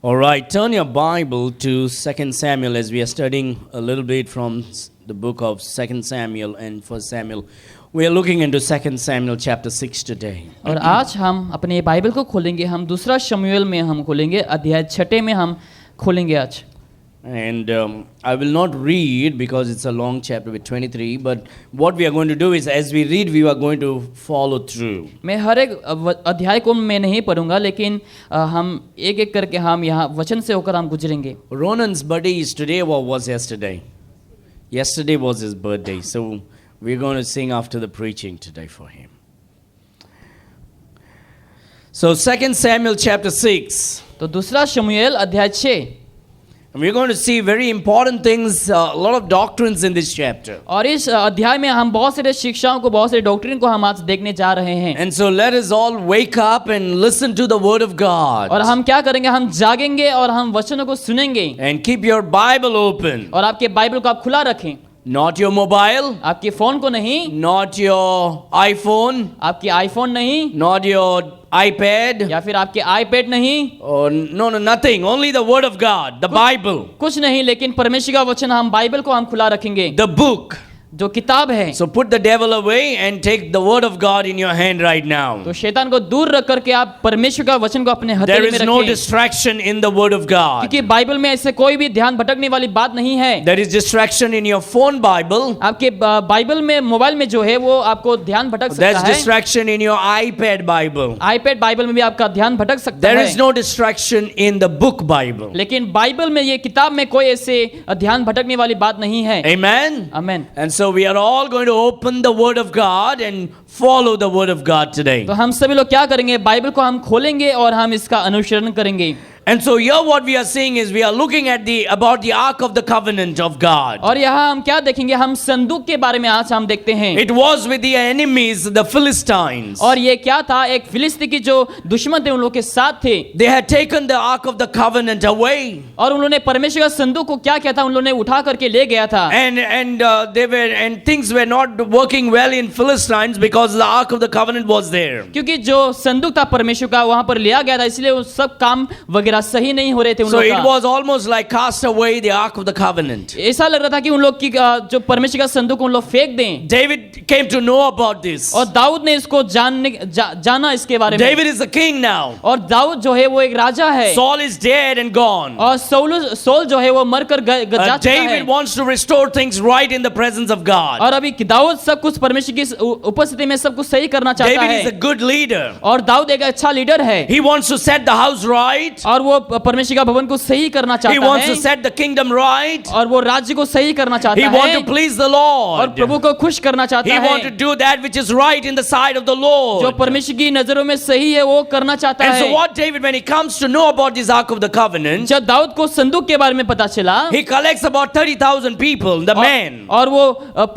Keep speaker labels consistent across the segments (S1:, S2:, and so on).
S1: All right, turn your Bible to 2 Samuel as we are studying a little bit from the book of 2 Samuel and 1 Samuel. We are looking into 2 Samuel chapter 6 today.
S2: और आज हम अपने Bible को खोलेंगे, हम दूसरा शमूएल में हम खोलेंगे, अध्याय 6 में हम खोलेंगे आज.
S1: And I will not read because it's a long chapter with 23, but what we are going to do is as we read, we are going to follow through.
S2: मैं हर एक अध्याय को मैं नहीं पढ़ूंगा, लेकिन हम एक एक करके हम यहाँ वचन से होकर हम गुजरेंगे.
S1: Ronan's birthday is today or was yesterday? Yesterday was his birthday, so we're going to sing after the preaching today for him. So 2 Samuel chapter 6.
S2: तो दूसरा शमूएल अध्याय 6.
S1: And we're going to see very important things, a lot of doctrines in this chapter.
S2: और इस अध्याय में हम बहुत सारे शिक्षाओं को, बहुत सारे डॉक्ट्रिन को हम आज देखने जा रहे हैं.
S1: And so let us all wake up and listen to the word of God.
S2: और हम क्या करेंगे, हम जागेंगे और हम वचनों को सुनेंगे.
S1: And keep your Bible open.
S2: और आपके बाइबल को आप खुला रखें.
S1: Not your mobile.
S2: आपके फोन को नहीं.
S1: Not your iPhone.
S2: आपकी आईफोन नहीं.
S1: Not your iPad.
S2: या फिर आपके आईपैड नहीं.
S1: Oh, no, nothing. Only the word of God, the Bible.
S2: कुछ नहीं, लेकिन परमेश्वर का वचन, हम बाइबल को हम खुला रखेंगे.
S1: The book.
S2: जो किताब है.
S1: So put the devil away and take the word of God in your hand right now.
S2: तो शैतान को दूर रख करके आप परमेश्वर का वचन को अपने हथेली में रखें.
S1: There is no distraction in the word of God.
S2: क्योंकि बाइबल में ऐसे कोई भी ध्यान भटकने वाली बात नहीं है.
S1: There is distraction in your phone Bible.
S2: आपके बाइबल में, मोबाइल में जो है वो आपको ध्यान भटक सकता है.
S1: There's distraction in your iPad Bible.
S2: IPad Bible में भी आपका ध्यान भटक सकता है.
S1: There is no distraction in the book Bible.
S2: लेकिन बाइबल में, ये किताब में कोई ऐसे ध्यान भटकने वाली बात नहीं है.
S1: Amen.
S2: Amen.
S1: And so we are all going to open the word of God and follow the word of God today.
S2: तो हम सभी लोग क्या करेंगे, बाइबल को हम खोलेंगे और हम इसका अनुसरण करेंगे.
S1: And so here what we are seeing is we are looking at about the ark of the covenant of God.
S2: और यहाँ हम क्या देखेंगे, हम संदूक के बारे में आज हम देखते हैं.
S1: It was with the enemies, the Philistines.
S2: और ये क्या था, एक फिलिस्ती की जो दुश्मन थे उन लोग के साथ थे.
S1: They had taken the ark of the covenant away.
S2: और उन्होंने परमेश्वर का संदूक को क्या किया था, उन लोगों ने उठा करके ले गया था.
S1: And things were not working well in Philistines because the ark of the covenant was there.
S2: क्योंकि जो संदूक था परमेश्वर का वहां पर लिया गया था, इसलिए वो सब काम वगैरह सही नहीं हो रहे थे उन
S1: So
S2: लोगों
S1: it
S2: का.
S1: was almost like cast away the ark of the covenant.
S2: ऐसा लग रहा था कि उन लोग की जो परमेश्वर का संदूक उन लोग फेंक दें.
S1: David came to know about this.
S2: और दाऊद ने इसको जाना इसके बारे में.
S1: David is the king now.
S2: और दाऊद जो है वो एक राजा है.
S1: Saul is dead and gone.
S2: और सोल जो है वो मरकर जा चुका है.
S1: David wants to restore things right in the presence of God.
S2: और अभी दाऊद सब कुछ परमेश्वर की उपस्थिति में सब कुछ सही करना चाहता है.
S1: David is a good leader.
S2: और दाऊद एक अच्छा लीडर है.
S1: He wants to set the house right.
S2: और वो परमेश्वर का भवन को सही करना चाहता है.
S1: He wants to set the kingdom right.
S2: और वो राज्य को सही करना चाहता है.
S1: He wants to please the Lord.
S2: और प्रभु को खुश करना चाहता
S1: He
S2: है.
S1: wants to do that which is right in the sight of the Lord.
S2: जो परमेश्वर की नजरों में सही है वो करना चाहता
S1: And
S2: है.
S1: so what David, when he comes to know about this ark of the covenant,
S2: जब दाऊद को संदूक के बारे में पता चला,
S1: he collects about 30,000 people, the men.
S2: और वो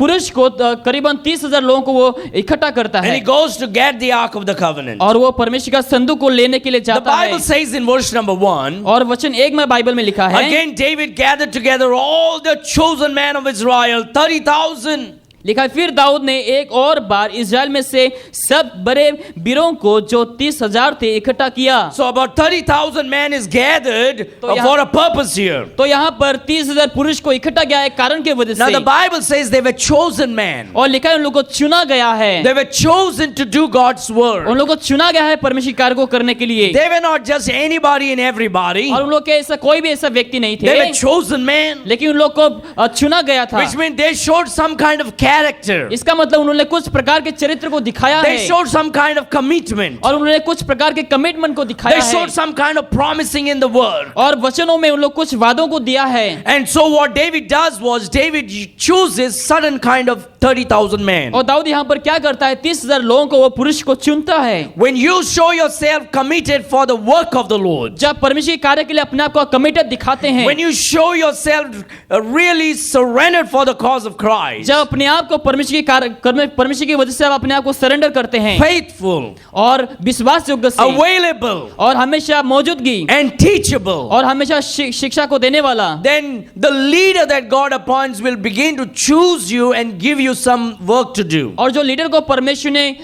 S2: पुरुष को करीबन 30,000 लोगों को वो इकट्ठा करता
S1: And
S2: है.
S1: he goes to get the ark of the covenant.
S2: और वो परमेश्वर का संदूक को लेने के लिए
S1: The
S2: जाता है.
S1: Bible says in verse number 1,
S2: और वचन 1 में बाइबल में लिखा है,
S1: again David gathered together all the chosen men of Israel, 30,000.
S2: लिखा है, फिर दाऊद ने एक और बार इस्राएल में से सब बड़े वीरों को जो 30,000 थे इकट्ठा किया.
S1: So about 30,000 men is gathered
S2: तो
S1: for a purpose here.
S2: तो यहाँ पर 30,000 पुरुष को इकट्ठा किया है कारण के वजह
S1: Now
S2: से.
S1: the Bible says they were chosen men.
S2: और लिखा है उन लोगों को चुना गया है.
S1: They were chosen to do God's work.
S2: उन लोगों को चुना गया है परमेश्वर कार्य को करने के लिए.
S1: They were not just anybody and everybody.
S2: और उन लोग के ऐसा कोई भी ऐसा व्यक्ति नहीं
S1: They
S2: थे,
S1: were chosen men,
S2: लेकिन उन लोग को चुना गया था.
S1: which means they showed some kind of character.
S2: इसका मतलब उन्होंने कुछ प्रकार के चरित्र को दिखाया
S1: They
S2: है.
S1: showed some kind of commitment.
S2: और उन्होंने कुछ प्रकार के कमिटमेंट को दिखाया
S1: They
S2: है.
S1: showed some kind of promising in the word.
S2: और वचनों में उन लोग कुछ वादों को दिया है.
S1: And so what David does was David chooses certain kind of 30,000 men.
S2: और दाऊद यहाँ पर क्या करता है, 30,000 लोगों को वो पुरुष को चुनता है.
S1: When you show yourself committed for the work of the Lord,
S2: जब परमेश्वर के कार्य के लिए अपने आप को कमिटेड दिखाते हैं,
S1: when you show yourself really surrendered for the cause of Christ,
S2: जब अपने आप को परमेश्वर की वजह से आप अपने आप को सरेंडर करते हैं,
S1: faithful,
S2: और विश्वास योग्य से,
S1: available,
S2: और हमेशा मौजूदगी,
S1: and teachable,
S2: और हमेशा शिक्षा को देने वाला,
S1: then the leader that God appoints will begin to choose you and give you some work to do.
S2: और जो लीडर को परमेश्वर ने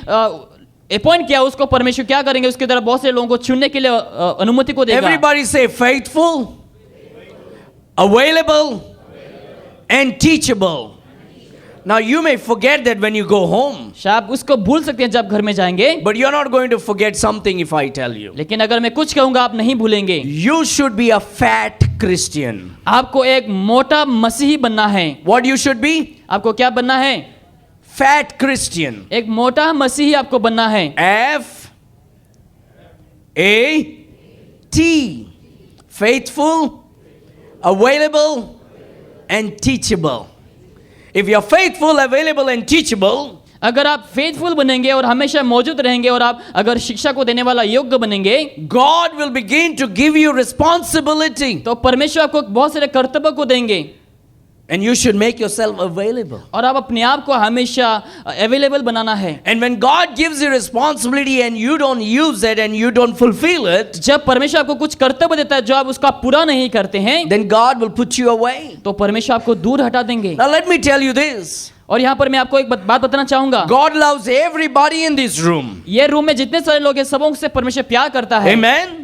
S2: अपॉइंट किया, उसको परमेश्वर क्या करेंगे, उसके द्वारा बहुत से लोगों को चुनने के लिए अनुमति को देगा।
S1: Everybody say faithful, available, and teachable. Now you may forget that when you go home,
S2: शायद आप उसको भूल सकते हैं जब घर में जाएंगे,
S1: but you're not going to forget something if I tell you.
S2: लेकिन अगर मैं कुछ कहूंगा आप नहीं भूलेंगे।
S1: You should be a fat Christian.
S2: आपको एक मोटा मसीही बनना है।
S1: What you should be?
S2: आपको क्या बनना है?
S1: Fat Christian.
S2: एक मोटा मसीही आपको बनना है।
S1: F A T. Faithful, available, and teachable. If you're faithful, available, and teachable,
S2: अगर आप फेथफुल बनेंगे और हमेशा मौजूद रहेंगे और आप अगर शिक्षा को देने वाला योग्य बनेंगे,
S1: God will begin to give you responsibility.
S2: तो परमेश्वर आपको बहुत सारे कर्तव्य को देंगे।
S1: And you should make yourself available.
S2: और आप अपने आप को हमेशा अवेलेबल बनाना है।
S1: And when God gives you responsibility and you don't use it and you don't fulfill it,
S2: जब परमेश्वर आपको कुछ कर्तव्य देता है जो आप उसका पूरा नहीं करते हैं,
S1: then God will put you away.
S2: तो परमेश्वर आपको दूर हटा देंगे।
S1: Now let me tell you this.
S2: और यहाँ पर मैं आपको एक बात बताना चाहूंगा।
S1: God loves everybody in this room.
S2: ये रूम में जितने सारे लोग हैं सबों से परमेश्वर प्यार करता है।
S1: Amen.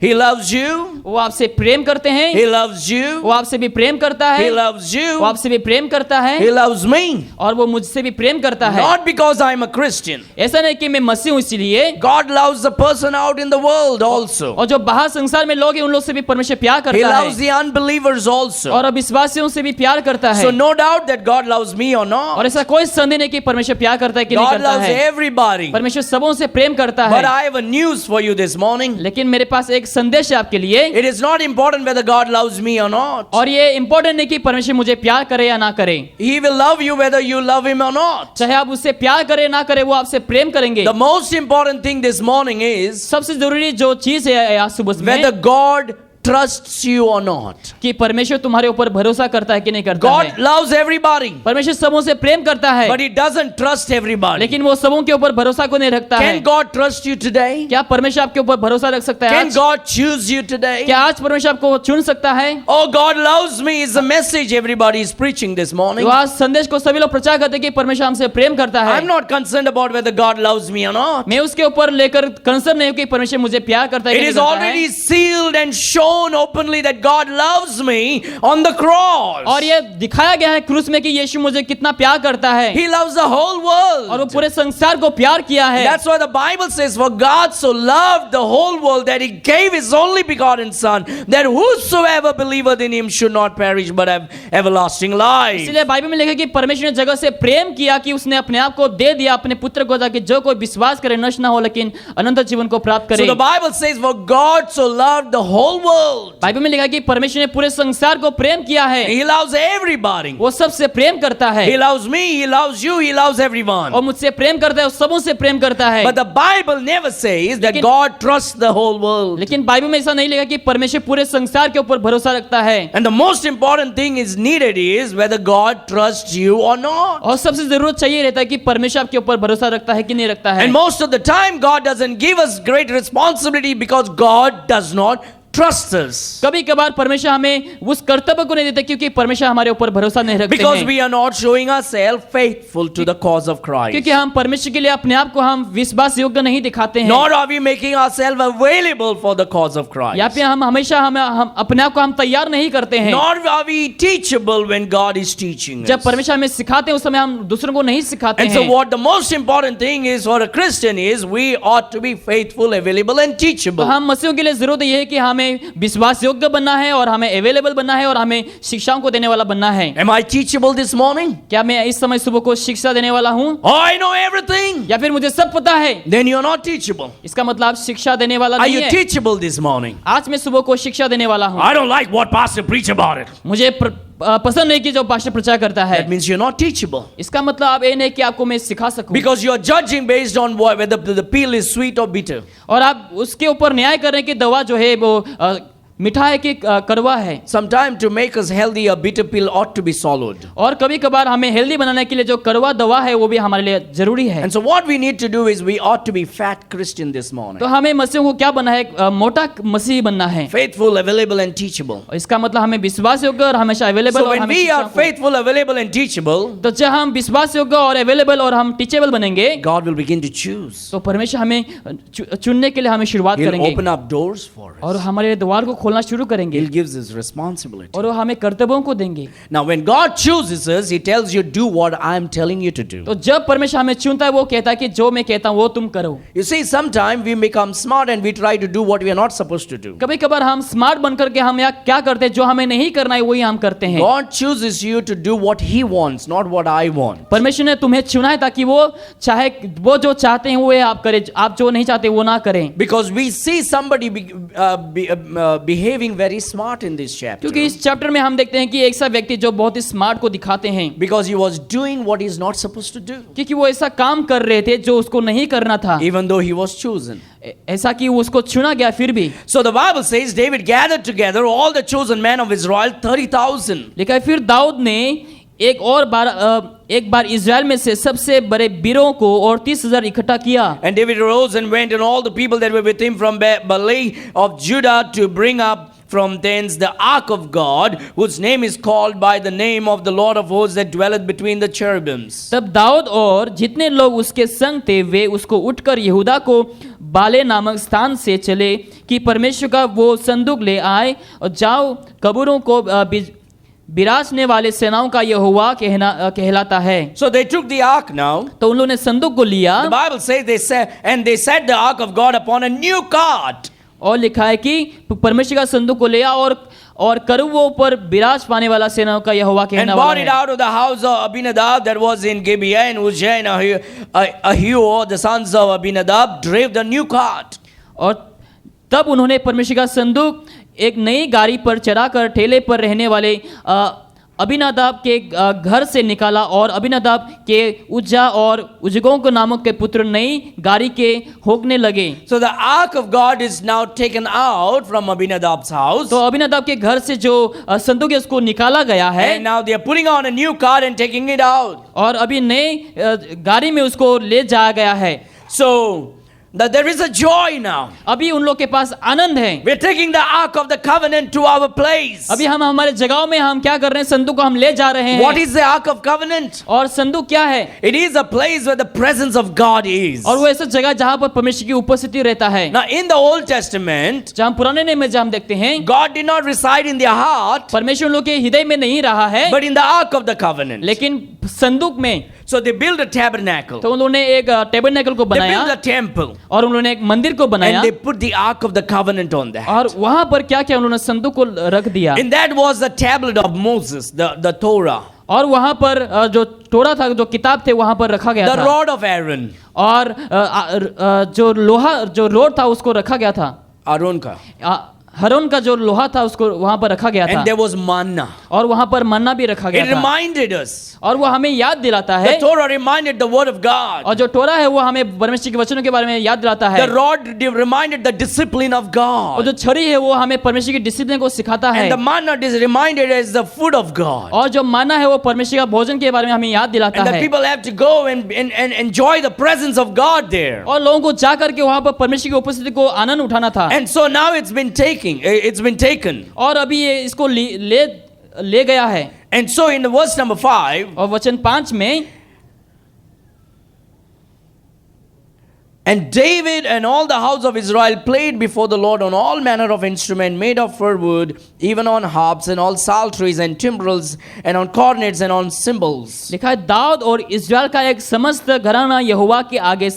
S1: He loves you.
S2: वो आपसे प्रेम करते हैं।
S1: He loves you.
S2: वो आपसे भी प्रेम करता है।
S1: He loves you.
S2: वो आपसे भी प्रेम करता है।
S1: He loves me.
S2: और वो मुझसे भी प्रेम करता है।
S1: Not because I'm a Christian.
S2: ऐसा नहीं कि मैं मसीह हूँ इसीलिए।
S1: God loves the person out in the world also.
S2: और जो बाहर संसार में लोग हैं उन लोग से भी परमेश्वर प्यार
S1: He
S2: करता
S1: loves
S2: है।
S1: the unbelievers also.
S2: और अविश्वासियों से भी प्यार करता है।
S1: So no doubt that God loves me or
S2: और
S1: not.
S2: ऐसा कोई संदेह नहीं कि परमेश्वर प्यार करता है कि नहीं
S1: God
S2: करता
S1: loves
S2: है।
S1: everybody.
S2: परमेश्वर सबों से प्रेम करता
S1: But
S2: है।
S1: I have a news for you this morning.
S2: लेकिन मेरे पास एक संदेश है आपके लिए।
S1: It is not important whether God loves me or not.
S2: और ये इंपॉर्टेंट नहीं कि परमेश्वर मुझे प्यार करे या ना करे।
S1: He will love you whether you love him or not.
S2: चाहे आप उससे प्यार करे ना करे, वो आपसे प्रेम करेंगे।
S1: The most important thing this morning is
S2: सबसे जरूरी जो चीज है आज सुबह में,
S1: whether God trusts you or not.
S2: कि परमेश्वर तुम्हारे ऊपर भरोसा करता है कि नहीं करता
S1: God
S2: है।
S1: loves everybody,
S2: परमेश्वर सबों से प्रेम करता है,
S1: but he doesn't trust everybody.
S2: लेकिन वो सबों के ऊपर भरोसा को नहीं रखता है।
S1: Can God trust you today?
S2: क्या परमेश्वर आपके ऊपर भरोसा रख सकता है
S1: Can
S2: आज?
S1: God choose you today?
S2: क्या आज परमेश्वर आपको चुन सकता है?
S1: Oh, God loves me is the message everybody is preaching this morning.
S2: तो आज संदेश को सभी लोग प्रचार करते हैं कि परमेश्वर हमसे प्रेम करता है।
S1: I'm not concerned about whether God loves me or not.
S2: मैं उसके ऊपर लेकर कंसर्न नहीं हूं कि परमेश्वर मुझे प्यार करता है
S1: It
S2: कि नहीं
S1: is
S2: करता है।
S1: already sealed and shown openly that God loves me on the cross.
S2: और ये दिखाया गया है क्रूस में कि यीशु मुझे कितना प्यार करता है
S1: He loves the whole
S2: और वो
S1: world.
S2: पूरे संसार को प्यार किया है।
S1: That's why the Bible says, for God so loved the whole world that he gave his only begotten Son, that whosoever believeth in him should not perish but have everlasting life.
S2: इसलिए Bible में लिखा है कि परमेश्वर ने जगत से प्रेम किया कि उसने अपने आप को दे दिया अपने पुत्र को, ताकि जो कोई विश्वास करे नष्ट ना हो लेकिन अनंत जीवन को प्राप्त
S1: So
S2: करे।
S1: the Bible says, for God so loved the whole world.
S2: Bible में लिखा है कि परमेश्वर ने पूरे संसार को प्रेम किया है।
S1: He loves everybody.
S2: वो सबसे प्रेम करता है।
S1: He loves me, he loves you, he loves everyone.
S2: और मुझसे प्रेम करता है और सबों से प्रेम करता है।
S1: But the Bible never says that
S2: लेकिन-
S1: God trusts the whole world.
S2: लेकिन बाइबल में ऐसा नहीं लिखा कि परमेश्वर पूरे संसार के ऊपर भरोसा रखता है।
S1: And the most important thing is needed is whether God trusts you or not.
S2: और सबसे जरूरत चाहिए रहता है कि परमेश्वर आपके ऊपर भरोसा रखता है कि नहीं रखता है।
S1: And most of the time God doesn't give us great responsibility because God does not trust us.
S2: कभी कभार परमेश्वर हमें उस कर्तव्य को नहीं देते क्योंकि परमेश्वर हमारे ऊपर भरोसा नहीं रखते
S1: Because
S2: हैं।
S1: we are not showing ourselves faithful to the cause of Christ.
S2: क्योंकि हम परमेश्वर के लिए अपने आप को हम विश्वास योग्य नहीं दिखाते हैं।
S1: Nor are we making ourselves available for the cause of Christ.
S2: या फिर हम हमेशा हम अपने आप को हम तैयार नहीं करते हैं।
S1: Nor are we teachable when God is teaching
S2: जब
S1: us.
S2: परमेश्वर हमें सिखाते हैं उस समय हम दूसरों को नहीं सिखाते
S1: And so
S2: हैं।
S1: what the most important thing is for a Christian is we ought to be faithful, available and
S2: तो
S1: teachable.
S2: हम मसीहों के लिए जरूरत यह है कि हमें विश्वास योग्य बनना है और हमें अवेलेबल बनना है और हमें शिक्षाओं को देने वाला बनना है।
S1: Am I teachable this morning?
S2: क्या मैं इस समय सुबह को शिक्षा देने वाला हूँ
S1: Oh, I know everything.
S2: या फिर मुझे सब पता है?
S1: Then you're not teachable.
S2: इसका मतलब आप शिक्षा देने वाला
S1: Are
S2: नहीं
S1: you
S2: है।
S1: teachable this morning?
S2: आज मैं सुबह को शिक्षा देने वाला हूँ।
S1: I don't like what pastor preach about it.
S2: मुझे पसंद नहीं कि जो पास्टर प्रचार करता है।
S1: That means you're not teachable.
S2: इसका मतलब आप ये नहीं कि आपको मैं सिखा सकूं।
S1: Because you're judging based on whether the pill is sweet or bitter.
S2: और आप उसके ऊपर न्याय कर रहे हैं कि दवा जो है वो मीठा है कि कड़वा है।
S1: Sometimes to make us healthy, a bitter pill ought to be swallowed.
S2: और कभी कभार हमें हेल्दी बनाने के लिए जो कड़वा दवा है वो भी हमारे लिए जरूरी है।
S1: And so what we need to do is we ought to be fat Christian this morning.
S2: तो हमें मसीहों को क्या बनना है? मोटा मसीही बनना है।
S1: Faithful, available and teachable.
S2: और इसका मतलब हमें विश्वास योग्य और हमेशा अवेलेबल
S1: So
S2: और
S1: when we are faithful, available and teachable,
S2: तो जब हम विश्वास योग्य और अवेलेबल और हम टीचेबल बनेंगे
S1: God will begin to choose.
S2: तो परमेश्वर हमें चुनने के लिए हमें शुरुआत
S1: He'll
S2: करेंगे
S1: open up doors for us.
S2: और हमारे द्वार को खोलना शुरू करेंगे
S1: He gives us responsibility.
S2: और वो हमें कर्तव्यों को देंगे।
S1: Now, when God chooses us, He tells you, do what I am telling you to do.
S2: तो जब परमेश्वर हमें चुनता है वो कहता है कि जो मैं कहता हूँ वो तुम करो।
S1: You see, sometimes we become smart and we try to do what we are not supposed to do.
S2: कभी कभार हम स्मार्ट बनकर के हम यहाँ क्या करते हैं, जो हमें नहीं करना है वही हम करते हैं।
S1: God chooses you to do what He wants, not what I want.
S2: परमेश्वर ने तुम्हें चुना है ताकि वो चाहे वो जो चाहते हैं वो आप करें, आप जो नहीं चाहते वो ना करें।
S1: Because we see somebody behaving very smart in this chapter.
S2: क्योंकि इस चैप्टर में हम देखते हैं कि एक सा व्यक्ति जो बहुत ही स्मार्ट को दिखाते हैं,
S1: Because he was doing what he is not supposed to do.
S2: क्योंकि वो ऐसा काम कर रहे थे जो उसको नहीं करना था,
S1: Even though he was chosen.
S2: ऐसा कि उसको चुना गया फिर भी।
S1: So the Bible says David gathered together all the chosen men of Israel, 30,000.
S2: लेकिन फिर दाऊद ने एक बार इज़राइल में से सबसे बड़े वीरों को और 30,000 इकट्ठा किया।
S1: And David arose and went, and all the people that were with him from Baalah of Judah, to bring up from thence the ark of God, whose name is called by the name of the Lord of hosts, that dwelleth between the cherubims.
S2: तब दाऊद और जितने लोग उसके संग थे वे उसको उठकर यहूदा को बाले नामक स्थान से चले कि परमेश्वर का वो संदूक ले आए, और जाओ कब्रों को बिराजने वाले सेनाओं का यहोवा कहलाता है।
S1: So they took the ark now.
S2: तो उन लोगों ने संदूक को लिया।
S1: The Bible says they set the ark of God upon a new cart.
S2: और लिखा है कि परमेश्वर का संदूक को लिया और करूबों पर बिराज पाने वाला सेनाओं का यहोवा कहने
S1: And
S2: वाला
S1: brought it
S2: है।
S1: out of the house of Abinadab that was in Gibeah, and Uzzah and Ahio, the sons of Abinadab, drave the new cart.
S2: और तब उन्होंने परमेश्वर का संदूक एक नई गाड़ी पर चढ़ाकर ठेले पर रहने वाले अबीनादाब के घर से निकाला, और अबीनादाब के उज्जा और उजगों को नामक के पुत्र नई गाड़ी के होकने लगे।
S1: So the ark of God is now taken out from Abinadab's house.
S2: तो अबीनादाब के घर से जो संदूक है उसको निकाला गया है,
S1: And now they are putting on a new cart and taking it out.
S2: और अभी नई गाड़ी में उसको ले जाया गया है।
S1: So that there is a joy now.
S2: अभी उन लोग के पास आनंद है।
S1: We're taking the ark of the covenant to our place.
S2: अभी हम हमारे जगहों में हम क्या कर रहे हैं? संदूक को हम ले जा रहे हैं।
S1: What is the ark of covenant?
S2: और संदूक क्या है?
S1: It is a place where the presence of God is.
S2: और वो ऐसा जगह जहां पर परमेश्वर की उपस्थिति रहता है।
S1: Now in the Old Testament,
S2: जहां पुराने नियम में जहां हम देखते हैं
S1: God did not reside in their heart,
S2: परमेश्वर लोग के हृदय में नहीं रहा है,
S1: but in the ark of the covenant.
S2: लेकिन संदूक में।
S1: So they built a tabernacle.
S2: तो उन्होंने एक टेबरनेकल को
S1: They built
S2: बनाया
S1: a temple.
S2: और उन्होंने एक मंदिर को बनाया,
S1: And they put the ark of the covenant on that.
S2: और वहां पर क्या किया? उन्होंने संदूक को रख दिया।
S1: And that was the tablet of Moses, the Torah.
S2: और वहां पर जो टोरा था, जो किताब थे वहां पर रखा गया
S1: The
S2: था,
S1: rod of Aaron.
S2: और जो लोहा जो रोड था उसको रखा गया था।
S1: Aaron ka.
S2: हरोन का जो लोहा था उसको वहां पर रखा गया था,
S1: And there was manna.
S2: और वहां पर मन्ना भी रखा गया
S1: It
S2: था।
S1: reminded us.
S2: और वो हमें याद दिलाता
S1: The
S2: है,
S1: Torah reminded the word of God.
S2: और जो टोरा है वो हमें परमेश्वर के वचनों के बारे में याद दिलाता है।
S1: The rod reminded the discipline of
S2: और
S1: God.
S2: जो छड़ी है वो हमें परमेश्वर की डिसिप्लिन को सिखाता है।
S1: And the manna is reminded as the food of God.
S2: और जो माना है वो परमेश्वर का भोजन के बारे में हमें याद दिलाता
S1: And the
S2: है।
S1: people have to go and enjoy the presence of God there.
S2: और लोगों को जा करके वहां पर परमेश्वर की उपस्थिति को आनंद उठाना था।
S1: And so now it's been taken.
S2: और अभी ये इसको ले गया है।
S1: And so in the verse number 5,
S2: और वचन 5 में,
S1: and David and all the house of Israel played before the Lord on all manner of instrument made of fir wood, even on harps and all psalteries and timbrels and on cornets and on cymbals.
S2: लिखा है दाऊद और इस्राएल का एक समस्त घराना यहोवा के आगे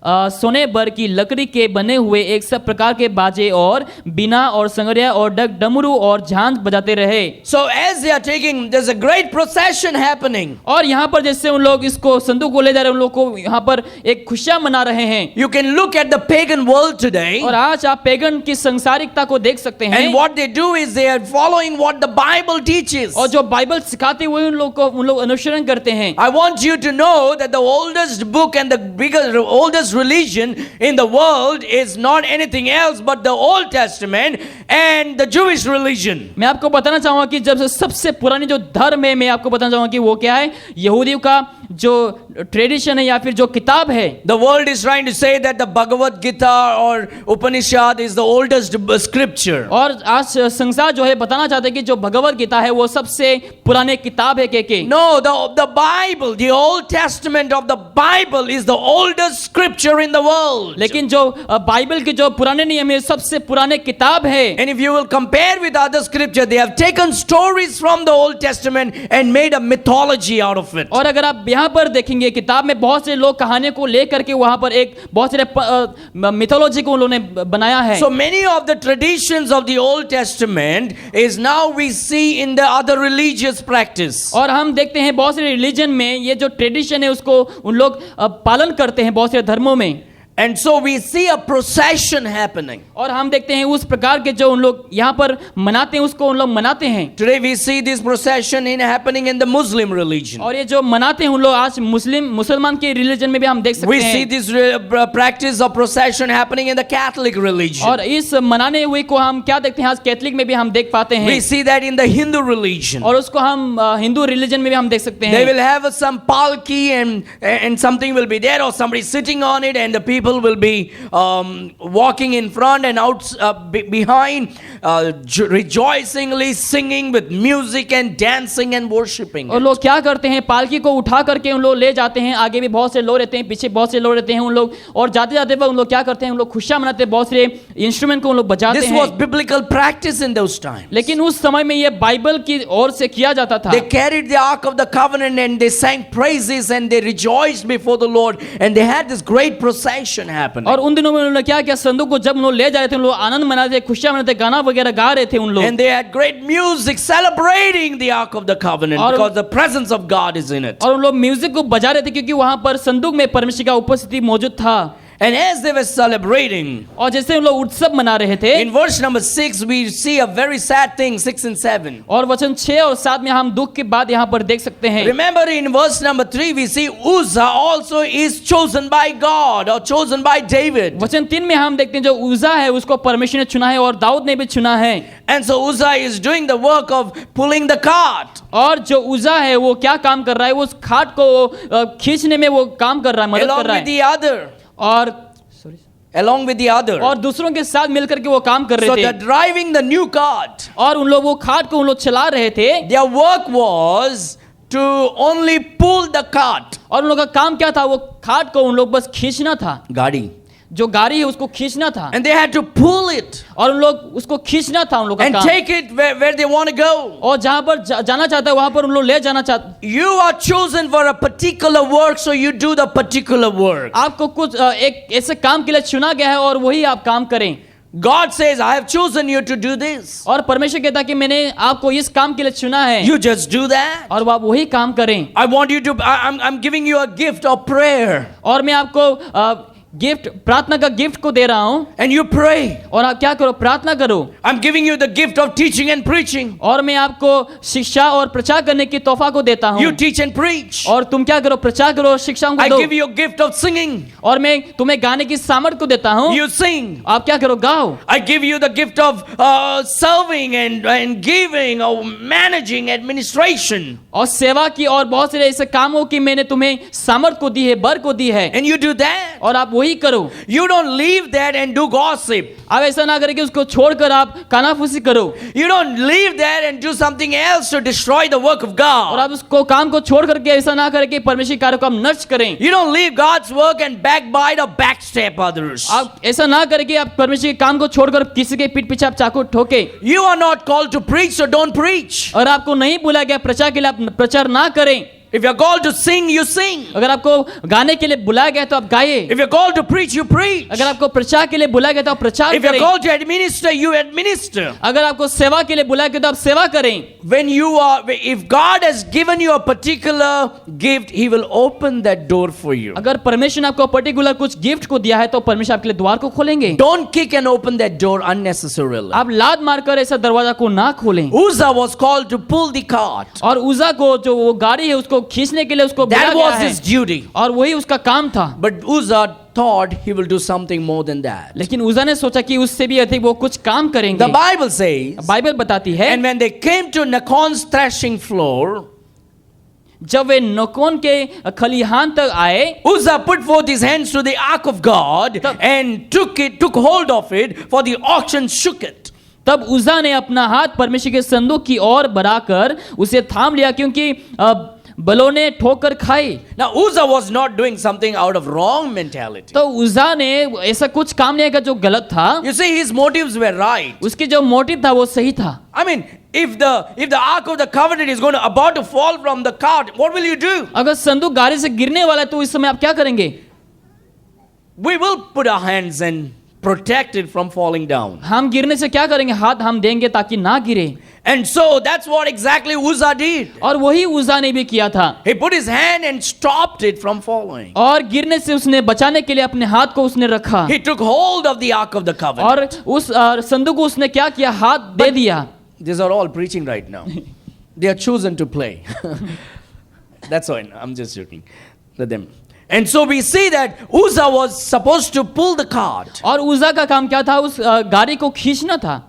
S2: सोने बर की लकड़ी के बने हुए एक सब प्रकार के बाजे और बीना और संगरिया और डमरू और झांझ बजाते रहे।
S1: So as they are taking, there's a great procession happening.
S2: और यहाँ पर जैसे उन लोग इसको संदूक को ले जा रहे हैं, उन लोग को यहाँ पर एक खुशियां मना रहे हैं।
S1: You can look at the pagan world today,
S2: और आज आप पेगन की संसारिकता को देख सकते हैं।
S1: and what they do is they are following what the Bible teaches.
S2: और जो बाइबल सिखाते हुए उन लोग अनुसरण करते हैं।
S1: I want you to know that the oldest book and the oldest oldest religion in the world is not anything else but the Old Testament and the Jewish religion.
S2: मैं आपको बताना चाहूंगा कि जब से सबसे पुरानी जो धर्म है, मैं आपको बताना चाहूंगा कि वो क्या है। यहूदियों का जो ट्रेडिशन है या फिर जो किताब है।
S1: The world is trying to say that the Bhagavad Gita or Upanishad is the oldest scripture.
S2: और आज संसार जो है बताना चाहते हैं कि जो भगवत गीता है वो सबसे पुराने किताब है के।
S1: No, the Bible, the Old Testament of the Bible is the oldest scripture in the world.
S2: लेकिन जो बाइबल के जो पुराने नियम है सबसे पुराने किताब है।
S1: And if you will compare with other scripture, they have taken stories from the Old Testament and made a mythology out of it.
S2: और अगर आप यहाँ पर देखेंगे किताब में बहुत से लोग कहानी को लेकर के वहां पर एक बहुत सारे मिथोलॉजी को उन्होंने बनाया है।
S1: So many of the traditions of the Old Testament is now we see in the other religious practice.
S2: और हम देखते हैं बहुत सारे रिलीजन में ये जो ट्रेडिशन है उसको उन लोग पालन करते हैं बहुत सारे धर्मों में।
S1: And so we see a procession happening.
S2: और हम देखते हैं उस प्रकार के जो उन लोग यहाँ पर मनाते हैं उसको उन लोग मनाते हैं।
S1: Today we see this procession happening in the Muslim religion.
S2: और ये जो मनाते हैं उन लोग आज मुसलमान के रिलीजन में भी हम देख सकते
S1: We
S2: हैं।
S1: see this practice of procession happening in the Catholic religion.
S2: और इस मनाने हुए को हम क्या देखते हैं आज कैथलिक में भी हम देख पाते हैं।
S1: We see that in the Hindu religion.
S2: और उसको हम हिंदू रिलीजन में भी हम देख सकते
S1: They
S2: हैं।
S1: will have some palki and something will be there or somebody sitting on it and the people will be walking in front and out behind, rejoicingly singing with music and dancing and worshiping.
S2: और लोग क्या करते हैं पालकी को उठा करके उन लोग ले जाते हैं, आगे भी बहुत से लोग रहते हैं, पीछे बहुत से लोग रहते हैं उन लोग, और जाते जाते वक्त उन लोग क्या करते हैं उन लोग खुशियां मनाते हैं, बहुत से इंस्ट्रूमेंट को उन लोग बजाते
S1: This
S2: हैं।
S1: was biblical practice in those times.
S2: लेकिन उस समय में ये बाइबल की ओर से किया जाता था।
S1: They carried the Ark of the Covenant and they sang praises and they rejoiced before the Lord and they had this great procession happening.
S2: और उन दिनों में उन्होंने क्या किया, संदूक को जब उन लोग ले जा रहे थे उन लोग आनंद मना रहे थे, खुशियां मना रहे थे, गाना वगैरह गा रहे थे उन लोग।
S1: And they had great music celebrating the Ark of the Covenant because the presence of God is in it.
S2: और उन लोग म्यूजिक को बजा रहे थे क्योंकि वहां पर संदूक में परमेश्वर का उपस्थिति मौजूद था।
S1: And as they were celebrating,
S2: और जैसे उन लोग उत्सव मना रहे थे,
S1: in verse number 6 we see a very sad thing, 6 and 7.
S2: और वचन 6 और 7 में हम दुख की बात यहाँ पर देख सकते हैं।
S1: Remember in verse number 3 we see Uzzah also is chosen by God or chosen by David.
S2: वचन 3 में हम देखते हैं जो उज्जा है उसको परमेश्वर ने चुना है और दाऊद ने भी चुना है।
S1: And so Uzzah is doing the work of pulling the cart.
S2: और जो उज्जा है वो क्या काम कर रहा है, वो उस खाट को खींचने में वो काम कर रहा है, मदद कर
S1: Along
S2: रहा
S1: with
S2: है।
S1: the other.
S2: और
S1: Along with the other.
S2: और दूसरों के साथ मिलकर के वो काम कर
S1: So
S2: रहे
S1: they're
S2: थे।
S1: driving the new cart.
S2: और उन लोग वो खाट को उन लोग चला रहे थे।
S1: Their work was to only pull the cart.
S2: और उन लोग का काम क्या था, वो खाट को उन लोग बस खींचना था,
S1: Gadi.
S2: जो गाड़ी है उसको खींचना था।
S1: And they had to pull it
S2: और उन लोग उसको खींचना था उन लोग का
S1: and
S2: काम।
S1: take it where they want to go.
S2: और जहां पर जाना चाहता है वहां पर उन लोग ले जाना चाहते।
S1: You are chosen for a particular work, so you do the particular work.
S2: आपको कुछ एक ऐसे काम के लिए चुना गया है और वही आप काम करें।
S1: God says, I have chosen you to do this.
S2: और परमेश्वर कहता है कि मैंने आपको इस काम के लिए चुना है।
S1: You just do that.
S2: और आप वही काम करें।
S1: I want you to, I'm giving you a gift of prayer.
S2: और मैं आपको गिफ्ट, प्रार्थना का गिफ्ट को दे रहा हूं।
S1: And you pray.
S2: और आप क्या करो, प्रार्थना करो।
S1: I'm giving you the gift of teaching and preaching.
S2: और मैं आपको शिक्षा और प्रचार करने की तोहफा को देता हूं।
S1: You teach and preach.
S2: और तुम क्या करो, प्रचार करो और शिक्षाओं को
S1: I
S2: दो।
S1: give you a gift of singing.
S2: और मैं तुम्हें गाने की सामर्थ्य को देता हूं।
S1: You sing.
S2: आप क्या करो, गाओ।
S1: I give you the gift of serving and giving or managing administration.
S2: और सेवा की और बहुत सारे ऐसे कामों की मैंने तुम्हें सामर्थ्य को दी है, बर को दी है।
S1: And you do that.
S2: और आप वही करो।
S1: You don't leave that and do gossip.
S2: आप ऐसा ना करें कि उसको छोड़कर आप कानाफूसी करो।
S1: You don't leave that and do something else to destroy the work of
S2: और
S1: God.
S2: आप उसको काम को छोड़ करके ऐसा ना करें कि परमेश्वर कार्य को आप नष्ट करें।
S1: You don't leave God's work and backbite or backstab others.
S2: आप ऐसा ना करें कि आप परमेश्वर के काम को छोड़कर किसी के पीठ पीछे आप चाकू ठोके।
S1: You are not called to preach, so don't preach.
S2: और आपको नहीं बुलाया गया प्रचार के लिए, आप प्रचार ना करें।
S1: If you're called to sing, you sing.
S2: अगर आपको गाने के लिए बुलाया गया तो आप गाइए।
S1: If you're called to preach, you preach.
S2: अगर आपको प्रचार के लिए बुलाया गया तो आप प्रचार
S1: If you're
S2: करें।
S1: called to administer, you administer.
S2: अगर आपको सेवा के लिए बुलाया गया तो आप सेवा करें।
S1: When you are, if God has given you a particular gift, He will open that door for you.
S2: अगर परमेश्वर ने आपको पर्टिकुलर कुछ गिफ्ट को दिया है तो परमेश्वर आपके लिए द्वार को खोलेंगे।
S1: Don't kick and open that door unnecessarily.
S2: आप लात मारकर ऐसा दरवाजा को ना खोलें।
S1: Uzzah was called to pull the cart.
S2: और उजा को जो वो गाड़ी है उसको को खींचने के लिए उसको बुलाया
S1: That
S2: गया
S1: was his
S2: है
S1: duty.
S2: और वही उसका काम था।
S1: But Uzzah thought he will do something more than that.
S2: लेकिन उज़ा ने सोचा कि उससे भी अधिक वो कुछ काम करेंगे।
S1: The Bible says,
S2: बाइबल बताती है,
S1: and when they came to Nacon's threshing floor,
S2: जब वे नकोन के खलिहान तक आए,
S1: Uzzah put forth his hands to the ark of God and took hold of it, for the oxen shook it.
S2: तब उज़ा ने अपना हाथ परमेश्वर के संदूक की ओर बढ़ाकर उसे थाम लिया, क्योंकि बलों ने ठोकर खाई।
S1: Now Uzzah was not doing something out of wrong mentality.
S2: तो उज़ा ने ऐसा कुछ काम नहीं किया जो गलत था।
S1: You see, his motives were right.
S2: उसकी जो मोटिव था वो सही था।
S1: I mean, if the ark of the covenant is about to fall from the cart, what will you do?
S2: अगर संदूक गाड़ी से गिरने वाला है तो इस समय आप क्या करेंगे?
S1: We will put our hands and protect it from falling down.
S2: हम गिरने से क्या करेंगे? हाथ हम देंगे ताकि ना गिरे।
S1: And so that's what exactly Uzzah did.
S2: और वही उज़ा ने भी किया था।
S1: He put his hand and stopped it from falling.
S2: और गिरने से उसने बचाने के लिए अपने हाथ को उसने रखा
S1: He took hold of the ark of the covenant.
S2: और उस संदूक को उसने क्या किया? हाथ दे दिया।
S1: These are all preaching right now. They are chosen to play. That's why I'm just joking. Let them. And so we see that Uzzah was supposed to pull the cart,
S2: और उज़ा का काम क्या था? उस गाड़ी को खींचना था।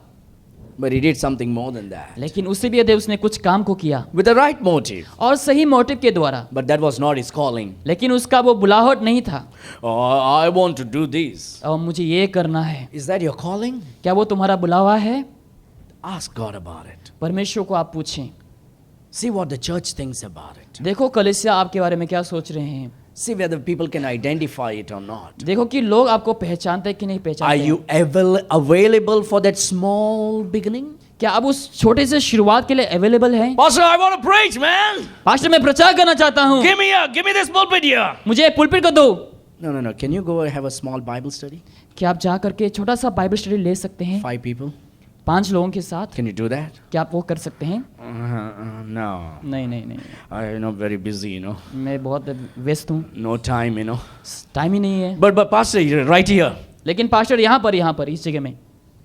S1: but he did something more than that.
S2: लेकिन उससे भी अधिक उसने कुछ काम को किया
S1: With the right motive.
S2: और सही मोटिव के द्वारा।
S1: But that was not his calling.
S2: लेकिन उसका वो बुलाहट नहीं था।
S1: Oh, I want to do this.
S2: और मुझे ये करना है।
S1: Is that your calling?
S2: क्या वो तुम्हारा बुलावा है?
S1: Ask God about it.
S2: परमेश्वर को आप पूछें।
S1: See what the church thinks about it.
S2: देखो कलीसिया आपके बारे में क्या सोच रहे हैं।
S1: See whether people can identify it or not.
S2: देखो कि लोग आपको पहचानते हैं कि नहीं
S1: Are
S2: पहचानते
S1: you available for that small beginning?
S2: क्या आप उस छोटे से शुरुआत के लिए अवेलेबल हैं?
S1: Pastor, I want to preach, man.
S2: Pastor मैं प्रचार करना चाहता हूँ,
S1: Give me this pulpit here.
S2: मुझे पुलपिट को दो।
S1: No. Can you go and have a small Bible study?
S2: क्या आप जा करके छोटा सा बाइबल स्टडी ले सकते हैं
S1: 5 people?
S2: 5 लोगों के साथ?
S1: Can you do that?
S2: क्या आप वो कर सकते हैं?
S1: No.
S2: नहीं,
S1: I'm not very busy,
S2: मैं बहुत व्यस्त हूँ,
S1: No time,
S2: टाइम ही नहीं है।
S1: But Pastor, you're right here.
S2: लेकिन पास्टर यहाँ पर इस जगह में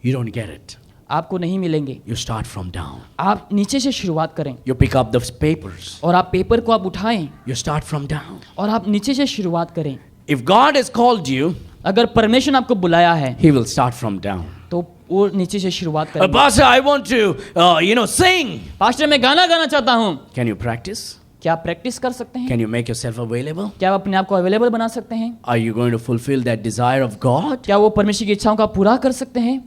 S1: You don't get it.
S2: आपको नहीं मिलेंगे।
S1: You start from down.
S2: आप नीचे से शुरुआत करें
S1: You pick up the papers.
S2: और आप पेपर को आप उठाएं
S1: You start from down.
S2: और आप नीचे से शुरुआत करें।
S1: If God has called you,
S2: अगर परमेश्वर ने आपको बुलाया है
S1: He will start from down.
S2: तो वो नीचे से शुरुआत करें।
S1: Pastor, I want to, sing.
S2: Pastor मैं गाना गाना चाहता हूँ।
S1: Can you practice?
S2: क्या आप प्रैक्टिस कर सकते हैं?
S1: Can you make yourself available?
S2: क्या आप अपने आप को अवेलेबल बना सकते हैं?
S1: Are you going to fulfill that desire of God?
S2: क्या वो परमेश्वर की इच्छाओं का पूरा कर सकते हैं?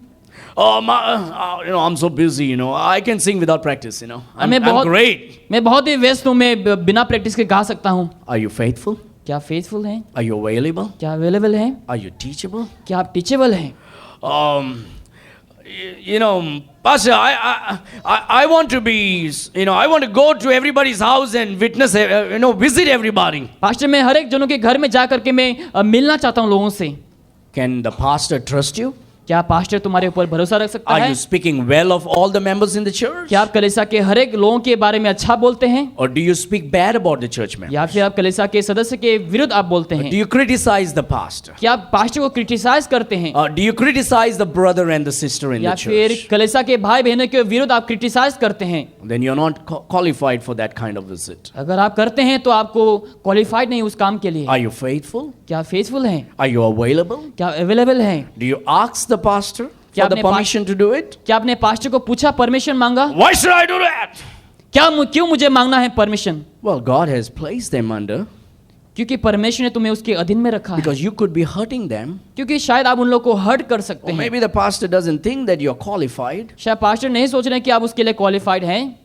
S1: Oh, I'm so busy, I can sing without practice, I'm great.
S2: मैं बहुत ही व्यस्त हूँ, मैं बिना प्रैक्टिस के गा सकता हूँ।
S1: Are you faithful?
S2: क्या फेथफुल हैं?
S1: Are you available?
S2: क्या अवेलेबल हैं?
S1: Are you teachable?
S2: क्या आप टीचेबल हैं?
S1: Pastor, I want to be, I want to go to everybody's house and witness, visit everybody.
S2: Pastor मैं हर एक जनों के घर में जा करके मैं मिलना चाहता हूँ लोगों से।
S1: Can the pastor trust you?
S2: क्या पास्टर तुम्हारे ऊपर भरोसा रख सकता
S1: Are
S2: है?
S1: you speaking well of all the members in the church?
S2: क्या आप कलीसिया के हर एक लोगों के बारे में अच्छा बोलते हैं?
S1: Or do you speak bad about the church members?
S2: या फिर आप कलीसिया के सदस्य के विरुद्ध आप बोलते
S1: Do
S2: हैं?
S1: you criticize the pastor?
S2: क्या आप पास्टर को क्रिटिसाइज करते हैं?
S1: Do you criticize the brother and the sister in
S2: या
S1: the
S2: फिर
S1: church?
S2: कलीसिया के भाई बहनों के विरुद्ध आप क्रिटिसाइज करते हैं?
S1: Then you're not qualified for that kind of visit.
S2: अगर आप करते हैं तो आपको क्वालिफाइड नहीं उस काम के लिए।
S1: Are you faithful?
S2: क्या फेथफुल हैं?
S1: Are you available?
S2: क्या अवेलेबल हैं?
S1: Do you ask the pastor
S2: क्या
S1: for the
S2: आपने
S1: permission to do it?
S2: क्या आपने पास्टर को पूछा, परमिशन मांगा?
S1: Why should I do that?
S2: क्यों मुझे मांगना है permission?
S1: Well, God has placed them under
S2: क्योंकि परमेश्वर ने तुम्हें उसके अधीन में रखा है।
S1: because you could be hurting them.
S2: क्योंकि शायद आप उन लोग को हर्ट कर सकते
S1: Or
S2: हैं।
S1: maybe the pastor doesn't think that you're qualified.
S2: शायद पास्टर नहीं सोच रहे हैं कि आप उसके लिए क्वालिफाइड हैं।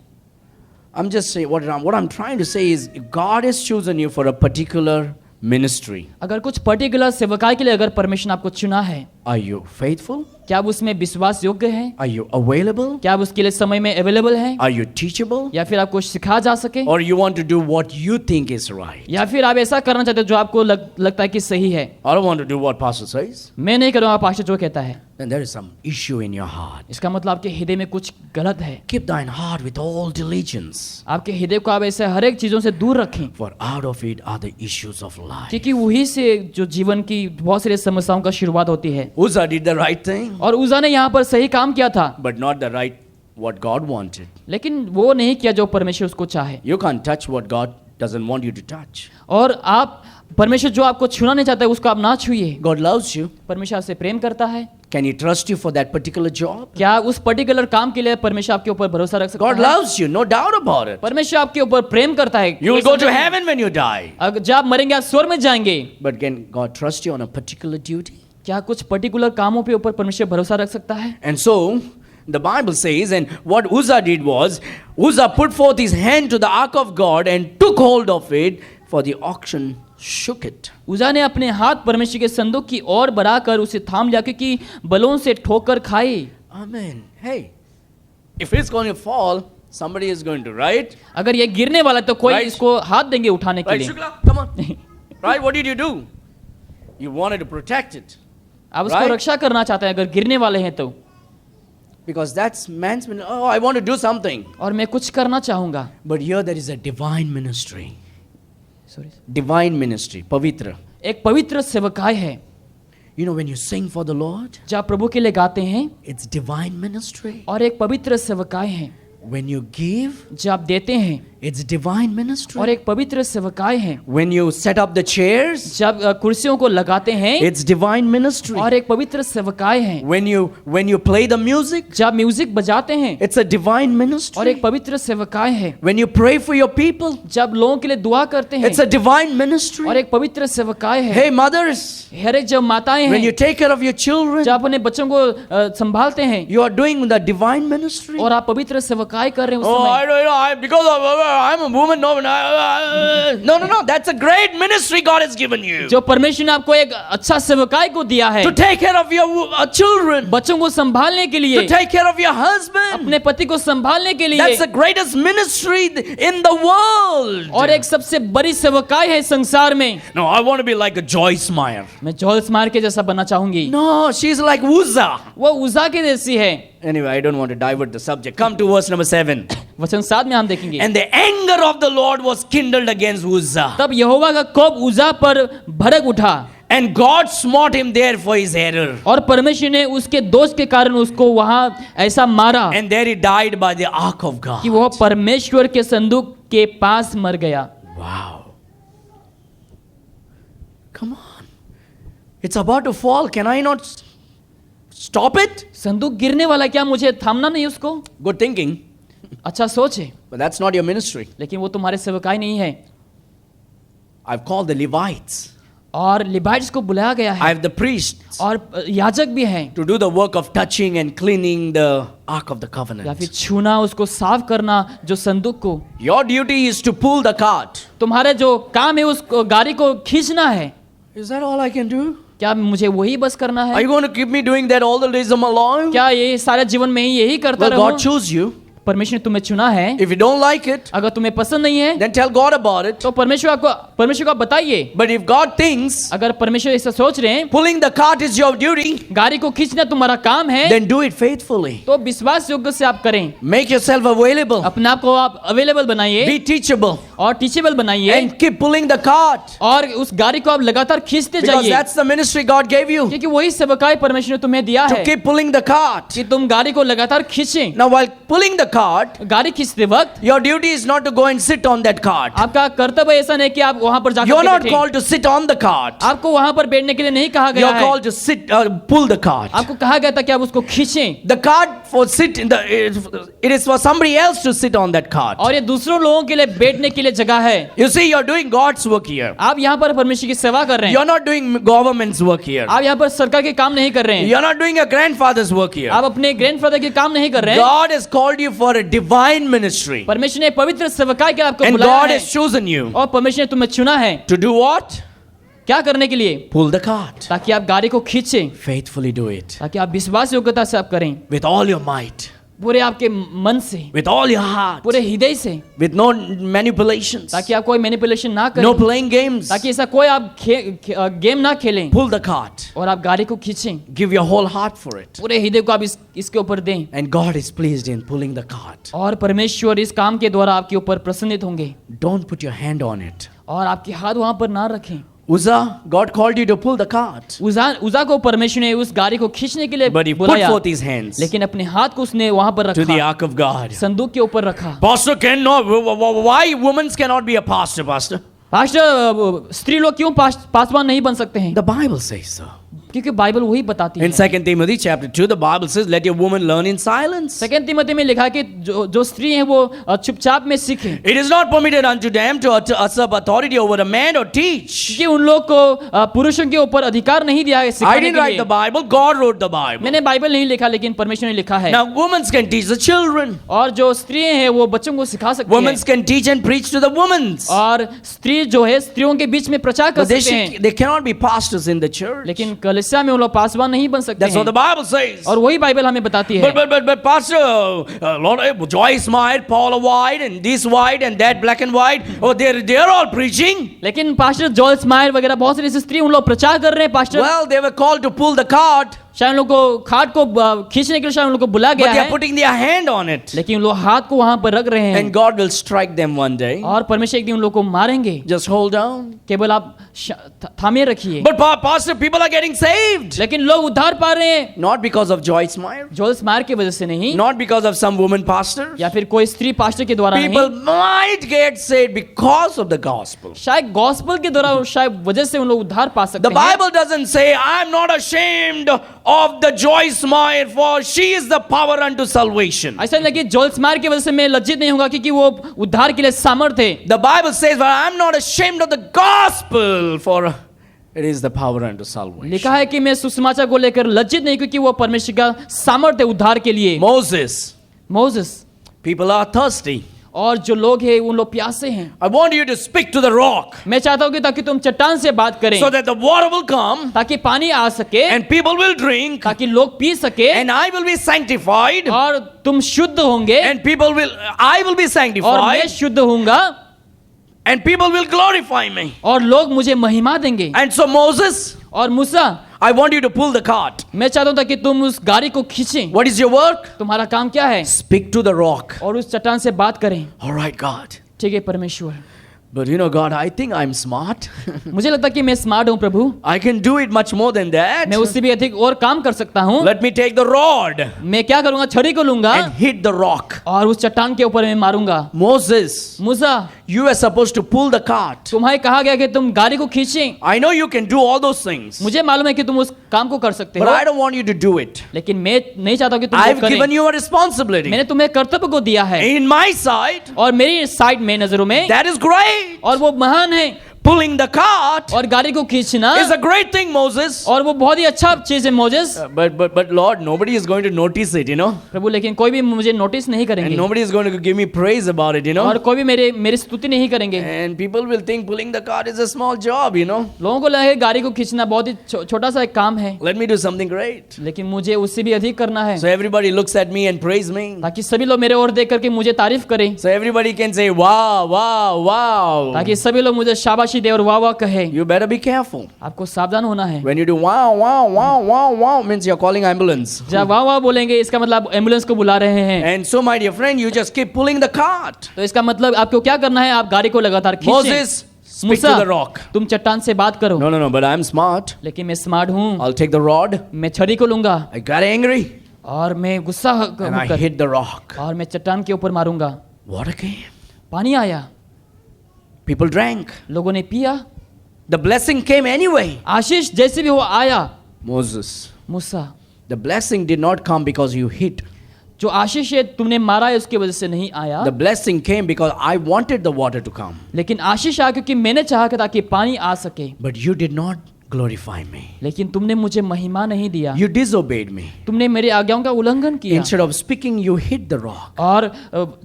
S1: I'm just saying what I'm trying to say is if God has chosen you for a particular ministry.
S2: अगर कुछ पर्टिकुलर सेवकाई के लिए अगर परमिशन आपको चुना है,
S1: Are you faithful?
S2: क्या आप उसमें विश्वास योग्य हैं?
S1: Are you available?
S2: क्या आप उसके लिए समय में अवेलेबल हैं?
S1: Are you teachable?
S2: या फिर आपको सिखा जा सके?
S1: Or you want to do what you think is right?
S2: या फिर आप ऐसा करना चाहते हो जो आपको लगता है कि सही है?
S1: I don't want to do what pastor says.
S2: मैं नहीं करूँगा पास्टर जो कहता है।
S1: Then there is some issue in your heart.
S2: इसका मतलब आपके हृदय में कुछ गलत है।
S1: Keep thine heart with all diligence,
S2: आपके हृदय को आप ऐसे हर एक चीजों से दूर रखें,
S1: for out of it are the issues of life.
S2: क्योंकि वही से जो जीवन की बहुत सारी समस्याओं का शुरुआत होती है।
S1: Uzzah did the right thing,
S2: और उज़ा ने यहाँ पर सही काम किया था,
S1: but not the right what God wanted.
S2: लेकिन वो नहीं किया जो परमेश्वर उसको चाहे।
S1: You can't touch what God doesn't want you to touch.
S2: और आप परमेश्वर जो आपको छूना नहीं चाहता है उसको आप ना छूइए।
S1: God loves you.
S2: परमेश्वर आपसे प्रेम करता है।
S1: Can he trust you for that particular job?
S2: क्या उस पर्टिकुलर काम के लिए परमेश्वर आपके ऊपर भरोसा रख सकता
S1: God
S2: है?
S1: loves you, no doubt about it.
S2: परमेश्वर आपके ऊपर प्रेम करता है।
S1: You will go to heaven when you die.
S2: अगर जब आप मरेंगे आप स्वर्ग में जाएंगे।
S1: But can God trust you on a particular duty?
S2: क्या कुछ पर्टिकुलर कामों पे ऊपर परमेश्वर भरोसा रख सकता है?
S1: And so, the Bible says, and what Uzzah did was, Uzzah put forth his hand to the ark of God and took hold of it, for the oxen shook it.
S2: उजा ने अपने हाथ परमेश्वर के संदूक की ओर बढ़ाकर उसे थाम लिया क्योंकि बलों से ठोकर खाई।
S1: Amen. Hey, if it's going to fall, somebody is going to, right?
S2: अगर ये गिरने वाला है तो कोई
S1: Right.
S2: इसको हाथ देंगे उठाने के
S1: Right,
S2: लिए।
S1: Shukla? Come on. Right, what did you do? You wanted to protect it.
S2: आप उसको
S1: Right.
S2: रक्षा करना चाहते हैं अगर गिरने वाले हैं तो।
S1: Because that's man's, oh, I want to do something.
S2: और मैं कुछ करना चाहूंगा।
S1: But here there is a divine ministry.
S2: Sorry.
S1: Divine ministry, pavitra.
S2: एक पवित्र सेवकाई है।
S1: You know, when you sing for the Lord,
S2: जब आप प्रभु के लिए गाते हैं
S1: it's divine ministry.
S2: और एक पवित्र सेवकाई है।
S1: When you give,
S2: जब आप देते हैं
S1: it's divine
S2: और
S1: ministry.
S2: एक पवित्र सेवकाई है।
S1: When you set up the chairs,
S2: जब कुर्सियों को लगाते हैं
S1: it's divine ministry.
S2: और एक पवित्र सेवकाई है।
S1: When you play the music,
S2: जब म्यूजिक बजाते हैं
S1: it's a divine
S2: और
S1: ministry.
S2: एक पवित्र सेवकाई है।
S1: When you pray for your people,
S2: जब लोगों के लिए दुआ करते हैं
S1: it's a divine
S2: और
S1: ministry.
S2: एक पवित्र सेवकाई है।
S1: Hey mothers,
S2: हर एक जब माताएं
S1: when you
S2: हैं
S1: take care of your children,
S2: जब अपने बच्चों को संभालते हैं
S1: you are doing the divine ministry.
S2: और आप पवित्र सेवकाई कर रहे हैं उस
S1: Oh, I
S2: समय।
S1: don't know. Because I'm a woman. No. That's a great ministry God has given you.
S2: जो परमेश्वर ने आपको एक अच्छा सेवकाई को दिया है
S1: To take care of your children.
S2: बच्चों को संभालने के लिए,
S1: To take care of your husband.
S2: अपने पति को संभालने के
S1: That's the
S2: लिए
S1: greatest ministry in the world.
S2: और एक सबसे बड़ी सेवकाई है संसार में।
S1: No, I want to be like a Joyce Meyer.
S2: मैं जॉयस मार के जैसा बनना चाहूंगी।
S1: No, she's like Uzzah.
S2: वो उजा के जैसी है।
S1: Anyway, I don't want to divert the subject. Come to verse number 7.
S2: वचन 7 में हम देखेंगे।
S1: And the anger of the Lord was kindled against Uzzah.
S2: तब यहोवा का कोप उजा पर भड़क उठा
S1: And God smote him there for his error.
S2: और परमेश्वर ने उसके दोष के कारण उसको वहां ऐसा मारा
S1: And there he died by the ark of God.
S2: कि वह परमेश्वर के संदूक के पास मर गया।
S1: Wow. Come on. It's about to fall. Can I not stop it?
S2: संदूक गिरने वाला, क्या मुझे थामना नहीं उसको?
S1: Good thinking.
S2: अच्छा सोच है,
S1: But that's not your ministry.
S2: लेकिन वो तुम्हारे सेवकाई नहीं है।
S1: I've called the Levites.
S2: और लिबाइट्स को बुलाया गया
S1: I
S2: है
S1: have the priests
S2: और याजक भी हैं
S1: to do the work of touching and cleaning the ark of the
S2: या
S1: covenant.
S2: फिर छूना, उसको साफ करना जो संदूक को।
S1: Your duty is to pull the cart.
S2: तुम्हारा जो काम है उस गाड़ी को खींचना है।
S1: Is that all I can do?
S2: क्या मुझे वही बस करना
S1: Are
S2: है?
S1: you going to keep me doing that all the days of my life?
S2: क्या ये सारे जीवन में ही यही करता
S1: Well, God
S2: रहूं?
S1: chose you.
S2: परमेश्वर ने तुम्हें चुना है।
S1: If you don't like it,
S2: अगर तुम्हें पसंद नहीं है
S1: then tell God about it.
S2: तो परमेश्वर को आप बताइए।
S1: But if God thinks
S2: अगर परमेश्वर ऐसा सोच रहे हैं
S1: pulling the cart is your duty,
S2: गाड़ी को खींचना तुम्हारा काम है,
S1: then do it faithfully.
S2: तो विश्वास योग्य से आप करें।
S1: Make yourself available.
S2: अपने आप को आप अवेलेबल बनाइए
S1: Be teachable.
S2: और टीचेबल बनाइए
S1: And keep pulling the cart.
S2: और उस गाड़ी को आप लगातार खींचते
S1: Because
S2: जाइए,
S1: that's the ministry God gave you.
S2: क्योंकि वही सेवकाई परमेश्वर ने तुम्हें दिया
S1: To
S2: है
S1: keep pulling the cart.
S2: कि तुम गाड़ी को लगातार खींचें।
S1: Now while pulling the cart,
S2: गाड़ी खींचते वक्त
S1: your duty is not to go and sit on that cart.
S2: आपका कर्तव्य ऐसा नहीं कि आप वहां पर जाकर
S1: You're
S2: के
S1: not
S2: बैठें।
S1: called to sit on the cart.
S2: आपको वहां पर बैठने के लिए नहीं कहा गया
S1: You're
S2: है,
S1: called to sit, pull the cart.
S2: आपको कहा गया था कि आप उसको खींचें
S1: The cart for sit in the, it is for somebody else to sit on that cart.
S2: और ये दूसरों लोगों के लिए बैठने के लिए जगह है।
S1: You see, you're doing God's work here.
S2: आप यहाँ पर परमेश्वर की सेवा कर रहे हैं,
S1: You're not doing government's work here.
S2: आप यहाँ पर सरकार के काम नहीं कर रहे हैं,
S1: You're not doing your grandfather's work here.
S2: आप अपने ग्रैंडफादर के काम नहीं कर रहे हैं।
S1: God has called you for a divine ministry.
S2: परमेश्वर ने पवित्र सेवकाई के आपको
S1: And
S2: बुलाया
S1: God
S2: है
S1: has chosen you
S2: और परमेश्वर ने तुम्हें चुना है
S1: to do what?
S2: क्या करने के लिए?
S1: Pull the cart.
S2: ताकि आप गाड़ी को खींचें,
S1: Faithfully do it.
S2: ताकि आप विश्वास योग्यता से आप करें,
S1: With all your might.
S2: पूरे आपके मन से,
S1: With all your heart.
S2: पूरे हृदय से,
S1: With no manipulations.
S2: ताकि आप कोई मैनिपुलेशन ना
S1: No
S2: करें,
S1: playing games.
S2: ताकि ऐसा कोई आप गेम ना खेलें
S1: Pull the cart.
S2: और आप गाड़ी को खींचें,
S1: Give your whole heart for it.
S2: पूरे हृदय को आप इसके ऊपर दें
S1: And God is pleased in pulling the cart.
S2: और परमेश्वर इस काम के द्वारा आपके ऊपर प्रसन्नित होंगे।
S1: Don't put your hand on it.
S2: और आपके हाथ वहां पर ना रखें।
S1: Uzzah, God called you to pull the cart.
S2: उजा को परमेश्वर ने उस गाड़ी को खींचने के लिए
S1: But he put
S2: बुलाया,
S1: forth his hands
S2: लेकिन अपने हाथ को उसने वहां पर
S1: to the
S2: रखा,
S1: ark of God.
S2: संदूक के ऊपर रखा।
S1: Pastor cannot, why women cannot be a pastor, Pastor?
S2: Pastor, स्त्री लोग क्यों पासवान नहीं बन सकते हैं?
S1: The Bible says so.
S2: क्योंकि बाइबल वही बताती
S1: In
S2: है।
S1: 2 Timothy chapter 2, the Bible says, let your woman learn in silence.
S2: Second Timothy में लिखा है कि जो स्त्री हैं वो चुपचाप में सीखें,
S1: It is not permitted unto them to usurp authority over a man or teach.
S2: क्योंकि उन लोग को पुरुषों के ऊपर अधिकार नहीं दिया है
S1: I
S2: सिखाने
S1: didn't
S2: के
S1: write the
S2: लिए।
S1: Bible, God wrote the Bible.
S2: मैंने बाइबल नहीं लिखा, लेकिन परमेश्वर ने लिखा है।
S1: Now, women can teach the children.
S2: और जो स्त्री हैं वो बच्चों को सिखा सकती
S1: Women
S2: हैं,
S1: can teach and preach to the women.
S2: और स्त्री जो है स्त्रियों के बीच में प्रचार कर
S1: But they,
S2: सकते हैं,
S1: they cannot be pastors in the church.
S2: लेकिन कलीसिया में वो लोग पासवान नहीं बन सकते
S1: That's what the
S2: हैं।
S1: Bible says.
S2: और वही बाइबल हमें बताती है।
S1: But Pastor, Lord, Joyce Meyer, Paula White, and this white and that black and white, oh, they're all preaching.
S2: लेकिन पास्टर जॉयस मायर वगैरह बहुत सारी स्त्री उन लोग प्रचार कर रहे हैं pastor.
S1: Well, they were called to pull the cart,
S2: शायद उन लोग को खाट को खींचने के लिए शायद उन लोग को बुला
S1: but
S2: गया
S1: they are
S2: है,
S1: putting their hand on it.
S2: लेकिन लोग हाथ को वहां पर रख रहे हैं,
S1: And God will strike them one day.
S2: और परमेश्वर एक दिन उन लोग को मारेंगे।
S1: Just hold on.
S2: केवल आप थामे रखिए।
S1: But Pastor, people are getting saved.
S2: लेकिन लोग उद्धार पा रहे हैं,
S1: Not because of Joyce Meyer.
S2: Joyce Meyer की वजह से नहीं,
S1: Not because of some woman pastor.
S2: या फिर कोई स्त्री पास्टर के द्वारा
S1: People
S2: नहीं,
S1: might get saved because of the gospel.
S2: शायद गॉस्पेल के द्वारा शायद वजह से उन लोग उद्धार पा सकते
S1: The
S2: हैं।
S1: Bible doesn't say, I'm not ashamed of the Joyce Meyer, for she is the power unto salvation.
S2: ऐसा नहीं कि जॉयस मायर की वजह से मैं लज्जित नहीं होगा क्योंकि वो उद्धार के लिए सामर्थ है।
S1: The Bible says, well, I'm not ashamed of the gospel, for it is the power unto salvation.
S2: लिखा है कि मैं सुसमाचार को लेकर लज्जित नहीं, क्योंकि वो परमेश्वर का सामर्थ है उद्धार के लिए।
S1: Moses,
S2: Moses,
S1: people are thirsty.
S2: और जो लोग हैं उन लोग प्यासे हैं।
S1: I want you to speak to the rock
S2: मैं चाहता हूँ कि ताकि तुम चट्टान से बात करें,
S1: so that the water will come
S2: ताकि पानी आ सके,
S1: and people will drink
S2: ताकि लोग पी सके,
S1: and I will be sanctified
S2: और तुम शुद्ध होंगे,
S1: and I will be
S2: और मैं
S1: sanctified
S2: शुद्ध होऊंगा,
S1: and people will glorify me.
S2: और लोग मुझे महिमा देंगे।
S1: And so Moses,
S2: और मूसा,
S1: I want you to pull the cart.
S2: मैं चाहता हूँ ताकि तुम उस गाड़ी को खींचें।
S1: What is your work?
S2: तुम्हारा काम क्या है?
S1: Speak to the rock.
S2: और उस चट्टान से बात करें।
S1: All right, God.
S2: ठीक है परमेश्वर,
S1: But you know, God, I think I'm smart.
S2: मुझे लगता है कि मैं स्मार्ट हूँ प्रभु,
S1: I can do it much more than that.
S2: मैं उससे भी अधिक और काम कर सकता हूँ।
S1: Let me take the rod
S2: मैं क्या करूंगा? छड़ी को लूंगा
S1: and hit the rock.
S2: और उस चट्टान के ऊपर मैं मारूंगा।
S1: Moses,
S2: Musa,
S1: you are supposed to pull the cart.
S2: तुम्हें कहा गया कि तुम गाड़ी को खींचें।
S1: I know you can do all those things,
S2: मुझे मालूम है कि तुम उस काम को कर सकते
S1: but
S2: हो,
S1: I don't want you to do it.
S2: लेकिन मैं नहीं चाहता कि तुम वो
S1: I've given
S2: करें।
S1: you a responsibility.
S2: मैंने तुम्हें कर्तव्य को दिया है,
S1: In my sight,
S2: और मेरी साइड में नजरों में,
S1: that is great.
S2: और वो महान है।
S1: Pulling the cart
S2: और गाड़ी को खींचना,
S1: is a great thing, Moses.
S2: और वो बहुत ही अच्छा चीज है Moses.
S1: But Lord, nobody is going to notice it, you know.
S2: प्रभु, लेकिन कोई भी मुझे नोटिस नहीं
S1: And
S2: करेंगे,
S1: nobody is going to give me praise about it, you know.
S2: और कोई भी मेरी स्तुति नहीं करेंगे।
S1: And people will think pulling the cart is a small job, you know.
S2: लोगों को लगे गाड़ी को खींचना बहुत ही छोटा सा एक काम है,
S1: Let me do something great.
S2: लेकिन मुझे उससे भी अधिक करना है,
S1: So everybody looks at me and praise me.
S2: ताकि सभी लोग मेरे ओर देख करके मुझे तारीफ करें,
S1: So everybody can say, wow, wow, wow.
S2: ताकि सभी लोग मुझे शाबाशी दे और वाह वाह कहे।
S1: You better be careful.
S2: आपको सावधान होना है।
S1: When you do wow, wow, wow, wow, wow, means you're calling ambulance.
S2: जब वाह वाह बोलेंगे इसका मतलब एम्बुलेंस को बुला रहे हैं।
S1: And so, my dear friend, you just keep pulling the cart.
S2: तो इसका मतलब आपको क्या करना है? आप गाड़ी को लगातार खींचें।
S1: Moses, speak
S2: Musa,
S1: to the rock.
S2: तुम चट्टान से बात करो।
S1: No, but I'm smart.
S2: लेकिन मैं स्मार्ट हूँ,
S1: I'll take the rod.
S2: मैं छड़ी को लूंगा
S1: I got angry
S2: और मैं गुस्सा
S1: and I
S2: होकर
S1: hit the rock.
S2: और मैं चट्टान के ऊपर मारूंगा।
S1: Water came.
S2: पानी आया,
S1: People drank.
S2: लोगों ने पिया,
S1: The blessing came anyway.
S2: आशीष जैसे भी वो आया।
S1: Moses,
S2: Musa,
S1: the blessing did not come because you hit.
S2: जो आशीष है तुमने मारा है उसकी वजह से नहीं आया,
S1: The blessing came because I wanted the water to come.
S2: लेकिन आशीष आया क्योंकि मैंने चाहा कि ताकि पानी आ सके,
S1: But you did not glorify me.
S2: लेकिन तुमने मुझे महिमा नहीं दिया।
S1: You disobeyed me.
S2: तुमने मेरे आज्ञाओं का उल्लंघन किया,
S1: Instead of speaking, you hit the rock.
S2: और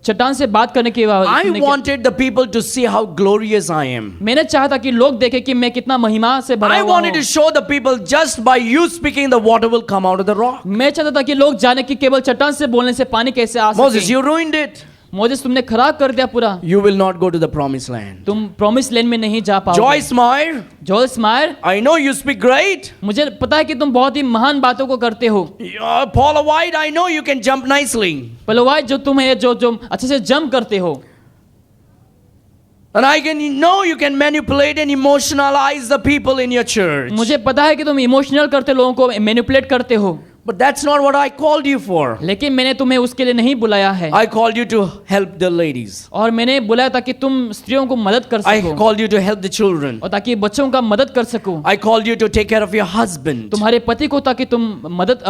S2: चट्टान से बात करने के बाद
S1: I
S2: तुमने क्या-
S1: wanted the people to see how glorious I am.
S2: मैंने चाहा था कि लोग देखें कि मैं कितना महिमा से भरा
S1: I
S2: हुआ
S1: wanted to
S2: हूँ।
S1: show the people just by you speaking, the water will come out of the rock.
S2: मैं चाहता था कि लोग जाने कि केवल चट्टान से बोलने से पानी कैसे आ
S1: Moses,
S2: सके।
S1: you ruined it.
S2: मोजेस, तुमने खराब कर दिया पूरा,
S1: You will not go to the promised land.
S2: तुम प्रॉमिस लैंड में नहीं जा पाओगे।
S1: Joyce Meyer,
S2: Joyce Mayar,
S1: I know you speak great.
S2: मुझे पता है कि तुम बहुत ही महान बातों को करते हो।
S1: Paula White, I know you can jump nicely.
S2: पलवाई, जो तुम है जो अच्छे से जंप करते हो,
S1: And I can know you can manipulate and emotionalize the people in your church.
S2: मुझे पता है कि तुम इमोशनल करते लोगों को मैनिपुलेट करते हो,
S1: But that's not what I called you for.
S2: लेकिन मैंने तुम्हें उसके लिए नहीं बुलाया है।
S1: I called you to help the ladies.
S2: और मैंने बुलाया ताकि तुम स्त्रियों को मदद कर
S1: I
S2: सको,
S1: called you to help the children.
S2: और ताकि बच्चों का मदद कर सको,
S1: I called you to take care of your husband.
S2: तुम्हारे पति को ताकि तुम मदद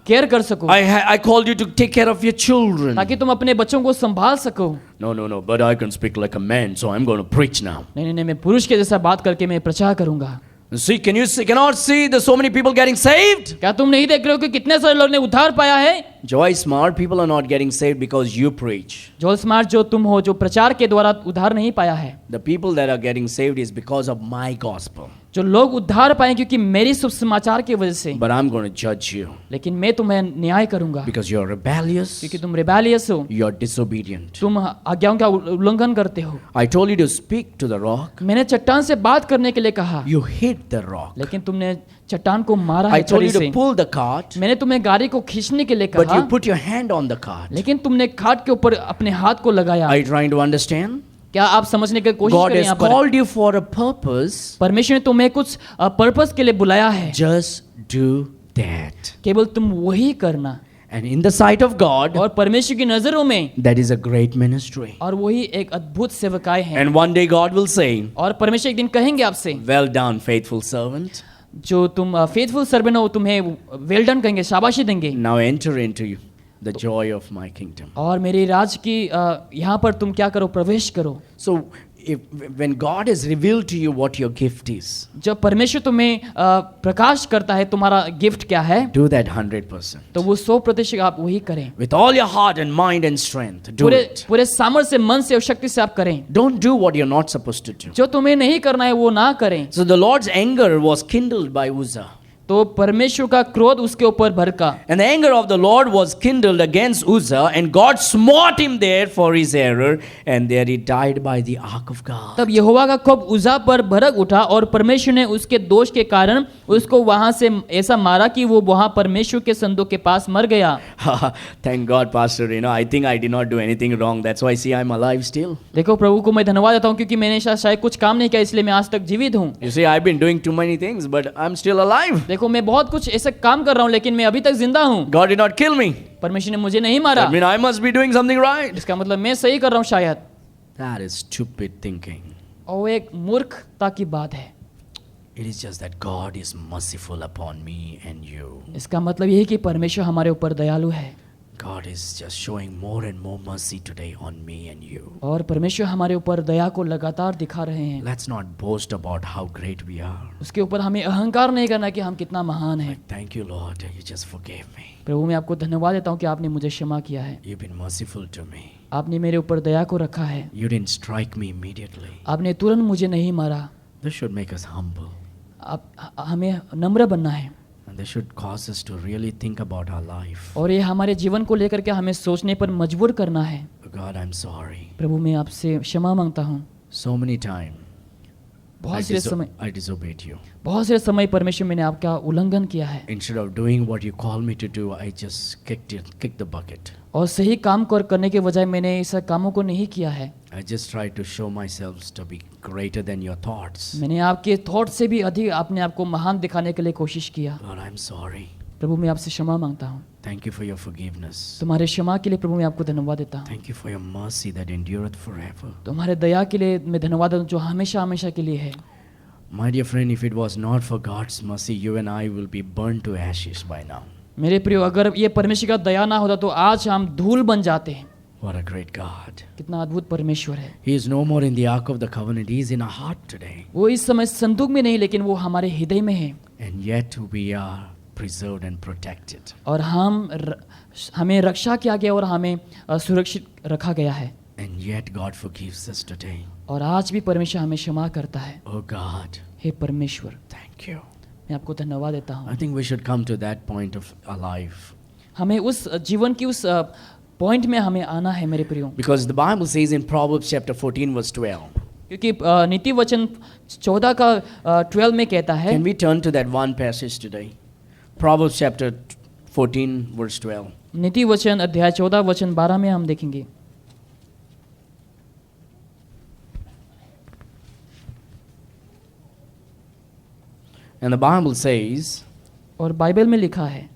S2: केयर कर सको,
S1: I called you to take care of your children.
S2: ताकि तुम अपने बच्चों को संभाल सको।
S1: No, but I can speak like a man, so I'm going to preach now.
S2: नहीं, मैं पुरुष के जैसा बात करके मैं प्रचार करूंगा।
S1: See, cannot see there's so many people getting saved?
S2: क्या तुम नहीं देख रहे हो कि कितने सारे लोग ने उद्धार पाया है?
S1: Joy smart people are not getting saved because you preach.
S2: जो स्मार्ट जो तुम हो, जो प्रचार के द्वारा उद्धार नहीं पाया है।
S1: The people that are getting saved is because of my gospel.
S2: जो लोग उद्धार पाए क्योंकि मेरी शुभ समाचार की वजह से।
S1: But I'm going to judge you
S2: लेकिन मैं तुम्हें न्याय करूंगा,
S1: because you're rebellious,
S2: क्योंकि तुम रिबेलियस हो,
S1: you're disobedient.
S2: तुम आज्ञाओं का उल्लंघन करते हो।
S1: I told you to speak to the rock.
S2: मैंने चट्टान से बात करने के लिए कहा,
S1: You hit the rock.
S2: लेकिन तुमने चट्टान को मारा है
S1: I told
S2: छड़ी
S1: you
S2: से।
S1: to pull the cart,
S2: मैंने तुम्हें गाड़ी को खींचने के लिए
S1: but
S2: कहा,
S1: you put your hand on the cart.
S2: लेकिन तुमने खाट के ऊपर अपने हाथ को लगाया।
S1: Are you trying to understand?
S2: क्या आप समझने की कोशिश
S1: God
S2: करें?
S1: has
S2: यहाँ पर
S1: called you for a purpose.
S2: परमेश्वर ने तुम्हें कुछ पर्पस के लिए बुलाया है,
S1: Just do that.
S2: केवल तुम वही करना।
S1: And in the sight of God,
S2: और परमेश्वर की नजरों में
S1: that is a great ministry.
S2: और वही एक अद्भुत सेवकाई है।
S1: And one day God will say,
S2: और परमेश्वर एक दिन कहेंगे आपसे,
S1: Well done, faithful servant.
S2: जो तुम फेथफुल सर्वेंट हो, तुम्हें वेल डन कहेंगे, शाबाशी देंगे।
S1: Now enter into the joy of my kingdom.
S2: और मेरे राज की यहाँ पर तुम क्या करो, प्रवेश करो।
S1: So, when God has revealed to you what your gift is,
S2: जब परमेश्वर तुम्हें प्रकाश करता है तुम्हारा गिफ्ट क्या है,
S1: do that 100%.
S2: तो वो 100% आप वही करें।
S1: With all your heart and mind and strength, do it.
S2: पूरे सामर्थ्य से, मन से और शक्ति से आप करें।
S1: Don't do what you're not supposed to do.
S2: जो तुम्हें नहीं करना है वो ना करें।
S1: So the Lord's anger was kindled by Uzzah.
S2: तो परमेश्वर का क्रोध उसके ऊपर भड़का।
S1: And the anger of the Lord was kindled against Uzzah, and God smote him there for his error, and there he died by the ark of God.
S2: तब यहोवा का कोप उज्जा पर भड़क उठा और परमेश्वर ने उसके दोष के कारण उसको वहां से ऐसा मारा कि वो वहां परमेश्वर के संदूक के पास मर गया।
S1: Thank God, Pastor. I think I did not do anything wrong. That's why, see, I'm alive still.
S2: देखो, प्रभु को मैं धन्यवाद देता हूँ क्योंकि मैंने शायद कुछ काम नहीं किया, इसलिए मैं आज तक जीवित हूँ।
S1: You see, I've been doing too many things, but I'm still alive.
S2: देखो, मैं बहुत कुछ ऐसे काम कर रहा हूँ लेकिन मैं अभी तक जिंदा हूँ।
S1: God did not kill me.
S2: परमेश्वर ने मुझे नहीं मारा।
S1: I mean, I must be doing something right.
S2: इसका मतलब मैं सही कर रहा हूँ शायद।
S1: That is stupid thinking.
S2: और वो एक मूर्खता की बात है।
S1: It is just that God is merciful upon me and you.
S2: इसका मतलब यही कि परमेश्वर हमारे ऊपर दयालु है।
S1: God is just showing more and more mercy today on me and you.
S2: और परमेश्वर हमारे ऊपर दया को लगातार दिखा रहे हैं।
S1: Let's not boast about how great we are.
S2: उसके ऊपर हमें अहंकार नहीं करना कि हम कितना महान हैं।
S1: Thank you, Lord. You just forgave me.
S2: प्रभु, मैं आपको धन्यवाद देता हूँ कि आपने मुझे क्षमा किया है।
S1: You've been merciful to me.
S2: आपने मेरे ऊपर दया को रखा है।
S1: You didn't strike me immediately.
S2: आपने तुरंत मुझे नहीं मारा।
S1: This should make us humble.
S2: हमें नम्र बनना है।
S1: And this should cause us to really think about our life.
S2: और ये हमारे जीवन को लेकर के हमें सोचने पर मजबूर करना है।
S1: God, I'm sorry.
S2: प्रभु, मैं आपसे क्षमा मांगता हूँ।
S1: So many times
S2: बहुत से समय
S1: I disobeyed you.
S2: बहुत से समय परमेश्वर मैंने आपका उल्लंघन किया है।
S1: Instead of doing what you called me to do, I just kicked the bucket.
S2: और सही काम करने के बजाय मैंने इस कामों को नहीं किया है।
S1: I just tried to show myself to be greater than your thoughts.
S2: मैंने आपके थॉट से भी अधिक अपने आप को महान दिखाने के लिए कोशिश किया।
S1: Lord, I'm sorry.
S2: प्रभु, मैं आपसे क्षमा मांगता हूँ।
S1: Thank you for your forgiveness.
S2: तुम्हारे क्षमा के लिए प्रभु मैं आपको धन्यवाद देता हूँ।
S1: Thank you for your mercy that endureth forever.
S2: तुम्हारे दया के लिए मैं धन्यवाद देता हूँ जो हमेशा हमेशा के लिए है।
S1: My dear friend, if it was not for God's mercy, you and I will be burned to ashes by now.
S2: मेरे प्रियो, अगर ये परमेश्वर का दया ना होता तो आज हम धूल बन जाते हैं।
S1: What a great God.
S2: कितना अद्भुत परमेश्वर है।
S1: He is no more in the ark of the covenant. He is in our heart today.
S2: वो इस समय संदूक में नहीं लेकिन वो हमारे हृदय में है।
S1: And yet we are preserved and protected.
S2: और हमें रक्षा किया गया और हमें सुरक्षित रखा गया है।
S1: And yet God forgives us today.
S2: और आज भी परमेश्वर हमें क्षमा करता है।
S1: Oh God,
S2: हे परमेश्वर,
S1: thank you.
S2: मैं आपको धन्यवाद देता हूँ।
S1: I think we should come to that point of our life.
S2: हमें उस जीवन की उस पॉइंट में हमें आना है मेरे प्रियो।
S1: Because the Bible says in Proverbs chapter 14 verse 12.
S2: क्योंकि नीति वचन 14 का 12 में कहता है।
S1: Can we turn to that one passage today? Proverbs chapter 14 verse 12.
S2: नीति वचन अध्याय 14 वचन 12 में हम देखेंगे।
S1: And the Bible says,
S2: और बाइबल में लिखा है,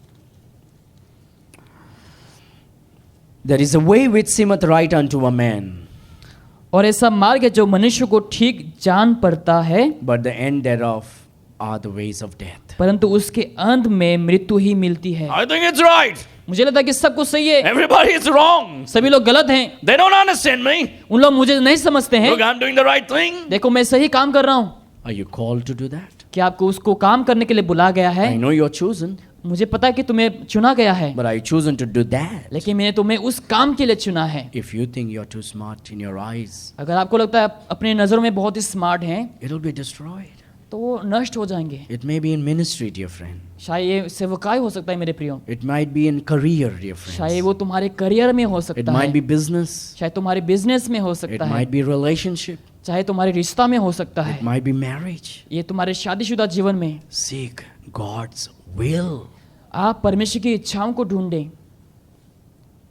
S1: there is a way which seemeth right unto a man,
S2: और ऐसा मार्ग है जो मनुष्य को ठीक जान पड़ता है,
S1: but the end thereof are the ways of death.
S2: परंतु उसके अंत में मृत्यु ही मिलती है।
S1: I think it's right.
S2: मुझे लगता है कि सब कुछ सही है,
S1: Everybody is wrong.
S2: सभी लोग गलत हैं,
S1: They don't understand me.
S2: उन लोग मुझे नहीं समझते हैं।
S1: Look, I'm doing the right thing.
S2: देखो मैं सही काम कर रहा हूँ।
S1: Are you called to do that?
S2: क्या आपको उसको काम करने के लिए बुला गया है?
S1: I know you're chosen,
S2: मुझे पता है कि तुम्हें चुना गया है,
S1: but are you chosen to do that?
S2: लेकिन मैंने तुम्हें उस काम के लिए चुना है।
S1: If you think you're too smart in your eyes,
S2: अगर आपको लगता है आप अपने नजरों में बहुत ही स्मार्ट हैं,
S1: it'll be destroyed.
S2: तो वो नष्ट हो जाएंगे।
S1: It may be in ministry, dear friend.
S2: शायद ये सेवकाई हो सकता है मेरे प्रियो,
S1: It might be in career, dear
S2: शायद
S1: friends.
S2: वो तुम्हारे करियर में हो
S1: It
S2: सकता
S1: might
S2: है,
S1: be business.
S2: शायद तुम्हारे बिजनेस में हो
S1: It
S2: सकता है,
S1: might be relationship.
S2: चाहे तुम्हारे रिश्ता में हो सकता
S1: It
S2: है,
S1: might be marriage.
S2: ये तुम्हारे शादीशुदा जीवन में।
S1: Seek God's will,
S2: आप परमेश्वर की इच्छाओं को ढूंढें,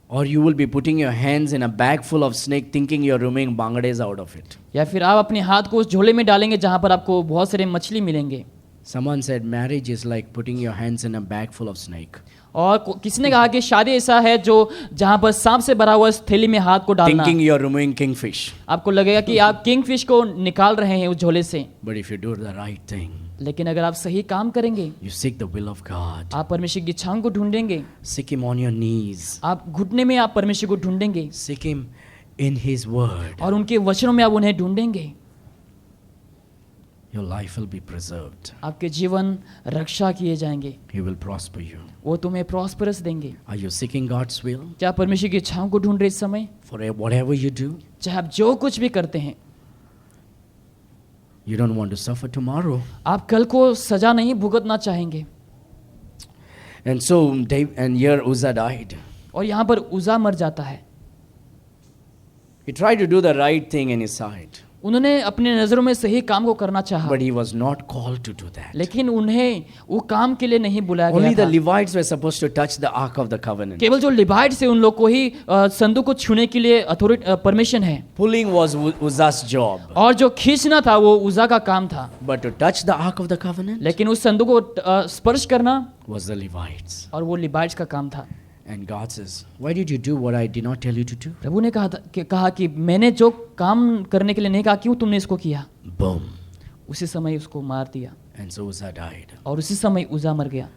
S1: or you will be putting your hands in a bag full of snake, thinking you're removing bangades out of it.
S2: या फिर आप अपने हाथ को उस झोले में डालेंगे जहां पर आपको बहुत सारे मछली मिलेंगे।
S1: Someone said marriage is like putting your hands in a bag full of snake,
S2: और किसी ने कहा कि शादी ऐसा है जो जहां पर सांप से भरा हुआ इस थैली में हाथ को डालना।
S1: thinking you're removing kingfish.
S2: आपको लगेगा कि आप किंगफिश को निकाल रहे हैं उस झोले से,
S1: But if you do the right thing,
S2: लेकिन अगर आप सही काम करेंगे,
S1: you seek the will of God.
S2: आप परमेश्वर की इच्छाओं को ढूंढेंगे,
S1: Seek Him on your knees.
S2: आप घुटने में आप परमेश्वर को ढूंढेंगे
S1: Seek Him in His Word.
S2: और उनके वचनों में आप उन्हें ढूंढेंगे,
S1: Your life will be preserved.
S2: आपके जीवन रक्षा किए जाएंगे,
S1: He will prosper you.
S2: वो तुम्हें प्रॉस्परस देंगे।
S1: Are you seeking God's will
S2: क्या आप परमेश्वर की इच्छाओं को ढूंढ रहे इस समय?
S1: for whatever you do?
S2: चाहे आप जो कुछ भी करते हैं,
S1: You don't want to suffer tomorrow.
S2: आप कल को सजा नहीं भुगतना चाहेंगे।
S1: And so and here Uzzah died.
S2: और यहाँ पर उज़ा मर जाता है।
S1: He tried to do the right thing in his sight,
S2: उन्होंने अपने नजरों में सही काम को करना चाहा,
S1: but he was not called to do that.
S2: लेकिन उन्हें वो काम के लिए नहीं बुलाया
S1: Only
S2: गया
S1: the
S2: था।
S1: Levites were supposed to touch the Ark of the Covenant.
S2: केवल जो लिवाइट से उन लोग को ही संदूक को छूने के लिए अथॉरिटी परमिशन है,
S1: Pulling was Uzzah's job,
S2: और जो खींचना था वो उज़ा का काम था,
S1: but to touch the Ark of the Covenant
S2: लेकिन उस संदूक को स्पर्श करना
S1: was the Levites.
S2: और वो लिवाइट्स का काम था।
S1: And God says, why did you do what I did not tell you to do?
S2: प्रभु ने कहा कि मैंने जो काम करने के लिए नहीं कहा, क्यों तुमने इसको किया?
S1: Boom.
S2: उसी समय उसको मार दिया
S1: And so Uzzah died.
S2: और उसी समय उज़ा मर गया।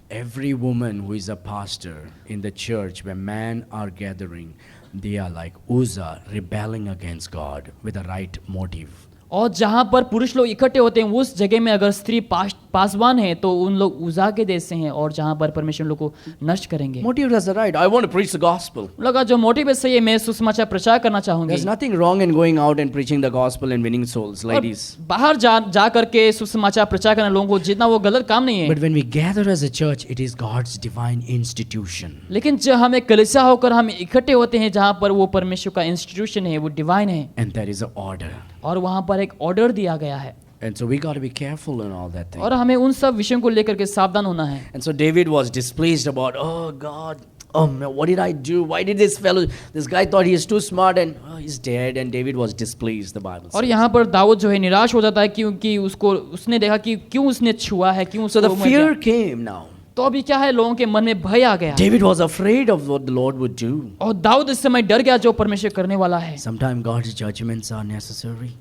S1: Every woman who is a pastor in the church where men are gathering, they are like Uzzah, rebelling against God with the right motive.
S2: और जहाँ पर पुरुष लोग इकट्ठे होते हैं उस जगह में अगर स्त्री पासवान है तो उन लोग उज़ा के देश से हैं, और जहाँ पर परमेश्वर लोग को नष्ट करेंगे।
S1: Motive has the right. I want to preach the gospel.
S2: लगा जो मोटिव है सही है, मैं सुसमाचार प्रचार करना चाहूंगी।
S1: There's nothing wrong in going out and preaching the gospel and winning souls, ladies.
S2: बाहर जा करके सुसमाचार प्रचार करना लोगों को जितना वो गलत काम नहीं है,
S1: But when we gather as a church, it is God's divine institution.
S2: लेकिन जब हमें कलीसिया होकर हम इकट्ठे होते हैं जहाँ पर वो परमेश्वर का इंस्टीट्यूशन है, वो डिवाइन है,
S1: And there is an order.
S2: और वहाँ पर एक ऑर्डर दिया गया है,
S1: And so we got to be careful in all that thing.
S2: और हमें उन सब विषयों को लेकर के सावधान होना है।
S1: And so David was displeased about, oh God, oh man, what did I do? Why did this guy thought he is too smart and he's dead. And David was displeased, the Bible
S2: और
S1: says.
S2: यहाँ पर दाऊद जो है निराश हो जाता है क्योंकि उसने देखा कि क्यों उसने छुआ है, क्यों
S1: So the
S2: उसको
S1: fear came now.
S2: तो अभी क्या है, लोगों के मन में भय आ गया,
S1: David was afraid of what the Lord would do.
S2: और दाऊद इस समय डर गया जो परमेश्वर करने वाला है।
S1: Sometimes God's judgments are necessary.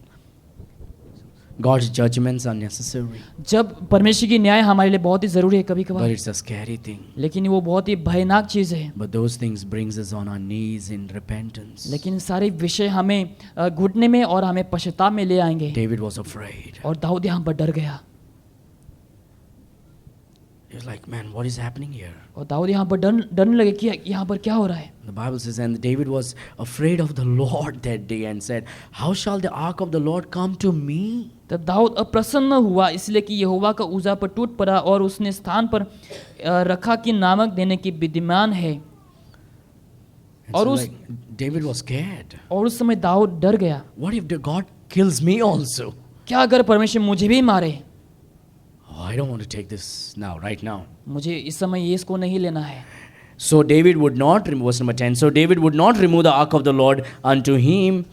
S1: God's judgments are necessary.
S2: जब परमेश्वर की न्याय हमारे लिए बहुत ही जरूरी है कभी
S1: But
S2: कभार,
S1: it's a scary thing.
S2: लेकिन वो बहुत ही भयानक चीज है।
S1: But those things brings us on our knees in repentance.
S2: लेकिन सारे विषय हमें घुटने में और हमें पश्चाताप में ले आएंगे।
S1: David was afraid.
S2: और दाऊद यहाँ पर डर गया,
S1: He was like, man, what is happening here?
S2: और दाऊद यहाँ पर डरने लगे कि यहाँ पर क्या हो रहा है।
S1: The Bible says, and David was afraid of the Lord that day and said, how shall the ark of the Lord come to me?
S2: तब दाऊद अप्रसन्न हुआ इसलिए कि यहोवा का उज़ा पर टूट पड़ा और उसने स्थान पर रखा कि नामक देने की विद्यमान है।
S1: And
S2: और
S1: so,
S2: उस
S1: like, David was scared.
S2: और उस समय दाऊद डर गया,
S1: What if the God kills me also?
S2: क्या अगर परमेश्वर मुझे भी मारे?
S1: Oh, I don't want to take this now, right now.
S2: मुझे इस समय ये इसको नहीं लेना है।
S1: So David would not remove, verse number 10, so David would not remove the ark of the Lord unto him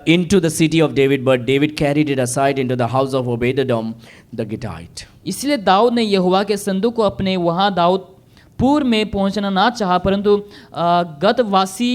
S1: into the city of David, but David carried it aside into the house of Obed-edom the Gittite.
S2: इसलिए दाऊद ने यहोवा के संदूक को अपने वहाँ दाऊदपुर में पहुँचना ना चाहा, परंतु गतवासी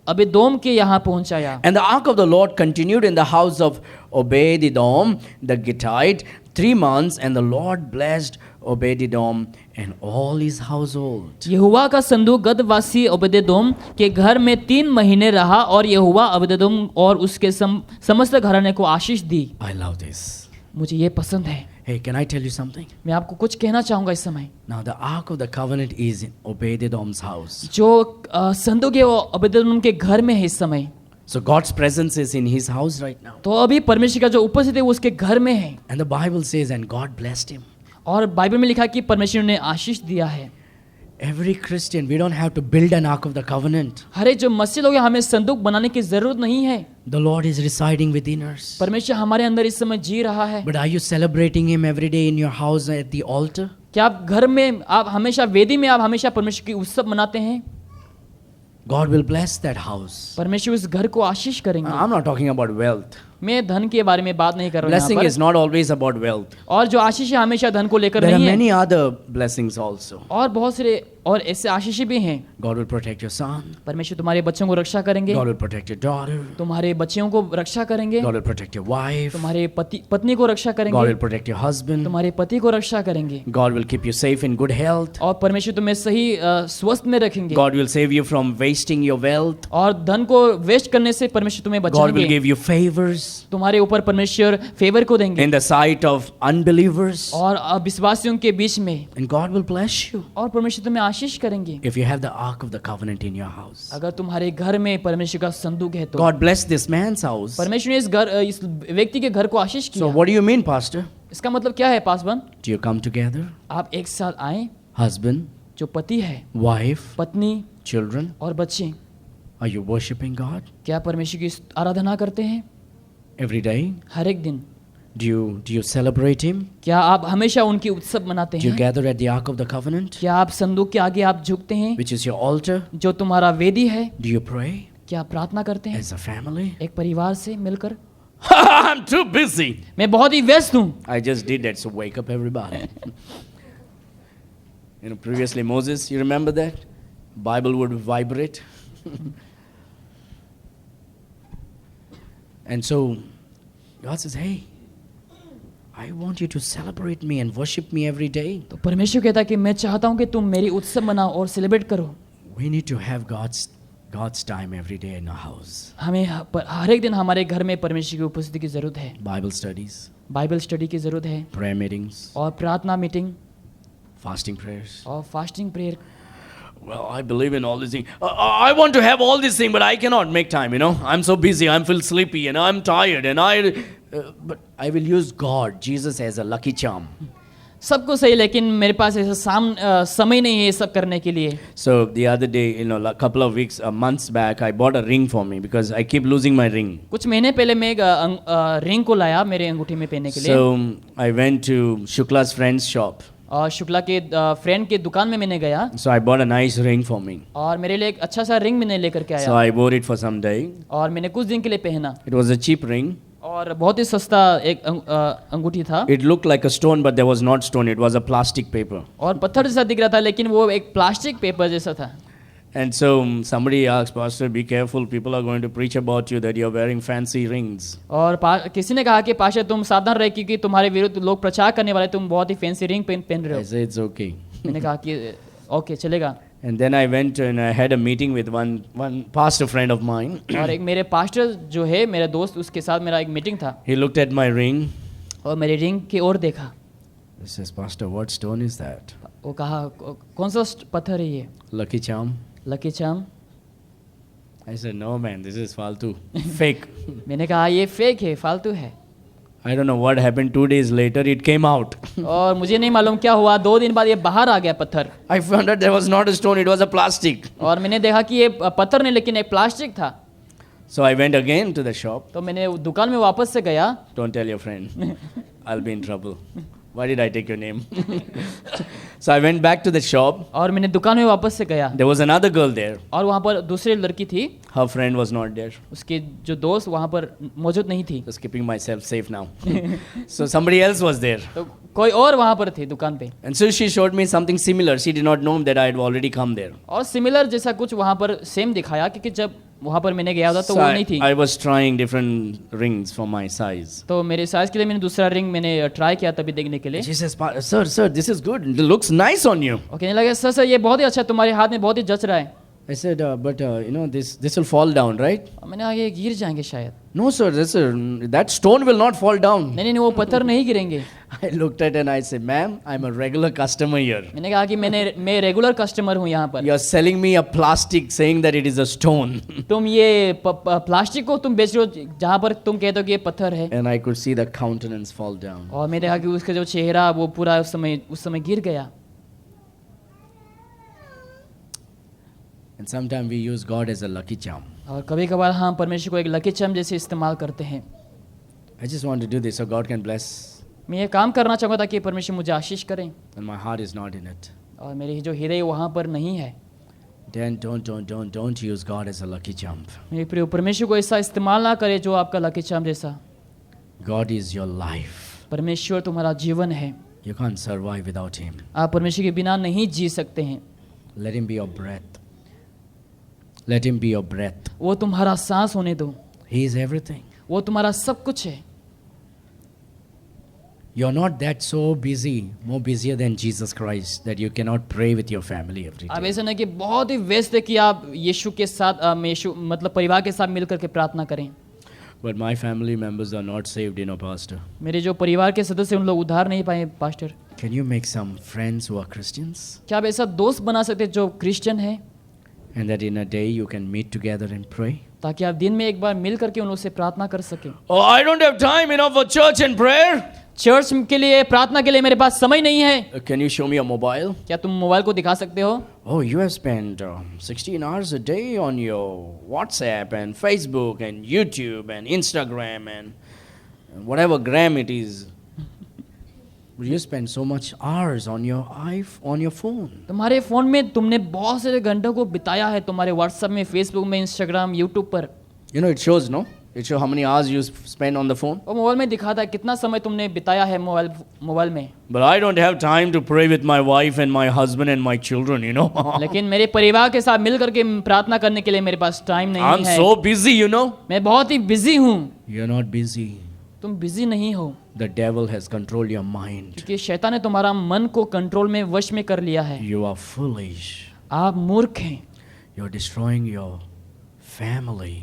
S2: अबेदोम के यहाँ पहुँचाया।
S1: And the ark of the Lord continued in the house of Obed-edom the Gittite 3 months, and the Lord blessed Obed-edom and all his household.
S2: यहोवा का संदूक गतवासी अबेदोम के घर में 3 महीने रहा, और यहोवा अबेदोम और उसके समस्त घराने को आशीष दी।
S1: I love this.
S2: मुझे ये पसंद है।
S1: Hey, can I tell you something?
S2: मैं आपको कुछ कहना चाहूँगा इस समय।
S1: Now the ark of the covenant is in Obed-edom's house.
S2: जो संदूक है वो अबेदोम के घर में है इस समय।
S1: So God's presence is in his house right now.
S2: तो अभी परमेश्वर का जो उपस्थिति है वो उसके घर में है।
S1: And the Bible says, and God blessed him.
S2: और बाइबल में लिखा कि परमेश्वर ने आशीष दिया है।
S1: Every Christian, we don't have to build an ark of the covenant.
S2: हर एक जो मसीह लोग हैं, हमें संदूक बनाने की जरूरत नहीं है।
S1: The Lord is residing within us.
S2: परमेश्वर हमारे अंदर इस समय जी रहा है।
S1: But are you celebrating him every day in your house at the altar?
S2: क्या आप घर में, आप हमेशा वेदी में, आप हमेशा परमेश्वर की उत्सव मनाते हैं?
S1: God will bless that house.
S2: परमेश्वर उस घर को आशीष करेंगे।
S1: I'm not talking about wealth.
S2: मैं धन के बारे में बात नहीं कर रहा
S1: Blessing
S2: हूँ
S1: is not always about wealth.
S2: और जो आशीष है हमेशा धन को लेकर
S1: There are
S2: नहीं है।
S1: many other blessings also.
S2: और बहुत सारे और ऐसे आशीष भी हैं।
S1: God will protect your son.
S2: परमेश्वर तुम्हारे बच्चों को रक्षा करेंगे,
S1: God will protect your daughter.
S2: तुम्हारे बच्चियों को रक्षा करेंगे,
S1: God will protect your wife.
S2: तुम्हारे पत्नी को रक्षा
S1: God
S2: करेंगे,
S1: will protect your husband.
S2: तुम्हारे पति को रक्षा करेंगे,
S1: God will keep you safe in good health.
S2: और परमेश्वर तुम्हें सही स्वस्थ में रखेंगे।
S1: God will save you from wasting your wealth.
S2: और धन को वेस्ट करने से परमेश्वर तुम्हें
S1: God will
S2: बचाएंगे।
S1: give you favors
S2: तुम्हारे ऊपर परमेश्वर फेवर को देंगे
S1: in the sight of unbelievers.
S2: और अविश्वासियों के बीच में,
S1: And God will bless you
S2: और परमेश्वर तुम्हें आशीष करेंगे
S1: if you have the ark of the covenant in your house.
S2: अगर तुम्हारे घर में परमेश्वर का संदूक है तो।
S1: God blessed this man's house.
S2: परमेश्वर ने इस व्यक्ति के घर को आशीष
S1: So
S2: किया।
S1: what do you mean, Pastor?
S2: इसका मतलब क्या है Paswan?
S1: Do you come together?
S2: आप एक साथ आए,
S1: Husband,
S2: जो पति है,
S1: wife,
S2: पत्नी
S1: children.
S2: और बच्चे,
S1: Are you worshiping God
S2: क्या परमेश्वर की आराधना करते हैं
S1: every day?
S2: हर एक दिन?
S1: Do you celebrate Him?
S2: क्या आप हमेशा उनकी उत्सव मनाते
S1: Do you
S2: हैं?
S1: gather at the ark of the covenant,
S2: क्या आप संदूक के आगे आप झुकते हैं,
S1: which is your altar?
S2: जो तुम्हारा वेदी है?
S1: Do you pray
S2: क्या आप प्रार्थना करते हैं
S1: as a family?
S2: एक परिवार से मिलकर?
S1: I'm too busy.
S2: मैं बहुत ही व्यस्त हूँ।
S1: I just did that, so wake up everybody. Previously Moses, you remember that? Bible would vibrate. And so God says, hey, I want you to celebrate me and worship me every day.
S2: तो परमेश्वर कहता है कि मैं चाहता हूँ कि तुम मेरी उत्सव मनाओ और सेलिब्रेट करो।
S1: We need to have God's time every day in our house.
S2: हमें हर एक दिन हमारे घर में परमेश्वर की उपस्थिति की जरूरत है।
S1: Bible studies,
S2: बाइबल स्टडी की जरूरत है,
S1: prayer meetings,
S2: और प्रार्थना मीटिंग,
S1: fasting prayers.
S2: और fasting prayer.
S1: Well, I believe in all these things. I want to have all these things, but I cannot make time, I'm so busy, I feel sleepy, and I'm tired, but I will use God, Jesus, as a lucky charm.
S2: सबको सही, लेकिन मेरे पास ऐसा समय नहीं है ये सब करने के लिए।
S1: So the other day, a couple of weeks, months back, I bought a ring for me because I keep losing my ring.
S2: कुछ महीने पहले मैं एक रिंग को लाया मेरे अंगूठी में पहनने के लिए।
S1: So I went to Shukla's friend's shop.
S2: और शुक्ला के फ्रेंड के दुकान में मैंने गया,
S1: So I bought a nice ring for me.
S2: और मेरे लिए एक अच्छा सा रिंग मैंने लेकर के
S1: So
S2: आया,
S1: I wore it for some day.
S2: और मैंने कुछ दिन के लिए पहना,
S1: It was a cheap ring.
S2: और बहुत ही सस्ता एक अंगूठी था।
S1: It looked like a stone, but there was not stone. It was a plastic paper.
S2: और पत्थर जैसा दिख रहा था, लेकिन वो एक प्लास्टिक पेपर जैसा था।
S1: And so somebody asked, Pastor, be careful. People are going to preach about you that you're wearing fancy rings.
S2: और किसी ने कहा कि पास्टर तुम सावधान रहे, क्योंकि तुम्हारे विरुद्ध लोग प्रचार करने वाले, तुम बहुत ही फैंसी रिंग पहन रहे
S1: I
S2: हो।
S1: said, it's okay.
S2: मैंने कहा कि ओके चलेगा।
S1: And then I went and I had a meeting with one pastor friend of mine.
S2: और एक मेरे पास्टर जो है मेरा दोस्त, उसके साथ मेरा एक मीटिंग था,
S1: He looked at my ring.
S2: और मेरी रिंग की ओर देखा।
S1: He says, Pastor, what stone is that?
S2: वो कहा कौन सा पत्थर है ये?
S1: Lucky charm.
S2: Lucky charm.
S1: I said, no man, this is faltu. Fake.
S2: मैंने कहा ये फेक है, फालतू है।
S1: I don't know what happened. 2 days later, it came out.
S2: और मुझे नहीं मालूम क्या हुआ, 2 दिन बाद ये बाहर आ गया पत्थर।
S1: I found out there was not a stone, it was a plastic.
S2: और मैंने देखा कि ये पत्थर नहीं, लेकिन एक प्लास्टिक था।
S1: So I went again to the shop.
S2: तो मैंने दुकान में वापस से गया।
S1: Don't tell your friend. I'll be in trouble. Why did I take your name? So I went back to the shop.
S2: और मैंने दुकान में वापस से गया
S1: There was another girl there.
S2: और वहाँ पर दूसरी लड़की थी,
S1: Her friend was not there.
S2: उसके जो दोस्त वहाँ पर मौजूद नहीं थी,
S1: Just keeping myself safe now. So somebody else was there.
S2: तो कोई और वहाँ पर थी दुकान पे।
S1: And so she showed me something similar. She did not know that I had already come there.
S2: और सिमिलर जैसा कुछ वहाँ पर सेम दिखाया, क्योंकि जब वहाँ पर मैंने गया था तो
S1: So
S2: वो नहीं थी।
S1: I was trying different rings for my size.
S2: तो मेरे साइज के लिए मैंने दूसरा रिंग मैंने ट्राई किया तभी देखने के लिए।
S1: She says, sir, this is good. It looks nice on you.
S2: और कहने लगे, सर ये बहुत ही अच्छा है, तुम्हारे हाथ में बहुत ही जच रहा है।
S1: I said, but this will fall down, right?
S2: और मैंने आगे गिर जाएंगे शायद।
S1: No, sir, that stone will not fall down.
S2: नहीं, वो पत्थर नहीं गिरेंगे।
S1: I looked at it and I said, ma'am, I'm a regular customer here.
S2: मैंने कहा कि मैं रेगुलर कस्टमर हूँ यहाँ पर।
S1: You're selling me a plastic saying that it is a stone.
S2: तुम ये प्लास्टिक को तुम बेच रहे हो जहाँ पर तुम कहते हो कि ये पत्थर है।
S1: And I could see the countenance fall down.
S2: और मैंने कहा कि उसका जो चेहरा वो पूरा उस समय गिर गया।
S1: And sometimes we use God as a lucky charm.
S2: और कभी कभार हम परमेश्वर को एक लकी चार्म जैसे इस्तेमाल करते हैं।
S1: I just want to do this so God can bless.
S2: मैं ये काम करना चाहूँगा ताकि परमेश्वर मुझे आशीष करें,
S1: And my heart is not in it.
S2: और मेरी जो हृदय वहाँ पर नहीं है।
S1: Then don't use God as a lucky charm.
S2: मेरे प्रिय, परमेश्वर को ऐसा इस्तेमाल ना करे जो आपका लकी चार्म जैसा।
S1: God is your life.
S2: परमेश्वर तुम्हारा जीवन है,
S1: You can't survive without Him.
S2: आप परमेश्वर के बिना नहीं जी सकते हैं।
S1: Let Him be your breath. Let Him be your breath.
S2: वो तुम्हारा सांस होने दो,
S1: He is everything.
S2: वो तुम्हारा सब कुछ है।
S1: You're not that so busy, more busier than Jesus Christ, that you cannot pray with your family every
S2: आप
S1: day.
S2: ऐसा नहीं कि बहुत ही व्यस्त है कि आप यीशु के साथ यीशु मतलब परिवार के साथ मिलकर के प्रार्थना करें।
S1: But my family members are not saved, Pastor.
S2: मेरे जो परिवार के सदस्य उन लोग उधार नहीं पाए pastor.
S1: Can you make some friends who are Christians?
S2: क्या आप ऐसा दोस्त बना सकते हैं जो क्रिश्चियन है,
S1: And that in a day you can meet together and pray?
S2: ताकि आप दिन में एक बार मिल करके उन लोग से प्रार्थना कर सकें।
S1: Oh, I don't have time enough for church and prayer.
S2: Church के लिए प्रार्थना के लिए मेरे पास समय नहीं है।
S1: Can you show me a mobile?
S2: क्या तुम मोबाइल को दिखा सकते हो?
S1: Oh, you have spent 16 hours a day on your WhatsApp and Facebook and YouTube and Instagram and whatever gram it is. You spend so much hours on your phone.
S2: तुम्हारे phone में तुमने बहुत सारे घंटों को बिताया है, तुम्हारे व्हाट्सएप में, फेसबुक में, इंस्टाग्राम, यूट्यूब पर।
S1: It shows, no? It shows how many hours you spend on the phone.
S2: और मोबाइल में दिखाता है कितना समय तुमने बिताया है मोबाइल में।
S1: But I don't have time to pray with my wife and my husband and my children,
S2: लेकिन मेरे परिवार के साथ मिल करके प्रार्थना करने के लिए मेरे पास टाइम नहीं
S1: I'm
S2: है।
S1: so busy,
S2: मैं बहुत ही बिजी हूँ।
S1: You're not busy.
S2: तुम बिजी नहीं हो,
S1: The devil has controlled your mind.
S2: क्योंकि शैतान ने तुम्हारा मन को कंट्रोल में, वश में कर लिया है।
S1: You are foolish.
S2: आप मूर्ख हैं।
S1: You're destroying your family.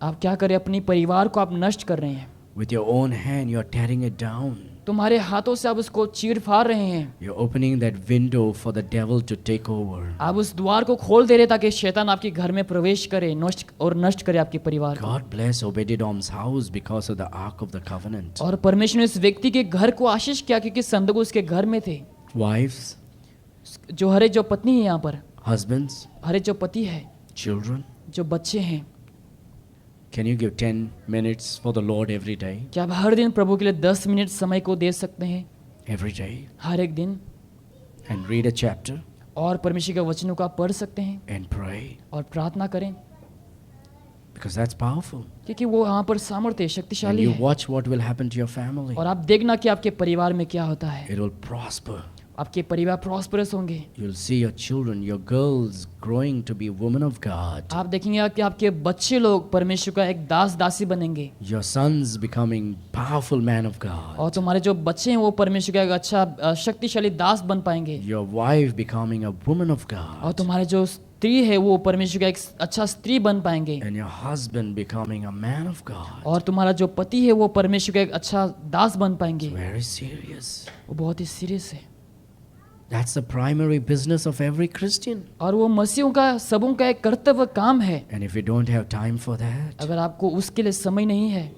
S2: आप क्या करें, अपनी परिवार को आप नष्ट कर रहे हैं।
S1: With your own hand, you're tearing it down.
S2: तुम्हारे हाथों से आप उसको चीर फाड़ रहे हैं।
S1: You're opening that window for the devil to take over.
S2: आप उस द्वार को खोल दे रहे ताकि शैतान आपके घर में प्रवेश करे, नष्ट करे आपके परिवार को।
S1: God bless Obed-Edom's house because of the Ark of the Covenant.
S2: और परमेश्वर ने इस व्यक्ति के घर को आशीष किया क्योंकि संदूक उसके घर में थे।
S1: Wives,
S2: जो हरे जो पत्नी है यहाँ पर,
S1: husbands,
S2: हरे जो पति है,
S1: children.
S2: जो बच्चे हैं,
S1: Can you give 10 minutes for the Lord every day?
S2: क्या आप हर दिन प्रभु के लिए 10 मिनट समय को दे सकते हैं?
S1: Every day.
S2: हर एक दिन।
S1: And read a chapter
S2: और परमेश्वर के वचनों को आप पढ़ सकते हैं
S1: and pray.
S2: और प्रार्थना करें,
S1: Because that's powerful.
S2: क्योंकि वो यहाँ पर सामर्थ्य
S1: And
S2: शक्तिशाली
S1: you
S2: है।
S1: watch what will happen to your family.
S2: और आप देखना कि आपके परिवार में क्या होता है।
S1: It will prosper.
S2: आपके परिवार प्रॉस्परस होंगे।
S1: You'll see your children, your girls growing to be women of God.
S2: आप देखेंगे कि आपके बच्चे लोग परमेश्वर का एक दास दासी बनेंगे।
S1: Your sons becoming powerful man of God.
S2: और तुम्हारे जो बच्चे हैं वो परमेश्वर का एक अच्छा शक्तिशाली दास बन पाएंगे।
S1: Your wife becoming a woman of God.
S2: और तुम्हारे जो स्त्री है वो परमेश्वर का एक अच्छा स्त्री बन पाएंगे।
S1: And your husband becoming a man of God.
S2: और तुम्हारा जो पति है वो परमेश्वर का एक अच्छा दास बन पाएंगे।
S1: Very serious.
S2: वो बहुत ही सीरियस है।
S1: That's the primary business of every Christian.
S2: और वो मसीहों का सबों का एक कर्तव्य काम है।
S1: And if you don't have time for that,
S2: अगर आपको उसके लिए समय नहीं है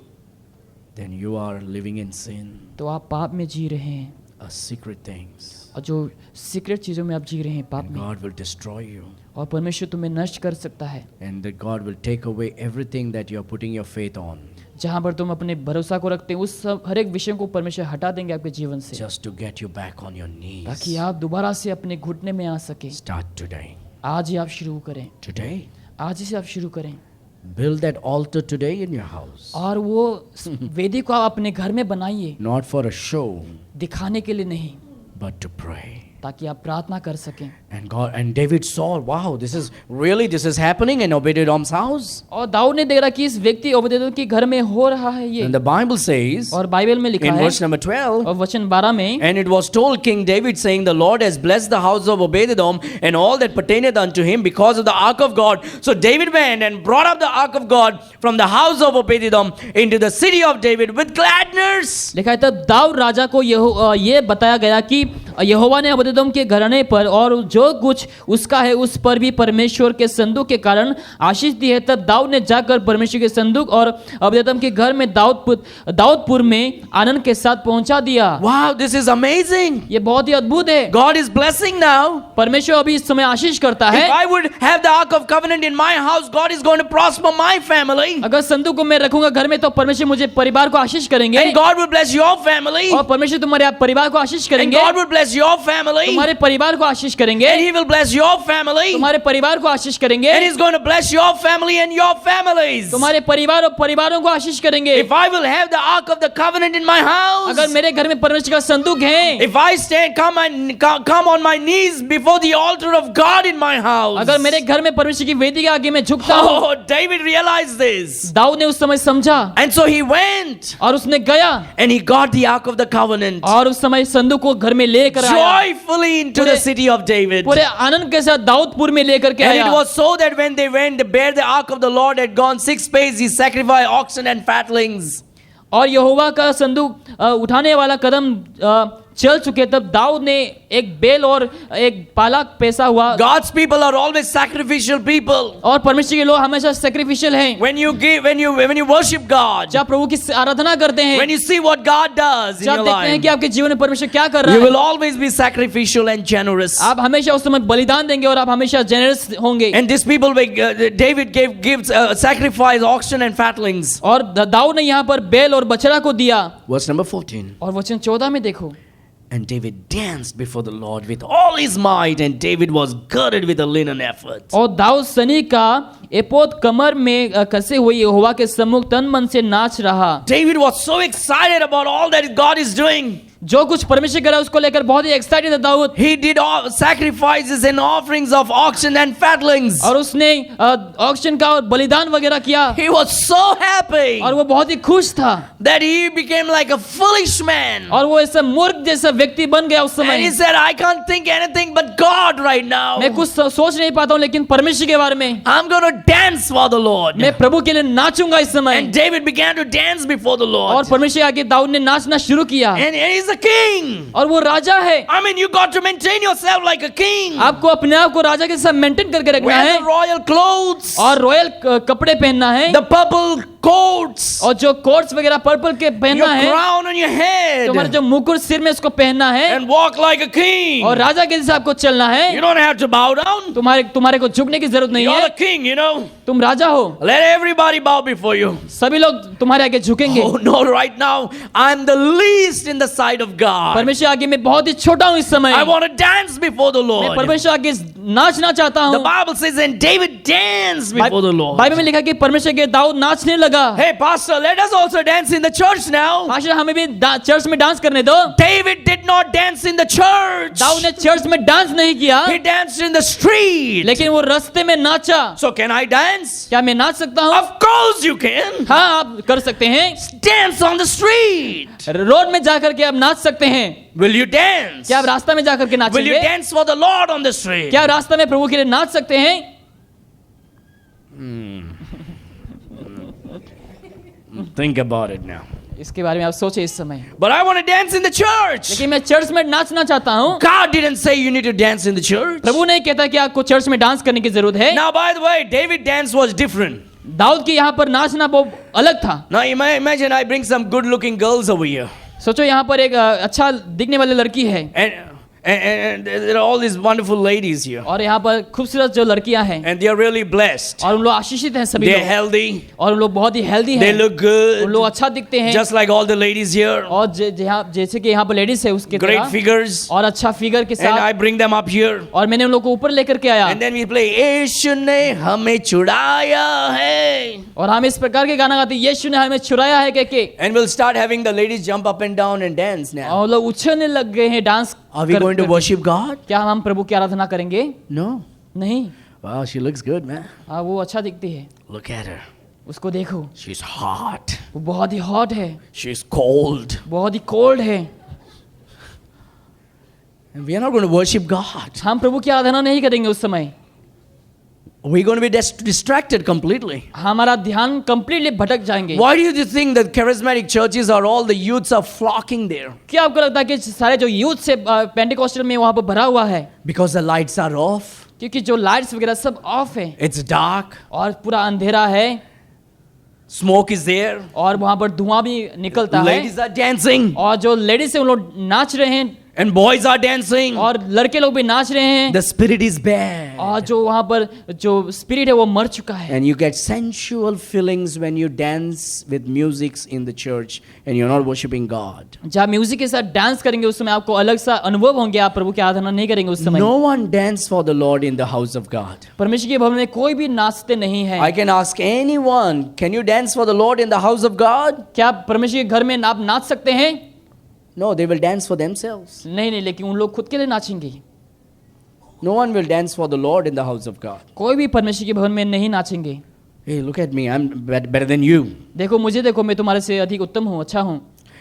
S1: then you are living in sin.
S2: तो आप पाप में जी रहे हैं।
S1: secret things.
S2: और जो सीक्रेट चीजों में आप जी रहे हैं पाप
S1: And
S2: में,
S1: God will destroy you.
S2: और परमेश्वर तुम्हें नष्ट कर सकता है।
S1: And that God will take away everything that you are putting your faith on
S2: जहाँ पर तुम अपने भरोसा को रखते हैं उस सब हर एक विषय को परमेश्वर हटा देंगे आपके जीवन से,
S1: just to get you back on your
S2: ताकि
S1: knees.
S2: आप दोबारा से अपने घुटने में आ सके।
S1: Start today.
S2: आज ही आप शुरू करें,
S1: Today.
S2: आज ही से आप शुरू करें।
S1: Build that altar today in your house.
S2: और वो वेदी को आप अपने घर में बनाइए,
S1: Not for a show,
S2: दिखाने के लिए नहीं,
S1: but to pray.
S2: ताकि आप प्रार्थना कर सकें।
S1: And David saw, wow, this is happening in Obed-Edom's house.
S2: और दाऊद ने देखा कि इस व्यक्ति ओबेदेदोम के घर में हो रहा है ये,
S1: And the Bible says
S2: और बाइबल में लिखा
S1: in
S2: है
S1: verse number 12,
S2: और वचन 12 में,
S1: and it was told King David, saying, the Lord has blessed the house of Obed-Edom and all that pertaineth unto him because of the ark of God. So David went and brought up the ark of God from the house of Obed-Edom into the city of David with gladness.
S2: लिखा है तब दाऊद राजा को ये बताया गया कि यहोवा ने ओबेदेदोम के घराने पर और जो कुछ उसका है उस पर भी परमेश्वर के संदूक के कारण आशीष दी है। तब दाऊद ने जाकर परमेश्वर के संदूक और ओबेदेदोम के घर में दाऊदपुर में आनंद के साथ पहुंचा दिया।
S1: Wow, this is amazing.
S2: ये बहुत ही अद्भुत है।
S1: God is blessing now.
S2: परमेश्वर अभी इस समय आशीष करता है।
S1: If I would have the ark of covenant in my house, God is going to prosper my family.
S2: अगर संदूक को मैं रखूंगा घर में तो परमेश्वर मुझे परिवार को आशीष करेंगे,
S1: And God will bless your family.
S2: और परमेश्वर तुम्हारे परिवार को आशीष
S1: And
S2: करेंगे,
S1: God will bless your family.
S2: तुम्हारे परिवार को आशीष करेंगे,
S1: And He will bless your family.
S2: तुम्हारे परिवार को आशीष करेंगे,
S1: And He's going to bless your family and your families.
S2: तुम्हारे परिवार और परिवारों को आशीष करेंगे।
S1: If I will have the ark of the covenant in my house,
S2: अगर मेरे घर में परमेश्वर का संदूक है,
S1: if I come on my knees before the altar of God in my house,
S2: अगर मेरे घर में परमेश्वर की वेदी के आगे मैं झुकता हूँ।
S1: oh, David realized this.
S2: Dawood ने उस समय समझा
S1: And so he went
S2: और उसने गया
S1: and he got the ark of the covenant
S2: और उस समय संदूक को घर में लेकर आया,
S1: joyfully into the city of David.
S2: पूरे आनंद के साथ दाऊदपुर में लेकर के
S1: And
S2: आया।
S1: it was so that when they went to bear the ark of the Lord had gone 6 paces, he sacrificed oxen and fatlings.
S2: और यहोवा का संदूक उठाने वाला कदम चल चुके तब दाऊद ने एक बैल और एक पालक पैसा हुआ।
S1: God's people are always sacrificial people.
S2: और परमेश्वर के लोग हमेशा सैक्रिफिशियल हैं।
S1: When you worship God,
S2: जब प्रभु की आराधना करते हैं,
S1: when you see what God does in
S2: जब
S1: your
S2: देखते हैं
S1: life,
S2: कि आपके जीवन में परमेश्वर क्या कर रहा
S1: you
S2: है,
S1: will always be sacrificial and generous.
S2: आप हमेशा उस समय बलिदान देंगे और आप हमेशा जेनरस होंगे।
S1: And these people, David gives sacrifice oxen and fatlings.
S2: और दाऊद ने यहाँ पर बैल और बछड़ा को दिया।
S1: Verse number 14.
S2: और वचन 14 में देखो,
S1: And David danced before the Lord with all his might, and David was girded with a linen ephod.
S2: और दाऊद सनी का एपोद कमर में कसे हुए यहोवा के सम्मुख तन मन से नाच रहा।
S1: David was so excited about all that God is doing.
S2: जो कुछ परमेश्वर कर रहा है उसको लेकर बहुत ही एक्साइटेड था Dawood.
S1: He did all sacrifices and offerings of oxen and fatlings.
S2: और उसने ऑक्शन का और बलिदान वगैरह किया।
S1: He was so happy
S2: और वो बहुत ही खुश था
S1: that he became like a foolish man.
S2: और वो ऐसा मूर्ख जैसा व्यक्ति बन गया उस
S1: And
S2: समय।
S1: he said, I can't think anything but God right now.
S2: मैं कुछ सोच नहीं पाता हूँ लेकिन परमेश्वर के बारे में
S1: I'm going to dance for the Lord.
S2: मैं प्रभु के लिए नाचूंगा इस समय।
S1: And David began to dance before the
S2: और
S1: Lord.
S2: परमेश्वर आगे दाऊद ने नाचना शुरू किया।
S1: And he's a king.
S2: और वो राजा है।
S1: I mean, you got to maintain yourself like a king.
S2: आपको अपने आप को राजा के साथ मेंटेन करके रखना
S1: Wear
S2: है
S1: the royal clothes,
S2: और रॉयल कपड़े पहनना है
S1: the purple coats,
S2: और जो कोट्स वगैरह पर्पल के
S1: your
S2: पहनना है,
S1: crown on your
S2: तुम्हारा
S1: head,
S2: जो मुकुट सिर में उसको पहनना है
S1: and walk like a king.
S2: और राजा के जैसे आपको चलना है।
S1: You don't have to bow down.
S2: तुम्हारे को झुकने की जरूरत नहीं
S1: You're
S2: है,
S1: the king, you know.
S2: तुम राजा हो।
S1: Let everybody bow before you.
S2: सभी लोग तुम्हारे आगे झुकेंगे।
S1: Oh no, right now I'm the least in the sight of God.
S2: परमेश्वर आगे मैं बहुत ही छोटा हूँ इस समय।
S1: I want to dance before the
S2: मैं
S1: Lord.
S2: परमेश्वर आगे नाचना चाहता
S1: The
S2: हूँ।
S1: Bible says, and David danced before the Lord.
S2: Bible में लिखा कि परमेश्वर के दाऊद नाचने लगा।
S1: Hey, Pastor, let us also dance in the church now.
S2: Pastor हमें भी चर्च में डांस करने दो।
S1: David did not dance in the church.
S2: Dawood ने चर्च में डांस नहीं किया,
S1: He danced in the street.
S2: लेकिन वो रास्ते में नाचा।
S1: So can I dance?
S2: क्या मैं नाच सकता हूँ?
S1: Of course you can.
S2: हाँ, आप कर सकते हैं।
S1: Dance on the street.
S2: Road में जाकर के आप नाच सकते हैं।
S1: Will you dance?
S2: क्या आप रास्ता में जाकर के
S1: Will you
S2: नाचेंगे?
S1: dance for the Lord on the street?
S2: क्या रास्ता में प्रभु के लिए नाच सकते हैं?
S1: Think about it now.
S2: इसके बारे में आप सोचें इस समय।
S1: But I want to dance in the church.
S2: लेकिन मैं चर्च में नाचना चाहता हूँ।
S1: God didn't say you need to dance in the church.
S2: प्रभु नहीं कहता कि आपको चर्च में डांस करने की जरूरत है।
S1: Now, by the way, David's dance was different.
S2: Dawood के यहाँ पर नाचना बहुत अलग था।
S1: Now, imagine I bring some good-looking girls over here.
S2: सोचो यहाँ पर एक अच्छा दिखने वाली लड़की है
S1: And there are all these wonderful ladies here.
S2: और यहाँ पर खूबसूरत जो लड़कियां हैं
S1: And they are really blessed.
S2: और उन लोग आशीषित हैं सभी
S1: They're
S2: लोग
S1: healthy.
S2: और उन लोग बहुत ही हेल्दी
S1: They
S2: हैं
S1: look
S2: उन
S1: good.
S2: लोग अच्छा दिखते हैं
S1: Just like all the ladies here.
S2: और जैसे कि यहाँ पर लेडीज है उसके
S1: Great
S2: तरह
S1: figures.
S2: और अच्छा फिगर के
S1: And I
S2: साथ
S1: bring them up here.
S2: और मैंने उन लोग को ऊपर लेकर के आया
S1: And then we play, यीशु ने हमें छुड़ाया है.
S2: और हम इस प्रकार के गाना गाते हैं, यीशु ने हमें छुड़ाया है के
S1: And we'll start having the ladies jump up and down and dance now.
S2: और लोग उछलने लग गए हैं dance
S1: Are we going to worship God?
S2: क्या हम प्रभु की आराधना करेंगे?
S1: No.
S2: नहीं।
S1: Wow, she looks good, man.
S2: हाँ वो अच्छा दिखती है,
S1: Look at her.
S2: उसको देखो,
S1: She's hot.
S2: वो बहुत ही हॉट है,
S1: She's cold.
S2: बहुत ही कोल्ड है।
S1: And we are not going to worship God.
S2: हम प्रभु की आराधना नहीं करेंगे उस समय,
S1: We're going to be distracted completely.
S2: हमारा ध्यान कंप्लीटली भटक जाएंगे।
S1: Why do you think that charismatic churches are all the youths are flocking there?
S2: क्या आपको लगता है कि सारे जो यूथ से पेंटिकॉस्टल में वहाँ पर भरा हुआ है?
S1: Because the lights are off.
S2: क्योंकि जो लाइट्स वगैरह सब ऑफ है
S1: It's dark.
S2: और पूरा अंधेरा है
S1: Smoke is there.
S2: और वहाँ पर धुआं भी निकलता है
S1: Ladies are dancing.
S2: और जो लेडीज है उन लोग नाच रहे हैं
S1: And boys are dancing.
S2: और लड़के लोग भी नाच रहे हैं
S1: The spirit is bad.
S2: और जो वहाँ पर जो स्पिरिट है वो मर चुका है
S1: And you get sensual feelings when you dance with music in the church and you're not worshiping God.
S2: जब म्यूजिक के साथ डांस करेंगे उस समय आपको अलग सा अनुभव होंगे, आप प्रभु की आराधना नहीं करेंगे उस समय।
S1: No one dance for the Lord in the house of God.
S2: परमेश्वर के भवन में कोई भी नाचते नहीं है।
S1: I can ask anyone, can you dance for the Lord in the house of God?
S2: क्या परमेश्वर के घर में आप नाच सकते हैं?
S1: No, they will dance for themselves.
S2: नहीं नहीं, लेकिन उन लोग खुद के लिए नाचेंगे।
S1: No one will dance for the Lord in the house of God.
S2: कोई भी परमेश्वर के भवन में नहीं नाचेंगे।
S1: Hey, look at me, I'm better than you.
S2: देखो मुझे, देखो मैं तुम्हारे से अधिक उत्तम हूँ, अच्छा हूँ।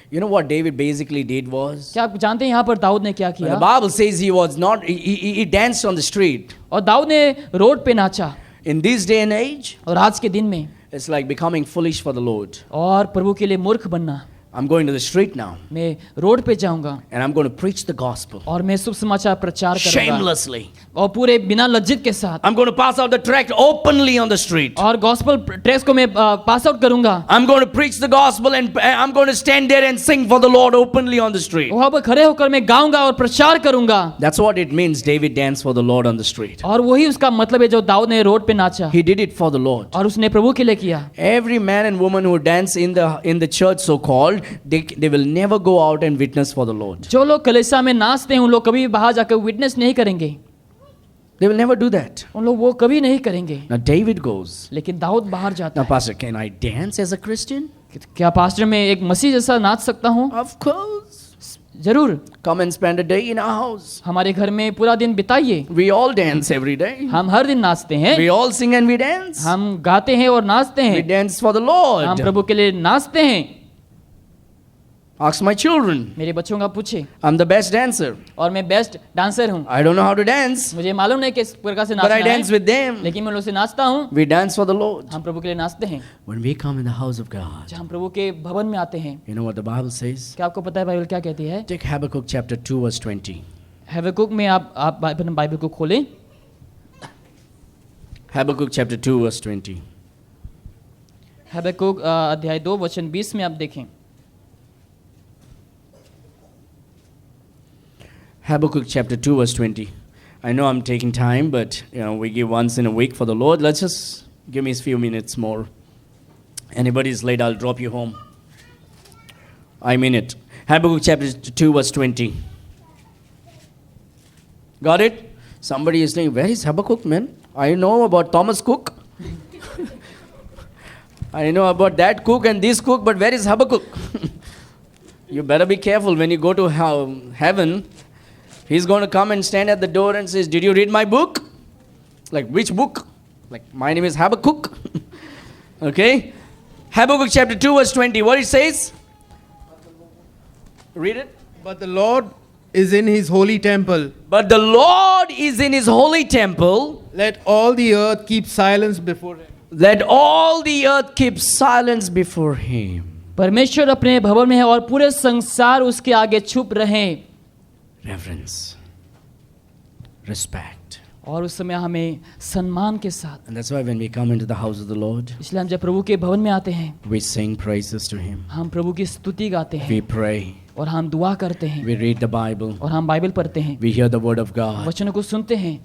S1: You know what David basically did was?
S2: क्या आप जानते हैं यहाँ पर दाऊद ने क्या
S1: The
S2: किया?
S1: Bible says he was not, he danced on the street.
S2: और दाऊद ने रोड पे नाचा।
S1: In this day and age,
S2: और आज के दिन में
S1: it's like becoming foolish for the Lord.
S2: और प्रभु के लिए मूर्ख बनना।
S1: I'm going to the street now
S2: मैं रोड पे जाऊंगा
S1: and I'm going to preach the gospel
S2: और मैं शुभ समाचार प्रचार करूंगा
S1: shamelessly.
S2: और पूरे बिना लज्जित के साथ।
S1: I'm going to pass out the tract openly on the street.
S2: और गॉस्पेल ट्रैक्स को मैं पास आउट करूंगा।
S1: I'm going to preach the gospel and I'm going to stand there and sing for the Lord openly on the street.
S2: वहां पर खड़े होकर मैं गाऊंगा और प्रचार करूंगा।
S1: That's what it means David danced for the Lord on the street.
S2: और वही उसका मतलब है जो दाऊद ने रोड पे नाचा
S1: He did it for the Lord.
S2: और उसने प्रभु के लिए किया।
S1: Every man and woman who dance in the church so called, they will never go out and witness for the Lord.
S2: जो लोग कलीसिया में नाचते हैं उन लोग कभी भी बाहर जाकर विटनेस नहीं करेंगे।
S1: They will never do that.
S2: उन लोग वो कभी नहीं करेंगे।
S1: Now David goes.
S2: लेकिन दाऊद बाहर जाता
S1: Now pastor, can I dance as a Christian?
S2: है। क्या पास्टर मैं एक मसीह जैसा नाच सकता हूँ?
S1: Of course.
S2: जरूर।
S1: Come and spend a day in our house.
S2: हमारे घर में पूरा दिन बिताइए।
S1: We all dance every day.
S2: हम हर दिन नाचते हैं।
S1: We all sing and we dance.
S2: हम गाते हैं और नाचते
S1: We
S2: हैं।
S1: dance for the
S2: हम
S1: Lord.
S2: प्रभु के लिए नाचते हैं।
S1: Ask my children.
S2: मेरे बच्चों का पूछे।
S1: I'm the best dancer.
S2: और मैं बेस्ट डांसर हूँ।
S1: I don't know how to dance,
S2: मुझे मालूम नहीं किस प्रकार से
S1: but I
S2: नाचना
S1: dance
S2: है,
S1: with them.
S2: लेकिन मैं लोग से नाचता हूँ।
S1: We dance for the Lord.
S2: हम प्रभु के लिए नाचते हैं।
S1: When we come in the house of God,
S2: जब हम प्रभु के भवन में आते हैं,
S1: you know what the Bible says?
S2: क्या आपको पता है बाइबल क्या कहती है?
S1: Take Habakkuk chapter 2 verse 20.
S2: हबक्कुक में आप बाइबल को खोलें।
S1: Habakkuk chapter 2 verse 20.
S2: हबक्कुक अध्याय 2 वचन 20 में आप देखें।
S1: Habakkuk chapter 2 verse 20. I know I'm taking time, but we give once in a week for the Lord. Let's just give me a few minutes more. Anybody's late, I'll drop you home. I mean it. Habakkuk chapter 2 verse 20. Got it? Somebody is saying, where is Habakkuk, man? I know about Thomas Cook. I know about that cook and this cook, but where is Habakkuk? You better be careful when you go to heaven. He's going to come and stand at the door and says, did you read my book? Like, which book? Like, my name is Habakkuk. Okay? Habakkuk chapter 2 verse 20. What it says? Read it.
S3: But the Lord is in his holy temple.
S1: But the Lord is in his holy temple.
S3: Let all the earth keep silence before him.
S1: Let all the earth keep silence before him.
S2: परमेश्वर अपने भवन में है और पूरे संसार उसके आगे चुप रहें।
S1: Reverence. Respect.
S2: और उस समय हमें सम्मान के साथ।
S1: And that's why when we come into the house of the Lord,
S2: इसलिए हम जब प्रभु के भवन में आते हैं,
S1: we sing praises to him.
S2: हम प्रभु की स्तुति गाते हैं,
S1: We pray.
S2: और हम दुआ करते हैं,
S1: we read the Bible,
S2: और हम बाइबल पढ़ते हैं,
S1: we hear the word of God,
S2: वचनों को सुनते हैं,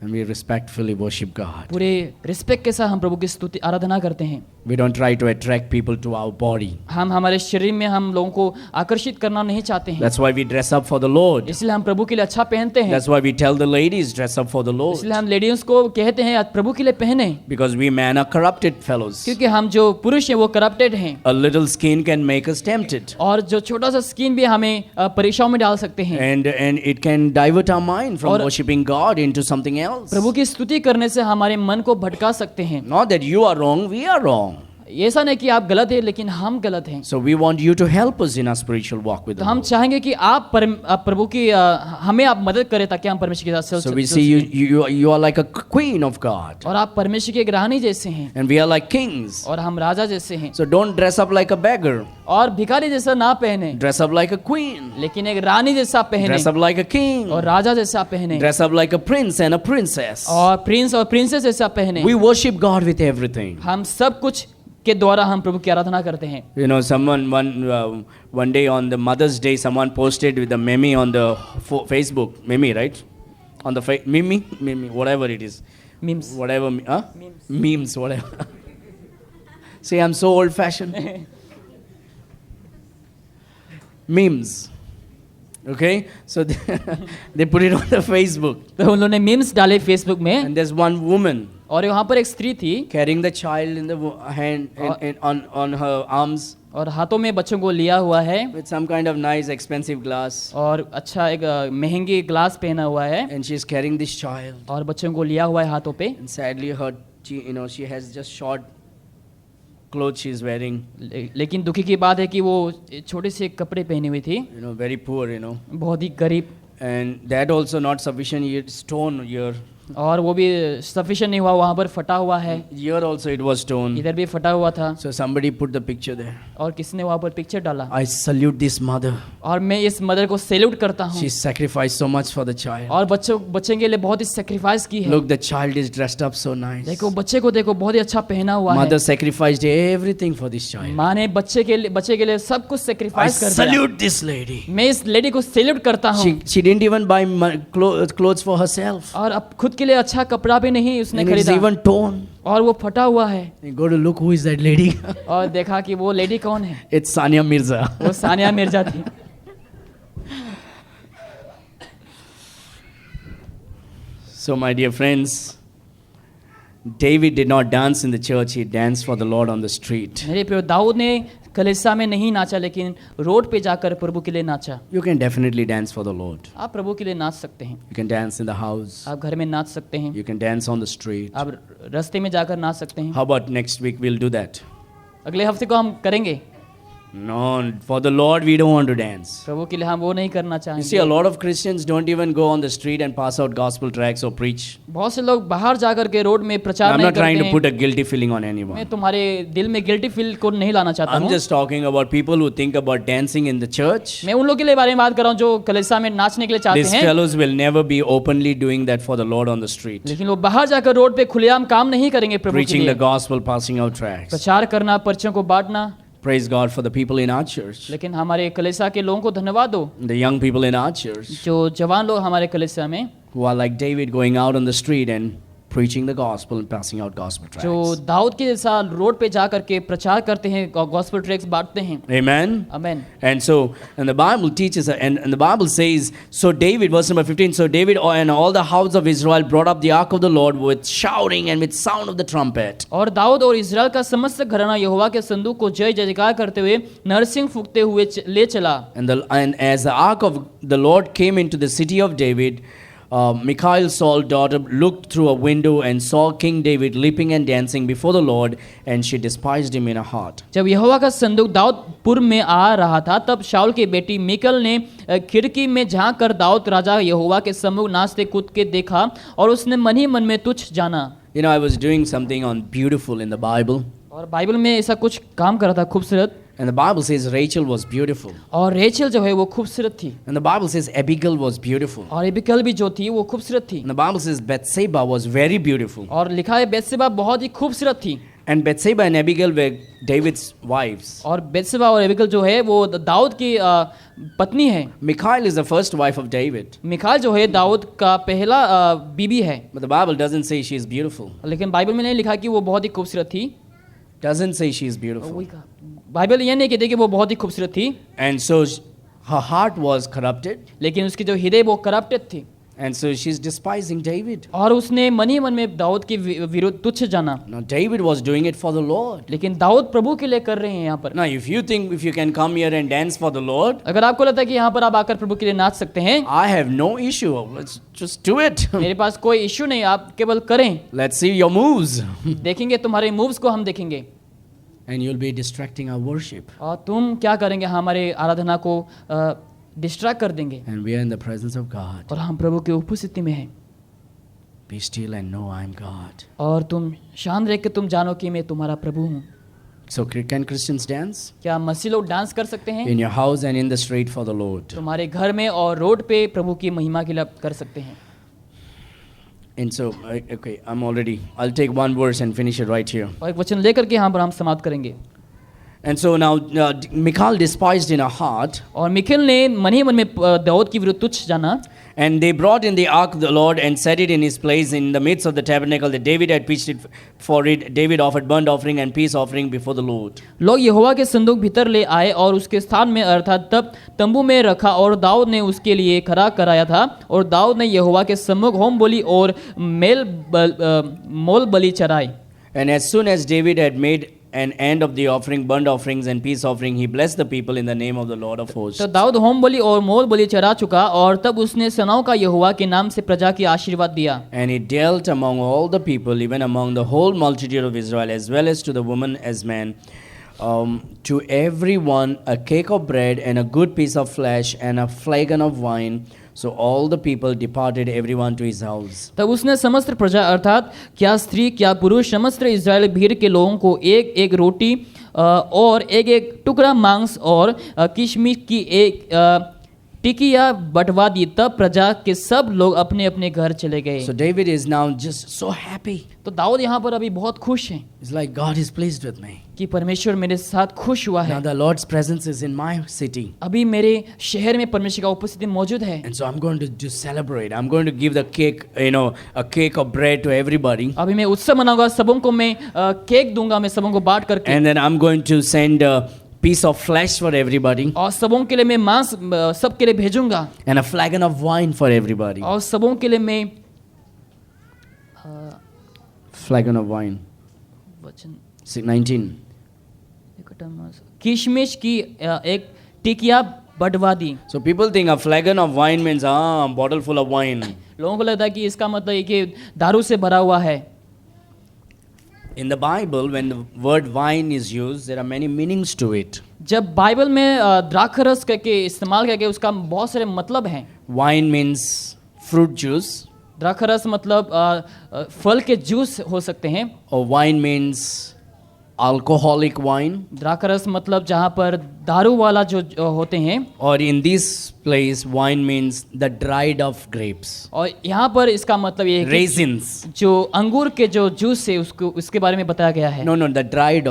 S1: and we respectfully worship God.
S2: पूरे रिस्पेक्ट के साथ हम प्रभु की स्तुति आराधना करते हैं।
S1: We don't try to attract people to our body.
S2: हम हमारे शरीर में हम लोगों को आकर्षित करना नहीं चाहते हैं,
S1: That's why we dress up for the Lord.
S2: इसलिए हम प्रभु के लिए अच्छा पहनते हैं,
S1: That's why we tell the ladies, dress up for the Lord.
S2: इसलिए हम लेडीज को कहते हैं आज प्रभु के लिए पहने,
S1: Because we men are corrupted fellows.
S2: क्योंकि हम जो पुरुष हैं वो करप्टेड हैं,
S1: A little skin can make us tempted.
S2: और जो छोटा सा स्किन भी हमें परीक्षाओं में डाल सकते हैं,
S1: And it can divert our mind from
S2: और-
S1: worshiping God into something else.
S2: प्रभु की स्तुति करने से हमारे मन को भटका सकते हैं।
S1: Not that you are wrong, we are wrong.
S2: ऐसा नहीं कि आप गलत हैं, लेकिन हम गलत हैं।
S1: So we want you to help us in our spiritual walk with
S2: तो
S1: the
S2: हम
S1: Lord.
S2: चाहेंगे कि आप प्रभु की हमें आप मदद करें ताकि हम परमेश्वर के साथ
S1: So we
S2: चल
S1: see
S2: सकें।
S1: you are like a queen of God.
S2: और आप परमेश्वर के एक रानी जैसे हैं,
S1: And we are like kings.
S2: और हम राजा जैसे हैं,
S1: So don't dress up like a beggar.
S2: और भिखारी जैसा ना पहने,
S1: Dress up like a queen.
S2: लेकिन एक रानी जैसा पहने,
S1: Dress up like a king.
S2: और राजा जैसा पहने,
S1: Dress up like a prince and a princess.
S2: और प्रिंस और प्रिंसेस जैसा पहने।
S1: We worship God with everything.
S2: हम सब कुछ के द्वारा हम प्रभु की आराधना करते हैं।
S1: You know, one day on the Mother's Day, someone posted with the meme on the Facebook. Meme, right? On the meme, whatever it is.
S2: Memes,
S1: Whatever, huh? Memes, whatever. See, I'm so old-fashioned. Memes. Okay? So they put it on the Facebook.
S2: तो उन लोगों ने memes डाले Facebook में,
S1: And there's one woman
S2: और वहाँ पर एक स्त्री थी,
S1: carrying the child in the hand, on her arms
S2: और हाथों में बच्चों को लिया हुआ है,
S1: with some kind of nice, expensive glass.
S2: और अच्छा एक महंगी ग्लास पहना हुआ है,
S1: And she's carrying this child.
S2: और बच्चों को लिया हुआ है हाथों पे।
S1: And sadly, she has just short clothes she's wearing.
S2: लेकिन दुखी की बात है कि वो छोटे से कपड़े पहनी हुई थी,
S1: Very poor,
S2: बहुत ही गरीब,
S1: And that also not sufficient. Stone here.
S2: और वो भी सफिशिएंट नहीं हुआ, वहाँ पर फटा हुआ है,
S1: Here also it was stone.
S2: इधर भी फटा हुआ था,
S1: So somebody put the picture there.
S2: और किसने वहाँ पर पिक्चर डाला।
S1: I salute this mother.
S2: और मैं इस मदर को सैल्यूट करता हूँ,
S1: She sacrificed so much for the child.
S2: और बच्चे के लिए बहुत ही सेक्रीफाइस की है।
S1: Look, the child is dressed up so nice.
S2: देखो बच्चे को, देखो बहुत ही अच्छा पहना हुआ है।
S1: Mother sacrificed everything for this child.
S2: माँ ने बच्चे के लिए सब कुछ
S1: I
S2: सेक्रीफाइस कर दिया।
S1: salute this lady.
S2: मैं इस लेडी को सैल्यूट करता हूँ,
S1: She didn't even buy clothes for herself.
S2: और अब खुद के लिए अच्छा कपड़ा भी नहीं उसने
S1: And it's
S2: खरीदा,
S1: even torn.
S2: और वो फटा हुआ है।
S1: You go to look who is that lady.
S2: और देखा कि वो लेडी कौन है,
S1: It's Sania Mirza.
S2: वो सानिया मिर्जा थी।
S1: So my dear friends, David did not dance in the church, he danced for the Lord on the street.
S2: मेरे प्रिय, दाऊद ने कलीसिया में नहीं नाचा, लेकिन रोड पे जाकर प्रभु के लिए नाचा।
S1: You can definitely dance for the Lord.
S2: आप प्रभु के लिए नाच सकते हैं,
S1: You can dance in the house.
S2: आप घर में नाच सकते हैं,
S1: You can dance on the street.
S2: आप रास्ते में जाकर नाच सकते हैं।
S1: How about next week we'll do that?
S2: अगले हफ्ते को हम करेंगे।
S1: No, for the Lord we don't want to dance.
S2: प्रभु के लिए हम वो नहीं करना
S1: You see,
S2: चाहेंगे।
S1: a lot of Christians don't even go on the street and pass out gospel tracts or preach.
S2: बहुत से लोग बाहर जाकर के रोड में प्रचार
S1: I'm
S2: नहीं
S1: not trying
S2: करते
S1: to put
S2: हैं।
S1: a guilty feeling on
S2: मैं
S1: anyone.
S2: तुम्हारे दिल में गिल्टी फील को नहीं लाना चाहता
S1: I'm
S2: हूँ।
S1: just talking about people who think about dancing in the church.
S2: मैं उन लोगों के लिए बारे में बात कर रहा हूँ जो कलीसिया में नाचने के लिए चाहते
S1: These
S2: हैं,
S1: fellows will never be openly doing that for the Lord on the street.
S2: लेकिन वो बाहर जाकर रोड पे खुलेआम काम नहीं करेंगे प्रभु के
S1: Preaching the
S2: लिए।
S1: gospel, passing out tracts.
S2: प्रचार करना, पर्चियों को बांटना,
S1: Praise God for the people in our church.
S2: लेकिन हमारे कलीसिया के लोगों को धन्यवाद दो,
S1: The young people in our church
S2: जो जवान लोग हमारे कलीसिया में,
S1: who are like David going out on the street and preaching the gospel and passing out gospel
S2: जो
S1: tracts.
S2: दाऊद के जैसा रोड पे जा करके प्रचार करते हैं, गॉस्पेल ट्रैक्ट्स बांटते हैं।
S1: Amen.
S2: Amen.
S1: And so, and the Bible teaches, and the Bible says, so David, verse number 15, so David and all the house of Israel brought up the ark of the Lord with shouting and with sound of the trumpet.
S2: और दाऊद और Israel का समस्त घराना यहोवा के संदूक को जय जयकार करते हुए नरसिंह फूंकते हुए ले चला।
S1: And as the ark of the Lord came into the city of David, Michal, Saul's daughter, looked through a window and saw King David leaping and dancing before the Lord, and she despised him in her heart.
S2: जब यहोवा का संदूक दाऊदपुर में आ रहा था, तब शाऊल की बेटी मिकल ने खिड़की में झांक कर दाऊद राजा यहोवा के सम्मुख नाचते कूद के देखा, और उसने मन ही मन में तुच्छ जाना।
S1: You know, I was doing something on beautiful in the Bible,
S2: और बाइबल में ऐसा कुछ काम कर रहा था खूबसूरत,
S1: and the Bible says Rachel was beautiful,
S2: और रेचल जो है वो खूबसूरत थी,
S1: and the Bible says Abigail was beautiful,
S2: और एबिगैल भी जो थी वो खूबसूरत थी,
S1: and the Bible says Bathsheba was very beautiful.
S2: और लिखा है बेतशेबा बहुत ही खूबसूरत थी।
S1: And Bathsheba and Abigail were David's wives.
S2: और बेत्शेबा और एबिगल जो है वो दाऊद की पत्नी है।
S1: Michal is the first wife of David.
S2: मिखाल जो है दाऊद का पहला बीबी है,
S1: But the Bible doesn't say she is beautiful.
S2: लेकिन बाइबल में नहीं लिखा कि वो बहुत ही खूबसूरत थी।
S1: Doesn't say she is beautiful.
S2: वही कहा, बाइबल ये नहीं कहती कि वो बहुत ही खूबसूरत थी,
S1: And so her heart was corrupted.
S2: लेकिन उसकी जो हृदय वो करप्टेड थी,
S1: And so she's despising David.
S2: और उसने मन ही मन में दाऊद के विरुद्ध तुच्छ जाना।
S1: Now David was doing it for the Lord.
S2: लेकिन दाऊद प्रभु के लिए कर रहे हैं यहाँ पर।
S1: Now if you think if you can come here and dance for the Lord,
S2: अगर आपको लगता है कि यहाँ पर आप आकर प्रभु के लिए नाच सकते हैं,
S1: I have no issue. Let's just do it.
S2: मेरे पास कोई इश्यू नहीं, आप केवल करें।
S1: Let's see your moves.
S2: देखेंगे तुम्हारे मूव्स को हम देखेंगे,
S1: And you'll be distracting our worship.
S2: और तुम क्या करेंगे, हमारे आराधना को डिस्ट्रैक्ट कर देंगे।
S1: And we are in the presence of God.
S2: और हम प्रभु की उपस्थिति में हैं,
S1: Be still and know I am God.
S2: और तुम शांत रह के तुम जानो कि मैं तुम्हारा प्रभु हूँ।
S1: So can Christians dance?
S2: क्या मसीह लोग डांस कर सकते हैं?
S1: In your house and in the street for the Lord.
S2: तुम्हारे घर में और रोड पे प्रभु की महिमा के लिए आप कर सकते हैं।
S1: And so, okay, I'll take one verse and finish it right here.
S2: और एक वचन लेकर के यहाँ पर हम समाप्त करेंगे।
S1: And so now Michal despised in her heart,
S2: और मिखेल ने मन ही मन में दाऊद की विरुद्ध तुच्छ जाना।
S1: and they brought in the ark of the Lord and set it in his place in the midst of the tabernacle that David had pitched it for it. David offered burnt offering and peace offering before the Lord.
S2: लोग यहोवा के संदूक भीतर ले आए और उसके स्थान में अर्थात तब तंबू में रखा, और दाऊद ने उसके लिए खड़ा कराया था, और दाऊद ने यहोवा के सम्मुख होम बलि और मोल बलि चढ़ाई।
S1: And as soon as David had made an end of the offering, burnt offerings and peace offering, he blessed the people in the name of the Lord of hosts.
S2: तो दाऊद होम बलि और मोल बलि चढ़ा चुका, और तब उसने सेनाओं का यहोवा के नाम से प्रजा की आशीर्वाद दिया।
S1: And he dealt among all the people, even among the whole multitude of Israel, as well as to the woman as man, to every one a cake of bread and a good piece of flesh and a flagon of wine. So all the people departed, everyone to his house.
S2: तब उसने समस्त प्रजा अर्थात क्या स्त्री क्या पुरुष समस्त इस्राएल भीड़ के लोगों को एक एक रोटी और एक एक टुकड़ा मांस और किशमिश की एक टिकिया बंटवा दी। तब प्रजा के सब लोग अपने अपने घर चले गए।
S1: So David is now just so happy.
S2: तो दाऊद यहाँ पर अभी बहुत खुश हैं
S1: It's like God is pleased with me.
S2: कि परमेश्वर मेरे साथ खुश हुआ
S1: Now
S2: है।
S1: the Lord's presence is in my city.
S2: अभी मेरे शहर में परमेश्वर का उपस्थिति मौजूद है।
S1: And so I'm going to just celebrate. I'm going to give the cake, a cake of bread to everybody.
S2: अभी मैं उत्सव मनाऊंगा, सबों को मैं केक दूंगा, मैं सबों को बांट करके,
S1: And then I'm going to send a piece of flesh for everybody.
S2: और सबों के लिए मैं मांस सबके लिए भेजूंगा,
S1: And a flagon of wine for everybody.
S2: और सबों के लिए मैं
S1: Flagon of wine.
S2: वचन
S1: 19.
S2: किशमिश की एक टिकिया बंटवा दी।
S1: So people think a flagon of wine means a bottle full of wine.
S2: लोगों को लगता है कि इसका मतलब ये कि दारू से भरा हुआ है।
S1: In the Bible, when the word wine is used, there are many meanings to it.
S2: जब बाइबल में द्राक्षरस करके इस्तेमाल करके उसका बहुत सारे मतलब हैं।
S1: Wine means fruit juice,
S2: द्राक्षरस मतलब फल के जूस हो सकते हैं,
S1: or wine means alcoholic wine,
S2: द्राक्षरस मतलब जहाँ पर दारू वाला जो होते हैं,
S1: or in this place, wine means the dried of grapes,
S2: और यहाँ पर इसका मतलब ये है कि
S1: raisins.
S2: जो अंगूर के जो जूस है उसको उसके बारे में बताया गया है।
S1: No, the dried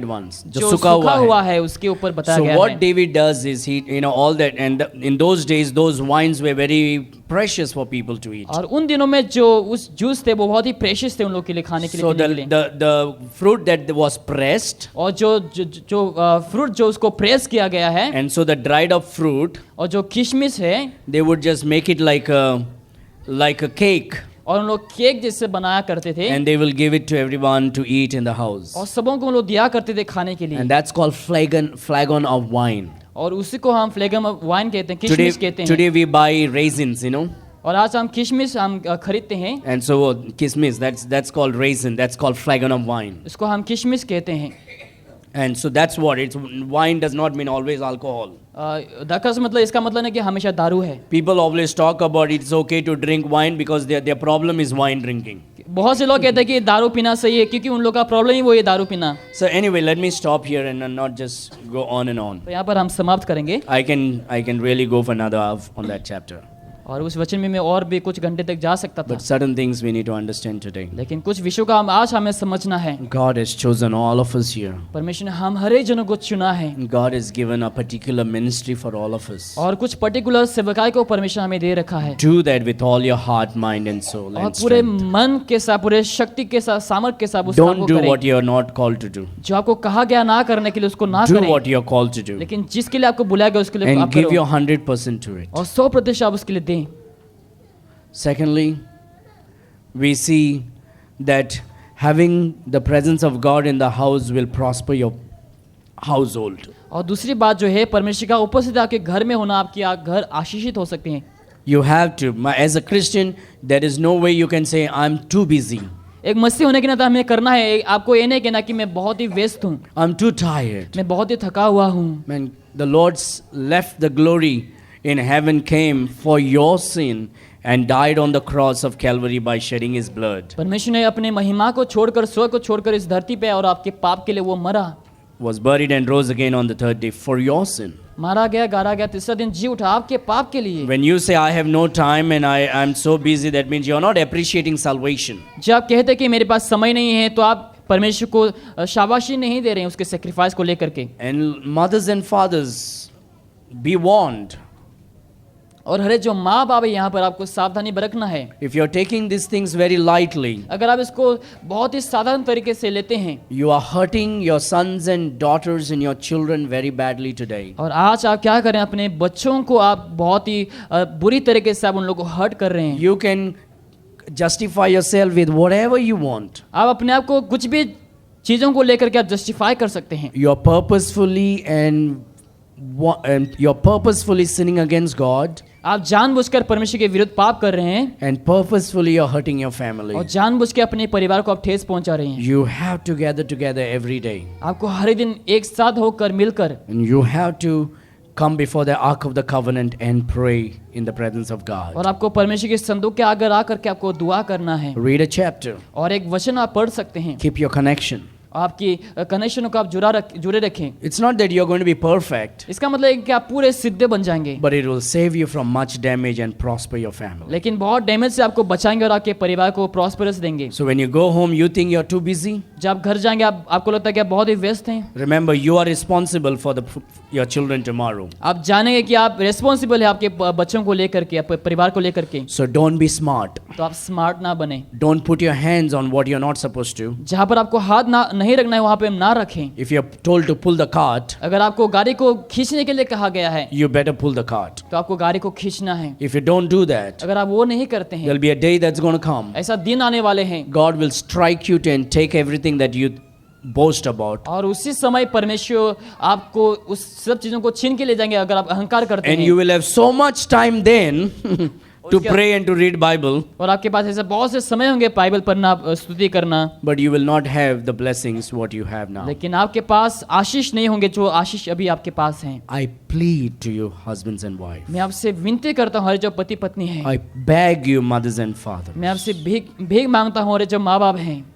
S1: ones,
S2: जो
S1: जो
S2: सूखा
S1: सूखा
S2: हुआ
S1: हुआ है.
S2: है उसके ऊपर बताया
S1: So
S2: गया
S1: what
S2: है।
S1: David does is he, all that, and in those days, those wines were very precious for people to eat.
S2: और उन दिनों में जो उस जूस थे वो बहुत ही प्रेशियस थे उन लोग के लिए, खाने के लिए,
S1: So
S2: पीने के लिए।
S1: the fruit that was pressed,
S2: और जो फ्रूट जो उसको प्रेस किया गया है,
S1: and so the dried up fruit,
S2: और जो किशमिश है,
S1: they would just make it like a cake,
S2: और उन लोग केक जैसे बनाया करते थे,
S1: and they will give it to everyone to eat in the house.
S2: और सबों को उन लोग दिया करते थे खाने के लिए।
S1: And that's called flagon of wine.
S2: और उसी को हम फ्लेगम वाइन कहते हैं, किशमिश कहते हैं।
S1: Today we buy raisins,
S2: और आज हम किशमिश हम खरीदते हैं,
S1: and so kismis, that's called raisin, that's called flagon of wine.
S2: इसको हम किशमिश कहते हैं।
S1: And so that's what it's. Wine does not mean always alcohol.
S2: द्राक्षरस मतलब इसका मतलब है कि हमेशा दारू है।
S1: People always talk about it's okay to drink wine because their problem is wine drinking.
S2: बहुत से लोग कहते हैं कि दारू पीना सही है क्योंकि उन लोग का प्रॉब्लम ही वो है दारू पीना।
S1: So anyway, let me stop here and not just go on and on.
S2: तो यहाँ पर हम समाप्त करेंगे।
S1: I can really go for another hour on that chapter.
S2: और उस वचन में मैं और भी कुछ घंटे तक जा सकता था,
S1: But certain things we need to understand today.
S2: लेकिन कुछ विषयों का आज हमें समझना है।
S1: God has chosen all of us here.
S2: परमेश्वर ने हम हर एक जनों को चुना है
S1: God has given a particular ministry for all of us.
S2: और कुछ पर्टिकुलर सेवकाई को परमेश्वर हमें दे रखा है।
S1: Do that with all your heart, mind, and soul
S2: और
S1: and
S2: पूरे
S1: strength.
S2: मन के साथ, पूरे शक्ति के साथ, सामर्थ्य के साथ उस काम को
S1: Don't do
S2: करें।
S1: what you are not called to do.
S2: जो आपको कहा गया ना करने के लिए उसको ना
S1: Do
S2: करें,
S1: what you are called to do.
S2: लेकिन जिसके लिए आपको बुलाया गया उसके लिए
S1: And
S2: आप
S1: give
S2: करो
S1: your 100% to it.
S2: और 100% आप उसके लिए दें।
S1: Secondly, we see that having the presence of God in the house will prosper your household.
S2: और दूसरी बात जो है, परमेश्वर का उपस्थिति आपके घर में होना, आपकी घर आशीषित हो सकते हैं।
S1: You have to. As a Christian, there is no way you can say, I'm too busy.
S2: एक मसीह होने के नाते हमें करना है, आपको ये नहीं कहना कि मैं बहुत ही व्यस्त हूँ,
S1: I'm too tired.
S2: मैं बहुत ही थका हुआ हूँ।
S1: Man, the Lord's left the glory in heaven, came for your sin and died on the cross of Calvary by shedding his blood.
S2: परमेश्वर ने अपने महिमा को छोड़कर, स्वर्ग को छोड़कर इस धरती पे और आपके पाप के लिए वो मरा,
S1: Was buried and rose again on the third day for your sin.
S2: मारा गया, गाड़ा गया, तीसरा दिन जी उठा आपके पाप के लिए।
S1: When you say, I have no time and I'm so busy, that means you're not appreciating salvation.
S2: जब आप कहते हैं कि मेरे पास समय नहीं है, तो आप परमेश्वर को शाबाशी नहीं दे रहे हैं उसके सेक्रीफाइस को लेकर के।
S1: And mothers and fathers, be warned.
S2: और हरे जो माँ बाप है यहाँ पर आपको सावधानी बरतना है।
S1: If you're taking these things very lightly,
S2: अगर आप इसको बहुत ही साधारण तरीके से लेते हैं,
S1: you are hurting your sons and daughters and your children very badly today.
S2: और आज आप क्या करें, अपने बच्चों को आप बहुत ही बुरी तरीके से आप उन लोगों को हर्ट कर रहे हैं।
S1: You can justify yourself with whatever you want.
S2: आप अपने आप को कुछ भी चीजों को लेकर के आप जस्टिफाई कर सकते हैं।
S1: You're purposefully sinning against God,
S2: आप जानबूझकर परमेश्वर के विरुद्ध पाप कर रहे हैं
S1: and purposefully you're hurting your family.
S2: और जानबूझ के अपने परिवार को आप ठेस पहुंचा रहे हैं।
S1: You have to gather together every day.
S2: आपको हर दिन एक साथ होकर मिलकर
S1: And you have to come before the Ark of the Covenant and pray in the presence of God.
S2: और आपको परमेश्वर के संदूक के आगे आकर के आपको दुआ करना है
S1: Read a chapter.
S2: और एक वचन आप पढ़ सकते हैं।
S1: Keep your connection.
S2: आपकी कनेक्शन को आप जुड़े रखें।
S1: It's not that you're going to be perfect,
S2: इसका मतलब है कि आप पूरे सिद्धे बन जाएंगे,
S1: but it will save you from much damage and prosper your family.
S2: लेकिन बहुत डैमेज से आपको बचाएंगे और आपके परिवार को प्रॉस्परस देंगे।
S1: So when you go home, you think you're too busy.
S2: जब घर जाएंगे आपको लगता है कि आप बहुत ही व्यस्त हैं।
S1: Remember, you are responsible for your children tomorrow.
S2: आप जानेंगे कि आप रिस्पॉन्सिबल है आपके बच्चों को लेकर के, आपके परिवार को लेकर के।
S1: So don't be smart.
S2: तो आप स्मार्ट ना बने।
S1: Don't put your hands on what you're not supposed to.
S2: जहाँ पर आपको हाथ ना नहीं रखना है वहाँ पे ना रखें।
S1: If you're told to pull the cart,
S2: अगर आपको गाड़ी को खींचने के लिए कहा गया है
S1: you better pull the cart.
S2: तो आपको गाड़ी को खींचना है।
S1: If you don't do that,
S2: अगर आप वो नहीं करते हैं,
S1: there'll be a day that's going to come.
S2: ऐसा दिन आने वाले हैं
S1: God will strike you and take everything that you boast about.
S2: और उसी समय परमेश्वर आपको उस सब चीजों को छीन के ले जाएंगे अगर आप अहंकार करते
S1: And
S2: हैं।
S1: you will have so much time then to pray and to read Bible,
S2: और आपके पास ऐसे बहुत से समय होंगे बाइबल पढ़ना, स्तुति करना,
S1: but you will not have the blessings what you have now.
S2: लेकिन आपके पास आशीष नहीं होंगे जो आशीष अभी आपके पास हैं।
S1: I plead to you, husbands and wives.
S2: मैं आपसे विनती करता हूँ, हमारे जो पति पत्नी हैं,
S1: I beg you, mothers and fathers.
S2: मैं आपसे भीख मांगता हूँ, हमारे जो माँ बाप हैं,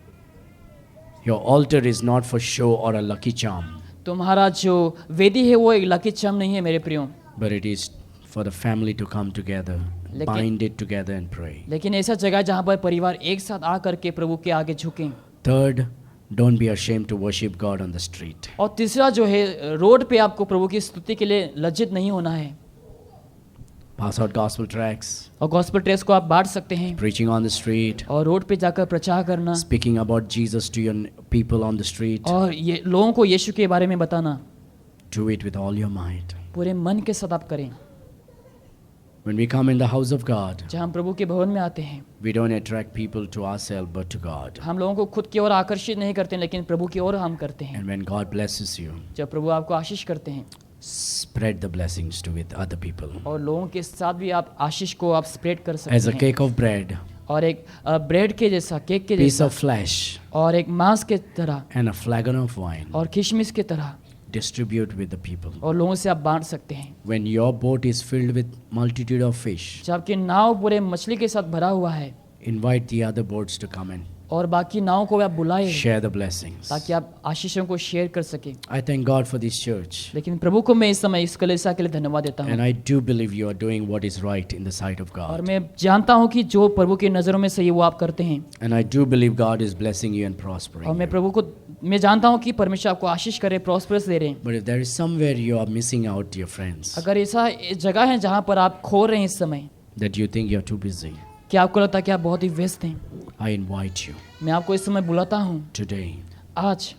S1: Your altar is not for show or a lucky charm,
S2: तुम्हारा जो वेदी है वो एक लकी चार्म नहीं है मेरे प्रियो,
S1: but it is for the family to come together,
S2: लेकिन-
S1: bind it together and pray.
S2: लेकिन ऐसा जगह जहाँ पर परिवार एक साथ आकर के प्रभु के आगे झुकें।
S1: Third, don't be ashamed to worship God on the street.
S2: और तीसरा जो है, रोड पे आपको प्रभु की स्तुति के लिए लज्जित नहीं होना है।
S1: Pass out gospel tracts,
S2: और गॉस्पेल ट्रेस को आप बांट सकते हैं
S1: preaching on the street,
S2: और रोड पे जाकर प्रचार करना
S1: speaking about Jesus to your people on the street.
S2: और ये लोगों को यीशु के बारे में बताना।
S1: Do it with all your might.
S2: पूरे मन के साथ आप करें।
S1: When we come in the house of God,
S2: जहाँ हम प्रभु के भवन में आते हैं,
S1: we don't attract people to ourselves but to God.
S2: हम लोगों को खुद की ओर आकर्षित नहीं करते, लेकिन प्रभु की ओर हम करते हैं।
S1: And when God blesses you,
S2: जब प्रभु आपको आशीष करते हैं
S1: spread the blessings to with other people.
S2: और लोगों के साथ भी आप आशीष को आप स्प्रेड कर
S1: As
S2: सकते
S1: a
S2: हैं।
S1: cake of bread,
S2: और एक ब्रेड के जैसा, केक के
S1: piece
S2: जैसा,
S1: of flesh,
S2: और एक मांस के तरह
S1: and a flagon of wine,
S2: और किशमिश के तरह,
S1: distribute with the people.
S2: और लोगों से आप बांट सकते हैं।
S1: When your boat is filled with multitude of fish,
S2: जबकि नाव पूरे मछली के साथ भरा हुआ है,
S1: invite the other boats to come and
S2: और बाकी नावों को भी आप बुलाए
S1: share the blessings.
S2: ताकि आप आशीषों को शेयर कर सके।
S1: I thank God for this church.
S2: लेकिन प्रभु को मैं इस समय इस कलीसिया के लिए धन्यवाद देता
S1: And
S2: हूँ
S1: I do believe you are doing what is right in the sight of
S2: और
S1: God.
S2: मैं जानता हूँ कि जो प्रभु की नज़रों में सही है वो आप करते हैं।
S1: And I do believe God is blessing you and prospering
S2: और मैं
S1: you.
S2: प्रभु को मैं जानता हूँ कि परमेश्वर आपको आशीष करे, प्रॉस्परस दे रहे हैं।
S1: But if there is somewhere you are missing out, dear friends,
S2: अगर ऐसा जगह है जहाँ पर आप खो रहे हैं इस समय,
S1: that you think you are too busy,
S2: कि आपको लगता है कि आप बहुत ही व्यस्त हैं,
S1: I invite you
S2: मैं आपको इस समय बुलाता हूँ
S1: today
S2: आज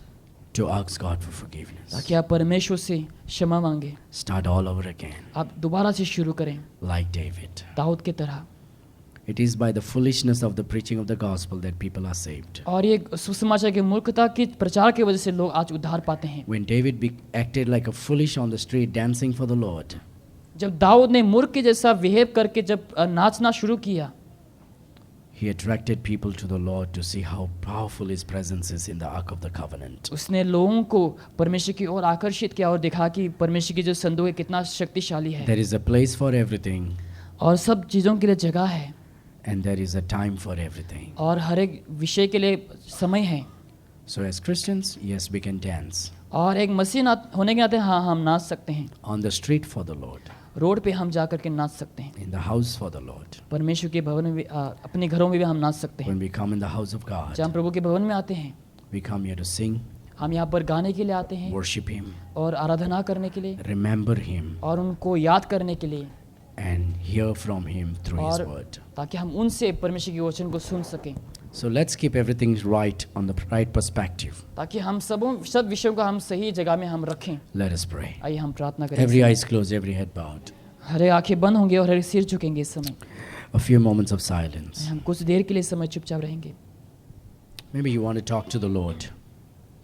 S1: to ask God for forgiveness.
S2: ताकि आप परमेश्वर से क्षमा मांगे।
S1: Start all over again,
S2: आप दोबारा से शुरू करें
S1: like David.
S2: दाऊद की तरह।
S1: It is by the foolishness of the preaching of the gospel that people are saved.
S2: और ये सुसमाचार की मूर्खता के प्रचार की वजह से लोग आज उद्धार पाते हैं।
S1: When David acted like a foolish on the street dancing for the Lord,
S2: जब दाऊद ने मूर्ख के जैसा बिहेव करके जब नाचना शुरू किया,
S1: he attracted people to the Lord to see how powerful his presence is in the Ark of the Covenant.
S2: उसने लोगों को परमेश्वर की ओर आकर्षित किया और दिखा कि परमेश्वर की जो संदूक है कितना शक्तिशाली है।
S1: There is a place for everything
S2: और सब चीज़ों के लिए जगह है
S1: and there is a time for everything.
S2: और हर एक विषय के लिए समय है।
S1: So as Christians, yes, we can dance
S2: और एक मसीह होने के नाते हाँ हम नाच सकते हैं,
S1: on the street for the Lord,
S2: road पे हम जा करके नाच सकते हैं,
S1: in the house for the Lord,
S2: परमेश्वर के भवन में भी अपने घरों में भी हम नाच सकते हैं।
S1: when we come in the house of
S2: जब
S1: God,
S2: हम प्रभु के भवन में आते हैं,
S1: we come here to sing,
S2: हम यहाँ पर गाने के लिए आते हैं
S1: worship him,
S2: और आराधना करने के लिए
S1: remember him,
S2: और उनको याद करने के लिए,
S1: and hear from him through his
S2: और
S1: word.
S2: ताकि हम उनसे परमेश्वर के वचन को सुन सकें,
S1: So let's keep everything right on the right perspective.
S2: ताकि हम सब विषयों को हम सही जगह में हम रखें।
S1: Let us pray.
S2: आइए हम प्रार्थना करें।
S1: Every eyes closed, every head bowed.
S2: हर एक आंखें बंद होंगे और हर एक सिर झुकेंगे इस समय।
S1: A few moments of silence.
S2: हम कुछ देर के लिए इस समय चुपचाप रहेंगे।
S1: Maybe you want to talk to the Lord.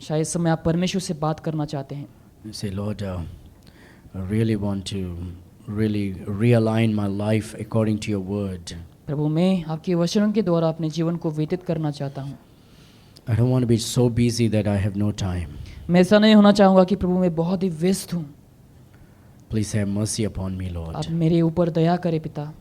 S2: शायद इस समय आप परमेश्वर से बात करना चाहते हैं।
S1: You say, Lord, I really want to really realign my life according to your word.
S2: प्रभु मैं आपके वचनों के द्वारा अपने जीवन को व्यतीत करना चाहता हूँ।
S1: I don't want to be so busy that I have no time.
S2: मैं ऐसा नहीं होना चाहूँगा कि प्रभु मैं बहुत ही व्यस्त हूँ।
S1: Please have mercy upon me, Lord.
S2: आप मेरे ऊपर दया करें पिता,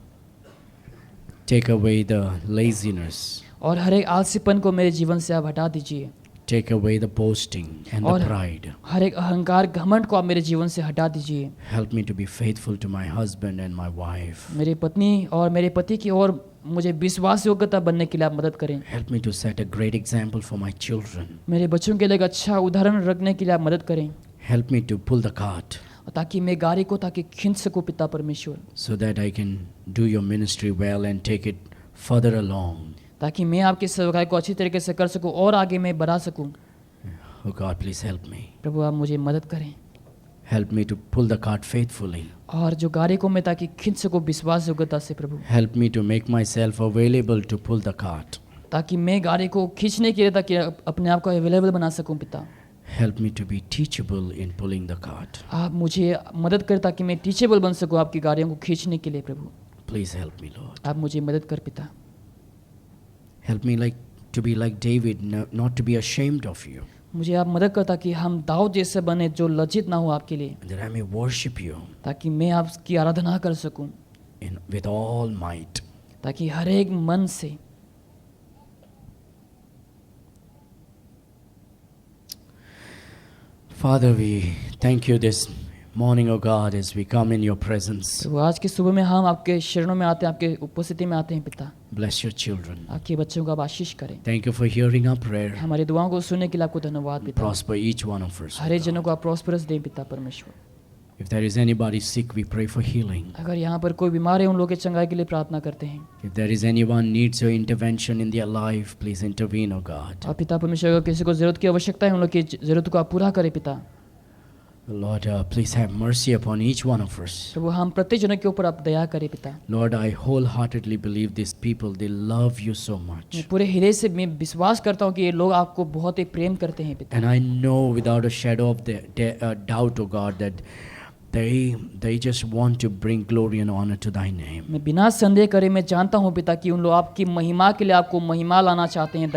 S1: Take away the laziness.
S2: और हर एक आलसीपन को मेरे जीवन से आप हटा दीजिए,
S1: Take away the boasting and the
S2: और
S1: pride.
S2: हर एक अहंकार घमंड को आप मेरे जीवन से हटा दीजिए।
S1: Help me to be faithful to my husband and my wife.
S2: मेरी पत्नी और मेरे पति की ओर मुझे विश्वास योग्यता बनने के लिए आप मदद करें।
S1: Help me to set a great example for my children.
S2: मेरे बच्चों के लिए एक अच्छा उदाहरण रखने के लिए आप मदद करें,
S1: Help me to pull the cart
S2: ताकि मैं गाड़ी को ताकि खींच सकूं पिता परमेश्वर,
S1: so that I can do your ministry well and take it further along.
S2: ताकि मैं आपकी सेवकाई को अच्छी तरीके से कर सकूं और आगे मैं बढ़ा सकूं।
S1: Oh God, please help me.
S2: प्रभु आप मुझे मदद करें
S1: Help me to pull the cart faithfully.
S2: और जो गाड़ी को मैं ताकि खींच सकूं विश्वास योग्यता से प्रभु,
S1: Help me to make myself available to pull the cart.
S2: ताकि मैं गाड़ी को खींचने के लिए ताकि अपने आप को अवेलेबल बना सकूं पिता।
S1: Help me to be teachable in pulling the cart.
S2: आप मुझे मदद करें ताकि मैं टीचेबल बन सकूं आपकी गाड़ियों को खींचने के लिए प्रभु।
S1: Please help me, Lord.
S2: आप मुझे मदद कर पिता।
S1: Help me to be like David, not to be ashamed of you,
S2: मुझे आप मदद कर ताकि हम दाऊद जैसे बने जो लज्जित ना हो आपके लिए,
S1: that I may worship you
S2: ताकि मैं आपकी आराधना कर सकूं,
S1: with all might.
S2: ताकि हर एक मन से।
S1: Father, we thank you this morning, O God, as we come in your presence.
S2: तो आज की सुबह में हम आपके शरणों में आते हैं, आपके उपस्थिति में आते हैं पिता।
S1: Bless your children.
S2: आपके बच्चों को आप आशीष करें।
S1: Thank you for hearing our prayer.
S2: हमारी दुआओं को सुनने के लिए आपको धन्यवाद पिता।
S1: Prosper each one of us. O
S2: हर एक
S1: God.
S2: जनों को आप प्रॉस्परस दें पिता परमेश्वर।
S1: If there is anybody sick, we pray for healing.
S2: अगर यहाँ पर कोई बीमार है उन लोगों के चंगाई के लिए प्रार्थना करते हैं।
S1: If there is anyone needs your intervention in their life, please intervene, O God.
S2: और पिता परमेश्वर अगर किसी को जरूरत की आवश्यकता है उन लोग की जरूरत को आप पूरा करें पिता।
S1: Lord, please have mercy upon each one of us.
S2: प्रभु हम प्रत्येक जनों के ऊपर आप दया करें पिता।
S1: Lord, I wholeheartedly believe these people, they love you so much.
S2: मैं पूरे हृदय से मैं विश्वास करता हूँ कि ये लोग आपको बहुत ही प्रेम करते हैं पिता।
S1: And I know without a shadow of doubt, O God, that they just want to bring glory and honor to thy name.
S2: मैं बिना संदेह करे मैं जानता हूँ पिता कि उन लोग आपकी महिमा के लिए आपको महिमा लाना चाहते हैं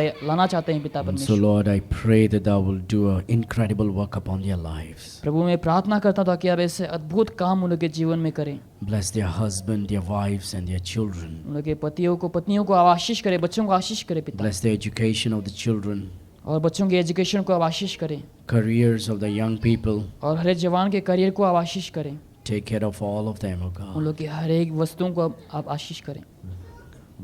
S2: पिता
S1: And so
S2: परमेश्वर।
S1: Lord, I pray that thou will do an incredible work upon their lives.
S2: प्रभु मैं प्रार्थना करता हूँ कि आप ऐसे अद्भुत काम उन लोग के जीवन में करें।
S1: Bless their husband, their wives and their children.
S2: उन लोग के पत्नियों को आशीष करें, बच्चों को आशीष करें पिता,
S1: Bless the education of the children,
S2: और बच्चों के एजुकेशन को आप आशीष करें,
S1: careers of the young people.
S2: और हर एक जवान के करियर को आप आशीष करें।
S1: Take care of all of them, O
S2: उन
S1: God.
S2: लोग की हर एक वस्तुओं को आप आशीष करें।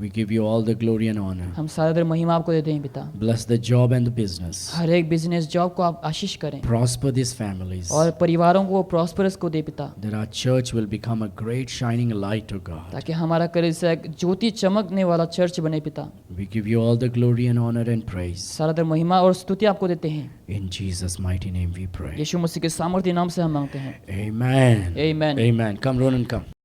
S1: We give you all the glory and honor.
S2: हम सारा दर महिमा आपको देते हैं पिता।
S1: Bless the job and the business.
S2: हर एक बिजनेस जॉब को आप आशीष करें,
S1: Prosper these families.
S2: और परिवारों को प्रॉस्परस को दे पिता,
S1: That our church will become a great shining light, O God.
S2: ताकि हमारा कलीसिया एक ज्योति चमकने वाला चर्च बने पिता।
S1: We give you all the glory and honor and praise.
S2: सारा दर महिमा और स्तुति आपको देते हैं।
S1: In Jesus' mighty name we pray.
S2: यीशु मसीह के सामर्थ्य नाम से हम मांगते हैं।
S1: Amen.
S2: Amen.
S1: Amen. Come, Ronan, come.